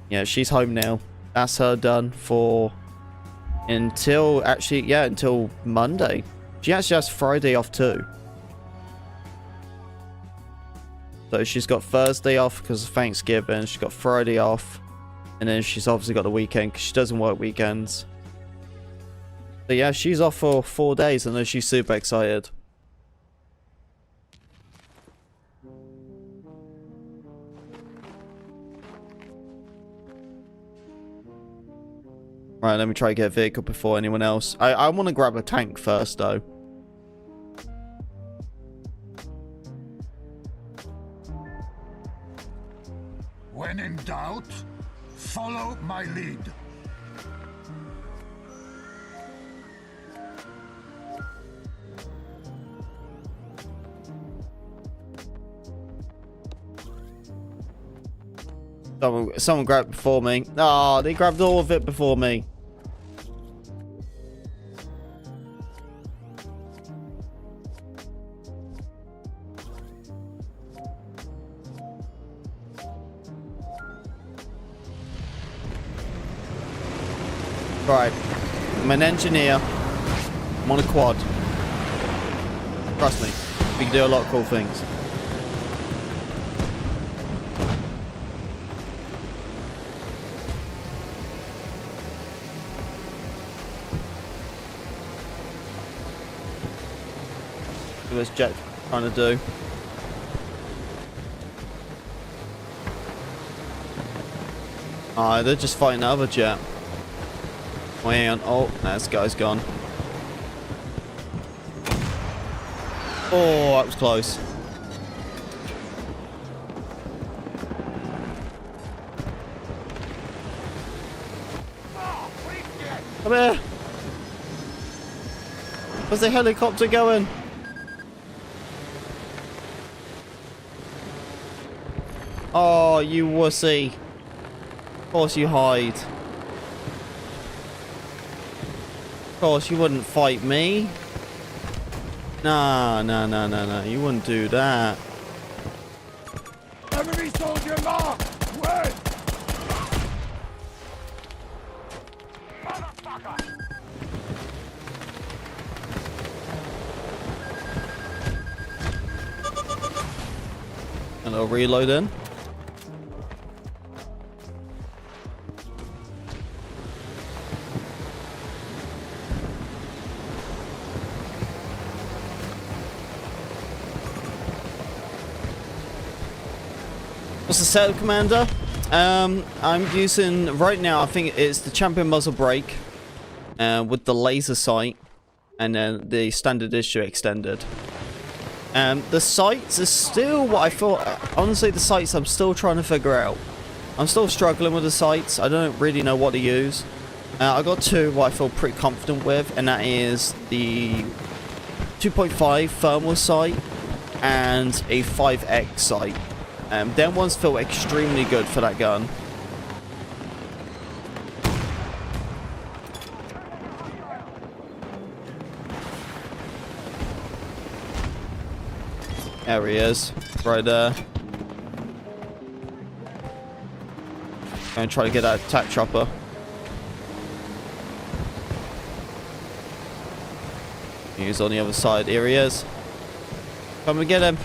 Yeah, she's home now. That's her done for... Until... Actually, yeah, until Monday. She actually has Friday off too. So she's got Thursday off because of Thanksgiving. She's got Friday off. And then she's obviously got the weekend because she doesn't work weekends. So yeah, she's off for 4 days. I know she's super excited. Right, let me try to get a vehicle before anyone else. I want to grab a tank first though. When in doubt, follow my lead. Someone grabbed before me. Oh, they grabbed all of it before me. Right, I'm an engineer. I'm on a quad. Trust me, we can do a lot of cool things. What's Jet trying to do? Ah, they're just fighting the other jet. Oh, hang on. Oh, this guy's gone. Oh, that was close. Come here. Where's the helicopter going? Oh, you wussy. Of course you hide. Of course you wouldn't fight me. Nah, you wouldn't do that. Enemy soldier mark! Wait! Motherfucker! While reloading. What's the setup, Commander? I'm using right now, I think it's the champion muzzle brake with the laser sight and then the standard issue extended. The sights are still what I thought. Honestly, the sights I'm still trying to figure out. I'm still struggling with the sights. I don't really know what to use. I got two what I feel pretty confident with, and that is the 2.5 thermal sight and a 5x sight. Them ones feel extremely good for that gun. There he is, right there. Gonna try to get that attack chopper. He's on the other side. Here he is. Come and get him.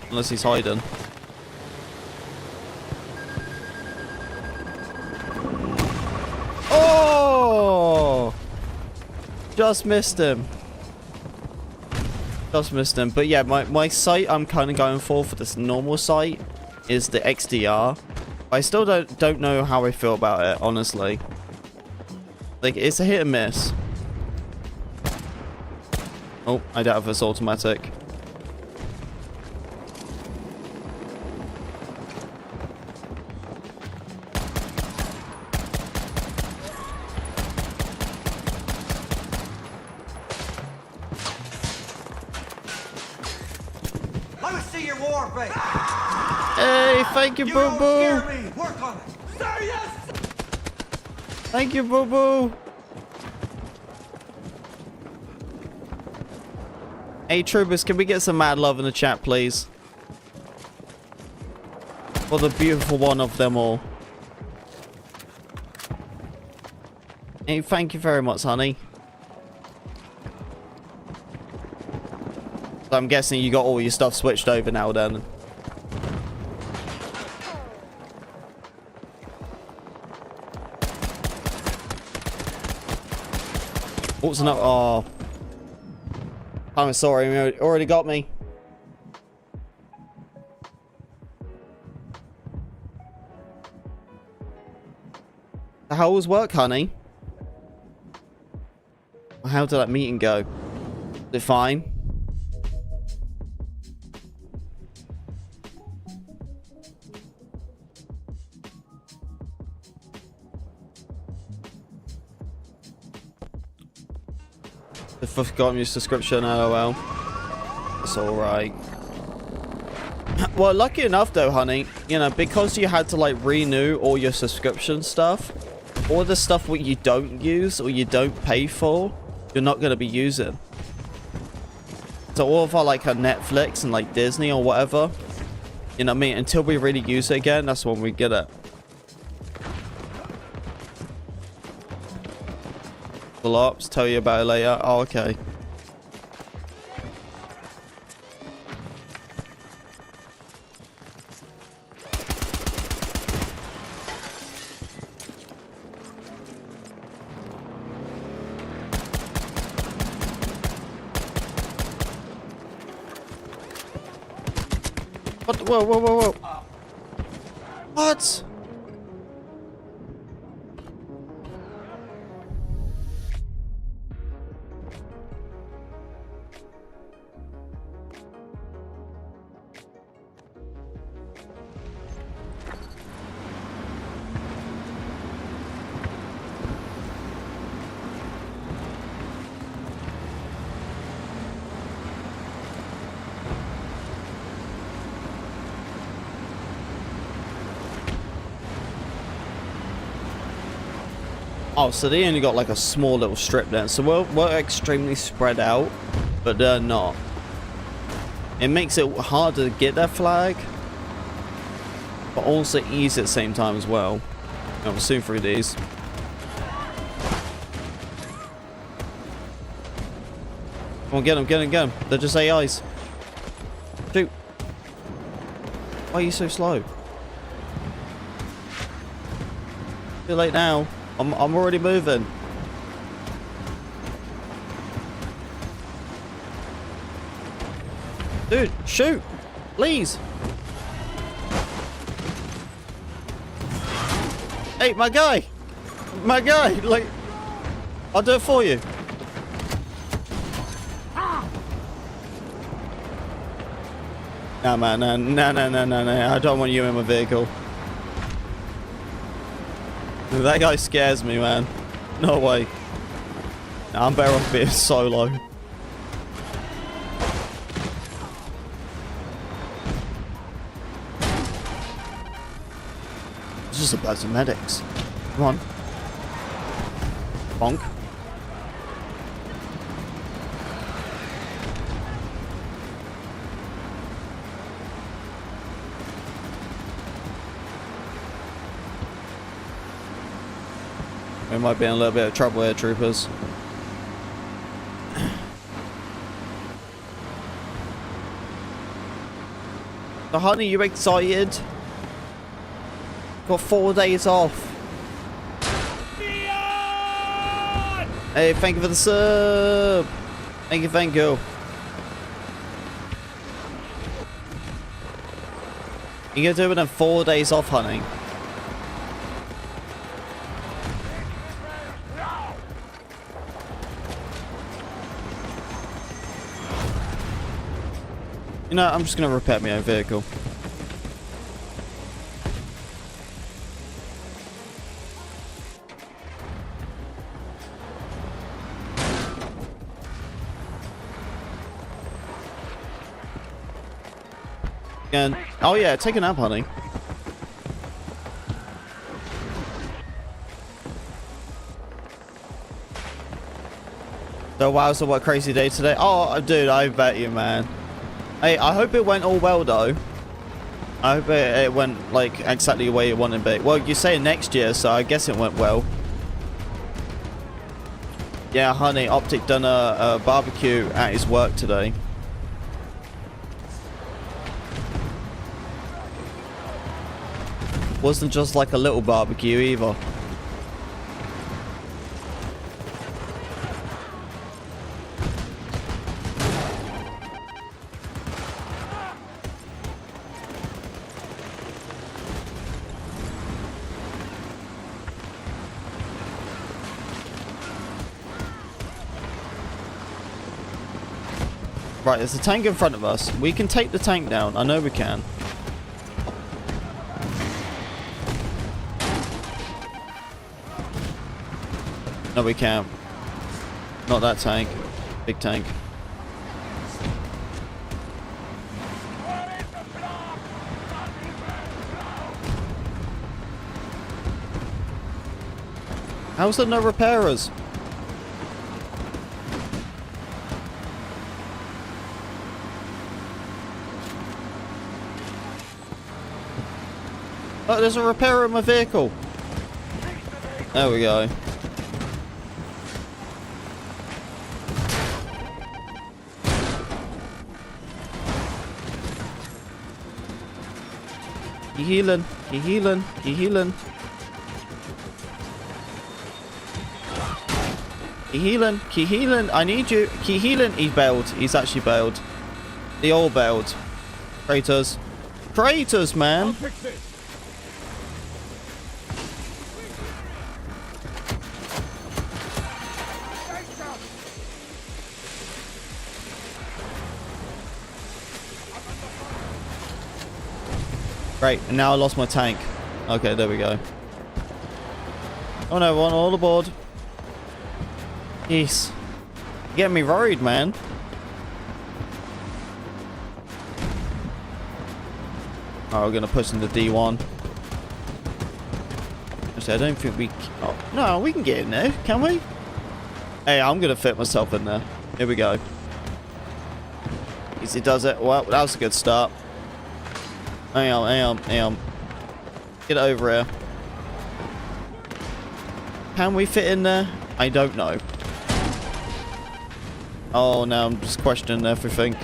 Unless he's hiding. Oh! Just missed him. Just missed him. But yeah, my sight I'm kind of going for this normal sight is the XDR. I still don't know how I feel about it, honestly. Like, it's a hit and miss. Oh, I doubt if it's automatic. Let me see your war face. Hey, thank you, Boo Boo. Work on it. Sir, yes. Thank you, Boo Boo. Hey, troopers, can we get some mad love in the chat, please? For the beautiful one of them all. Hey, thank you very much, honey. So I'm guessing you got all your stuff switched over now, then. What's another? Oh. I'm sorry, you already got me. How was work, honey? How did that meeting go? Is it fine? I forgot your subscription, lol. It's alright. Well, lucky enough though, honey, you know, because you had to like renew all your subscription stuff, all the stuff what you don't use or you don't pay for, you're not going to be using. So all of our like our Netflix and like Disney or whatever, you know what I mean, until we really use it again, that's when we get it. Ops, tell you about it later. Oh, okay. What? Whoa, whoa, whoa, whoa. What? Oh, so they only got like a small little strip there. So we're extremely spread out, but they're not. It makes it harder to get that flag, but also easy at the same time as well. I'm soon through these. Come on, get them, get them, get them. They're just AIs. Shoot. Why are you so slow? Too late now. I'm already moving. Dude, shoot! Please! Hey, my guy! My guy! Like, I'll do it for you. Nah, man, no. I don't want you in my vehicle. That guy scares me, man. No way. Nah, I'm better off being solo. It's just about some medics. Come on. Bonk. We might be in a little bit of trouble here, troopers. So, honey, you excited? Got 4 days off. Hey, thank you for the sub. Thank you, thank you. You gonna do it in 4 days off, honey? You know, I'm just gonna repair my own vehicle. And oh yeah, take a nap, honey. So wow, so what crazy day today? Oh, dude, I bet you, man. Hey, I hope it went all well, though. I hope it went, like, exactly the way you wanted it to be. Well, you say next year, so I guess it went well. Yeah, honey, Optic done a barbecue at his work today. Wasn't just like a little barbecue, either. Right, there's a tank in front of us. We can take the tank down. I know we can. No, we can't. Not that tank. Big tank. How's there no repairers? Oh, there's a repairer in my vehicle. There we go. He healing. He healing. He healing. He healing. He healing. I need you. He healing. He bailed. He's actually bailed. They all bailed. Traitors. Traitors, man. Great, and now I lost my tank. Okay, there we go. Oh no, everyone, all aboard. Jeez. You're getting me worried, man. Alright, we're gonna push into D1. Actually, I don't think we... Oh, no, we can get in there, can we? Hey, I'm gonna fit myself in there. Here we go. Easy does it. Well, that was a good start. Hang on. Get over here. Can we fit in there? I don't know. Oh, now I'm just questioning everything.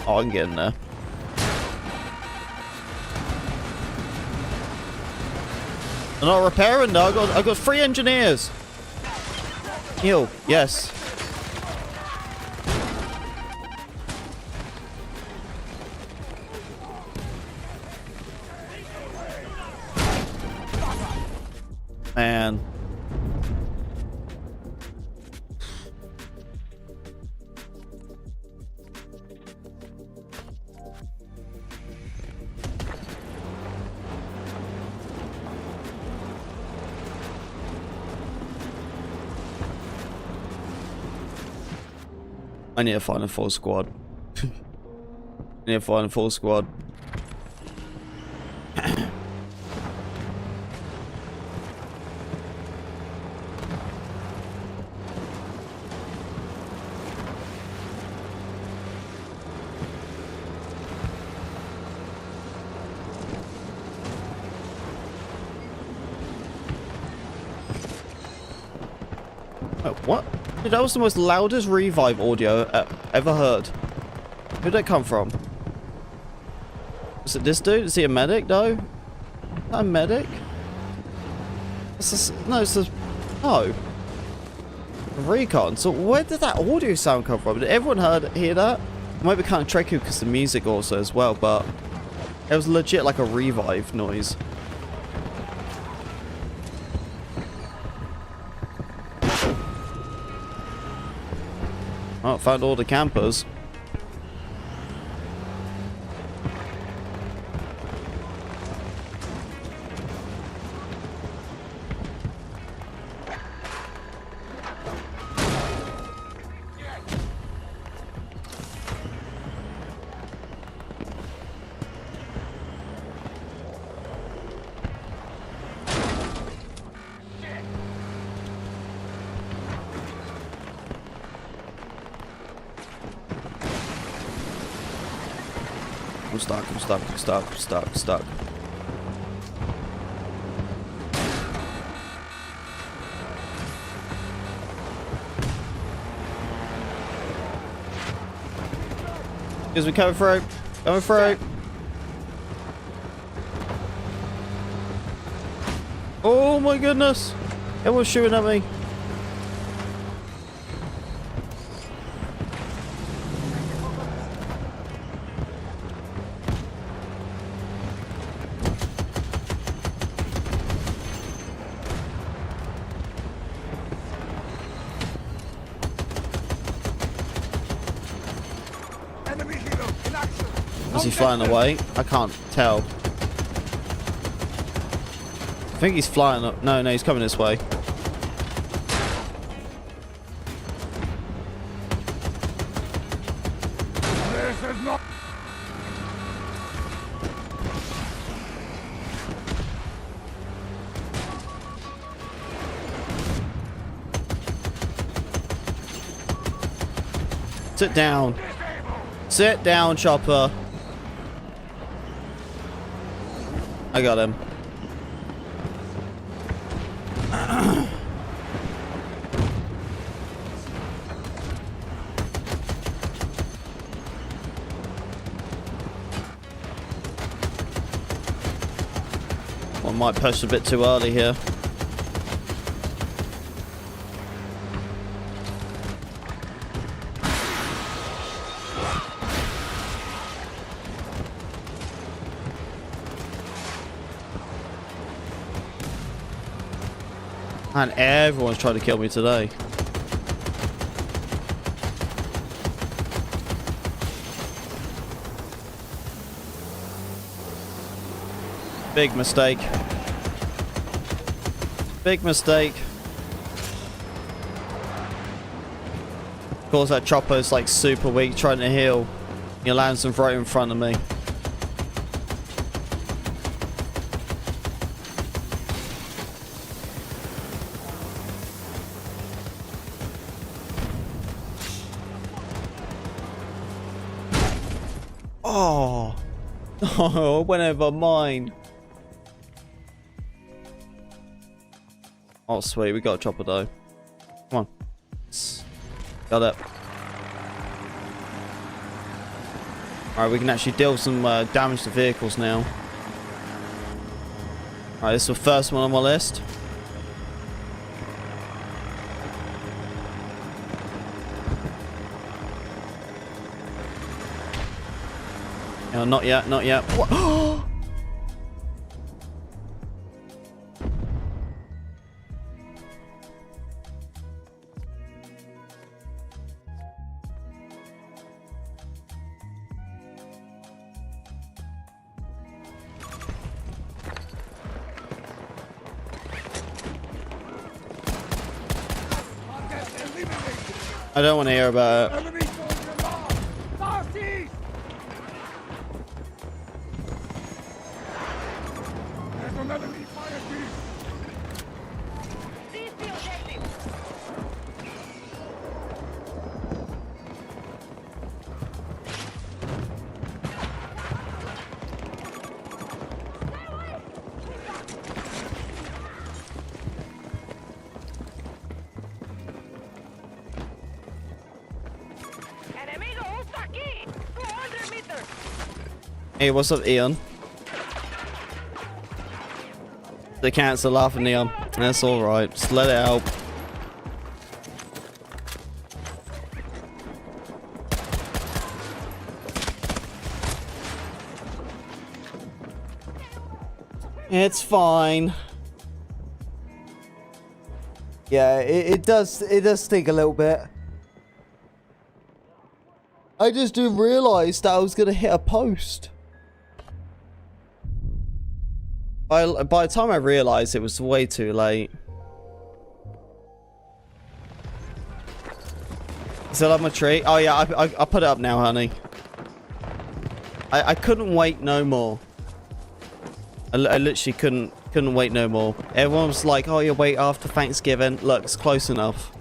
Oh, I can get in there. I'm not repairing though. I got 3 engineers. Heal. Yes. Man. I need to find a full squad. I need to find a full squad. Oh, what? Dude, that was the most loudest revive audio ever heard. Where'd that come from? Is it this dude? Is he a medic though? Is that a medic? No, it's a... Oh. A recon. So where did that audio sound come from? Did everyone hear that? It might be kind of tricky because the music also as well, but... It was legit like a revive noise. Oh, found all the campers. I'm stuck. Excuse me, coming through. Coming through. Oh my goodness. Everyone's shooting at me. Is he flying away? I can't tell. I think he's flying up. No, he's coming this way. This is not... Sit down. Sit down, Chopper. I got him. One might push a bit too early here. And everyone's trying to kill me today. Big mistake. Big mistake. Of course, that chopper is like super weak trying to heal. He lands them right in front of me. Oh, oh, it went over mine. Oh, sweet, we got a chopper though. Come on. Got it. Alright, we can actually deal some damage to vehicles now. Alright, this is the first one on my list. No, not yet, not yet. What? I don't want to hear about it. Hey, what's up, Ian? The cats are laughing, Ian. That's alright. Just let it out. It's fine. Yeah, it does stink a little bit. I just didn't realise that I was gonna hit a post. By the time I realised, it was way too late. Is that on my tree? Oh yeah, I put it up now, honey. I couldn't wait no more. I literally couldn't wait no more. Everyone was like, oh, you wait after Thanksgiving. Look, it's close enough.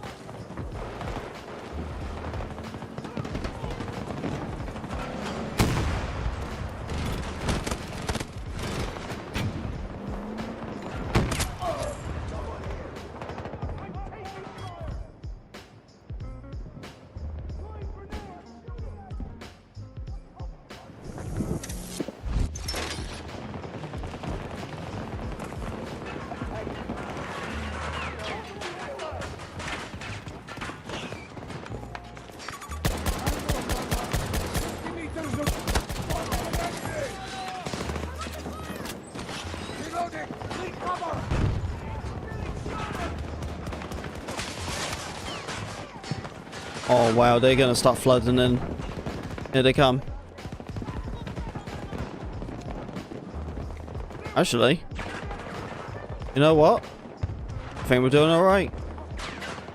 Oh wow, they're gonna start flooding in. Here they come. Actually, you know what? I think we're doing alright.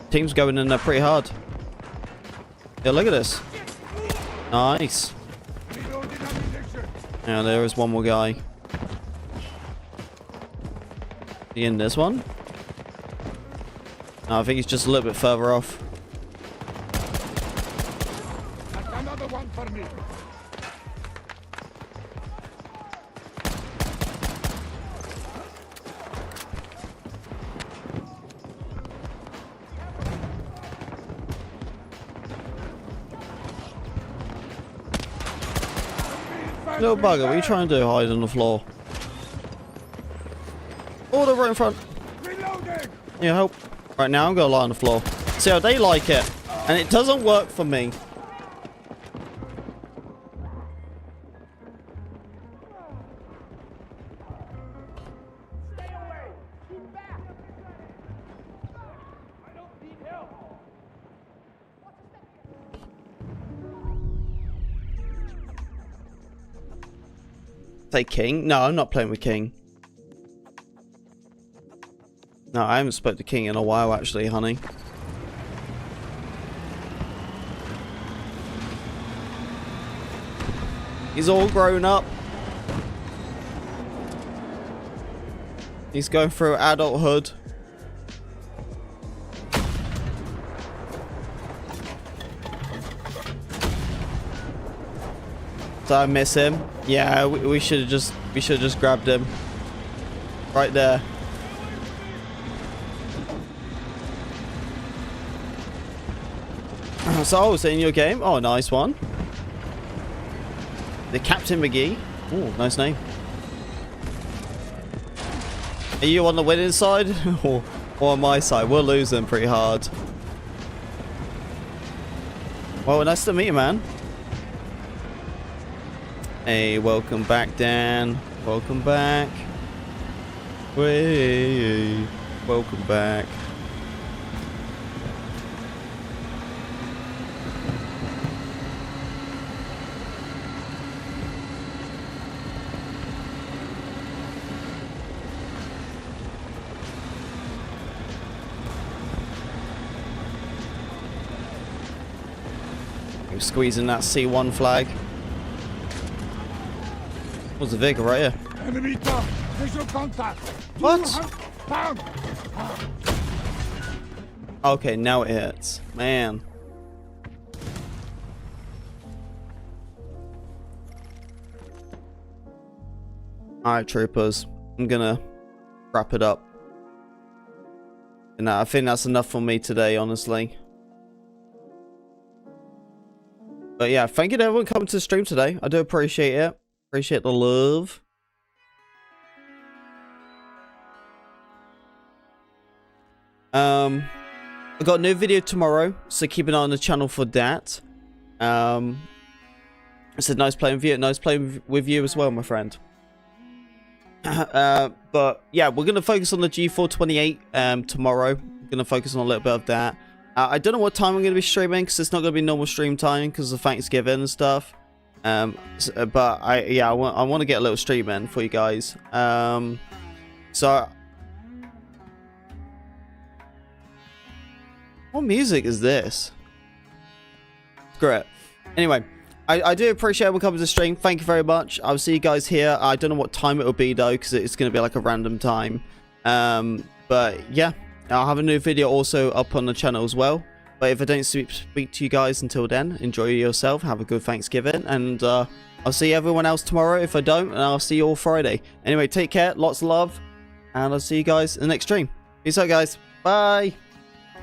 Team's going in there pretty hard. Yeah, look at this. Nice. Now there is one more guy. He in this one? No, I think he's just a little bit further off. Another one for me. Little bugger, what are you trying to do? Hide on the floor. Oh, they're right in front. Yeah, help. Right now, I'm gonna lie on the floor. See how they like it. And it doesn't work for me. Say King? No, I'm not playing with King. No, I haven't spoke to King in a while, actually, honey. He's all grown up. He's going through adulthood. So I miss him. Yeah, we should have just grabbed him. Right there. So I was in your game. Oh, nice one. The Captain McGee. Oh, nice name. Are you on the winning side or on my side? We're losing pretty hard. Well, nice to meet you, man. Hey, welcome back, Dan. Welcome back. Way, welcome back. Squeezing that C1 flag. What's the vehicle right here? Enemy down. Visual contact. What? Down. Okay, now it hits. Man. Alright, troopers. I'm gonna wrap it up. And I think that's enough for me today, honestly. But yeah, thank you to everyone coming to the stream today. I do appreciate it. Appreciate the love. I got a new video tomorrow, so keep an eye on the channel for that. It's a nice playing with you. Nice playing with you as well, my friend. But yeah, we're gonna focus on the G428 tomorrow. We're gonna focus on a little bit of that. I don't know what time I'm going to be streaming because it's not going to be normal stream time because of Thanksgiving and stuff. But I want to get a little stream in for you guys. So what music is this? Great. Anyway, I do appreciate everyone coming to the stream. Thank you very much. I'll see you guys here. I don't know what time it will be though because it's going to be like a random time. But yeah. I'll have a new video also up on the channel as well. But if I don't speak to you guys until then, enjoy yourself. Have a good Thanksgiving. And I'll see everyone else tomorrow if I don't. And I'll see you all Friday. Anyway, take care. Lots of love. And I'll see you guys in the next stream. Peace out, guys. Bye.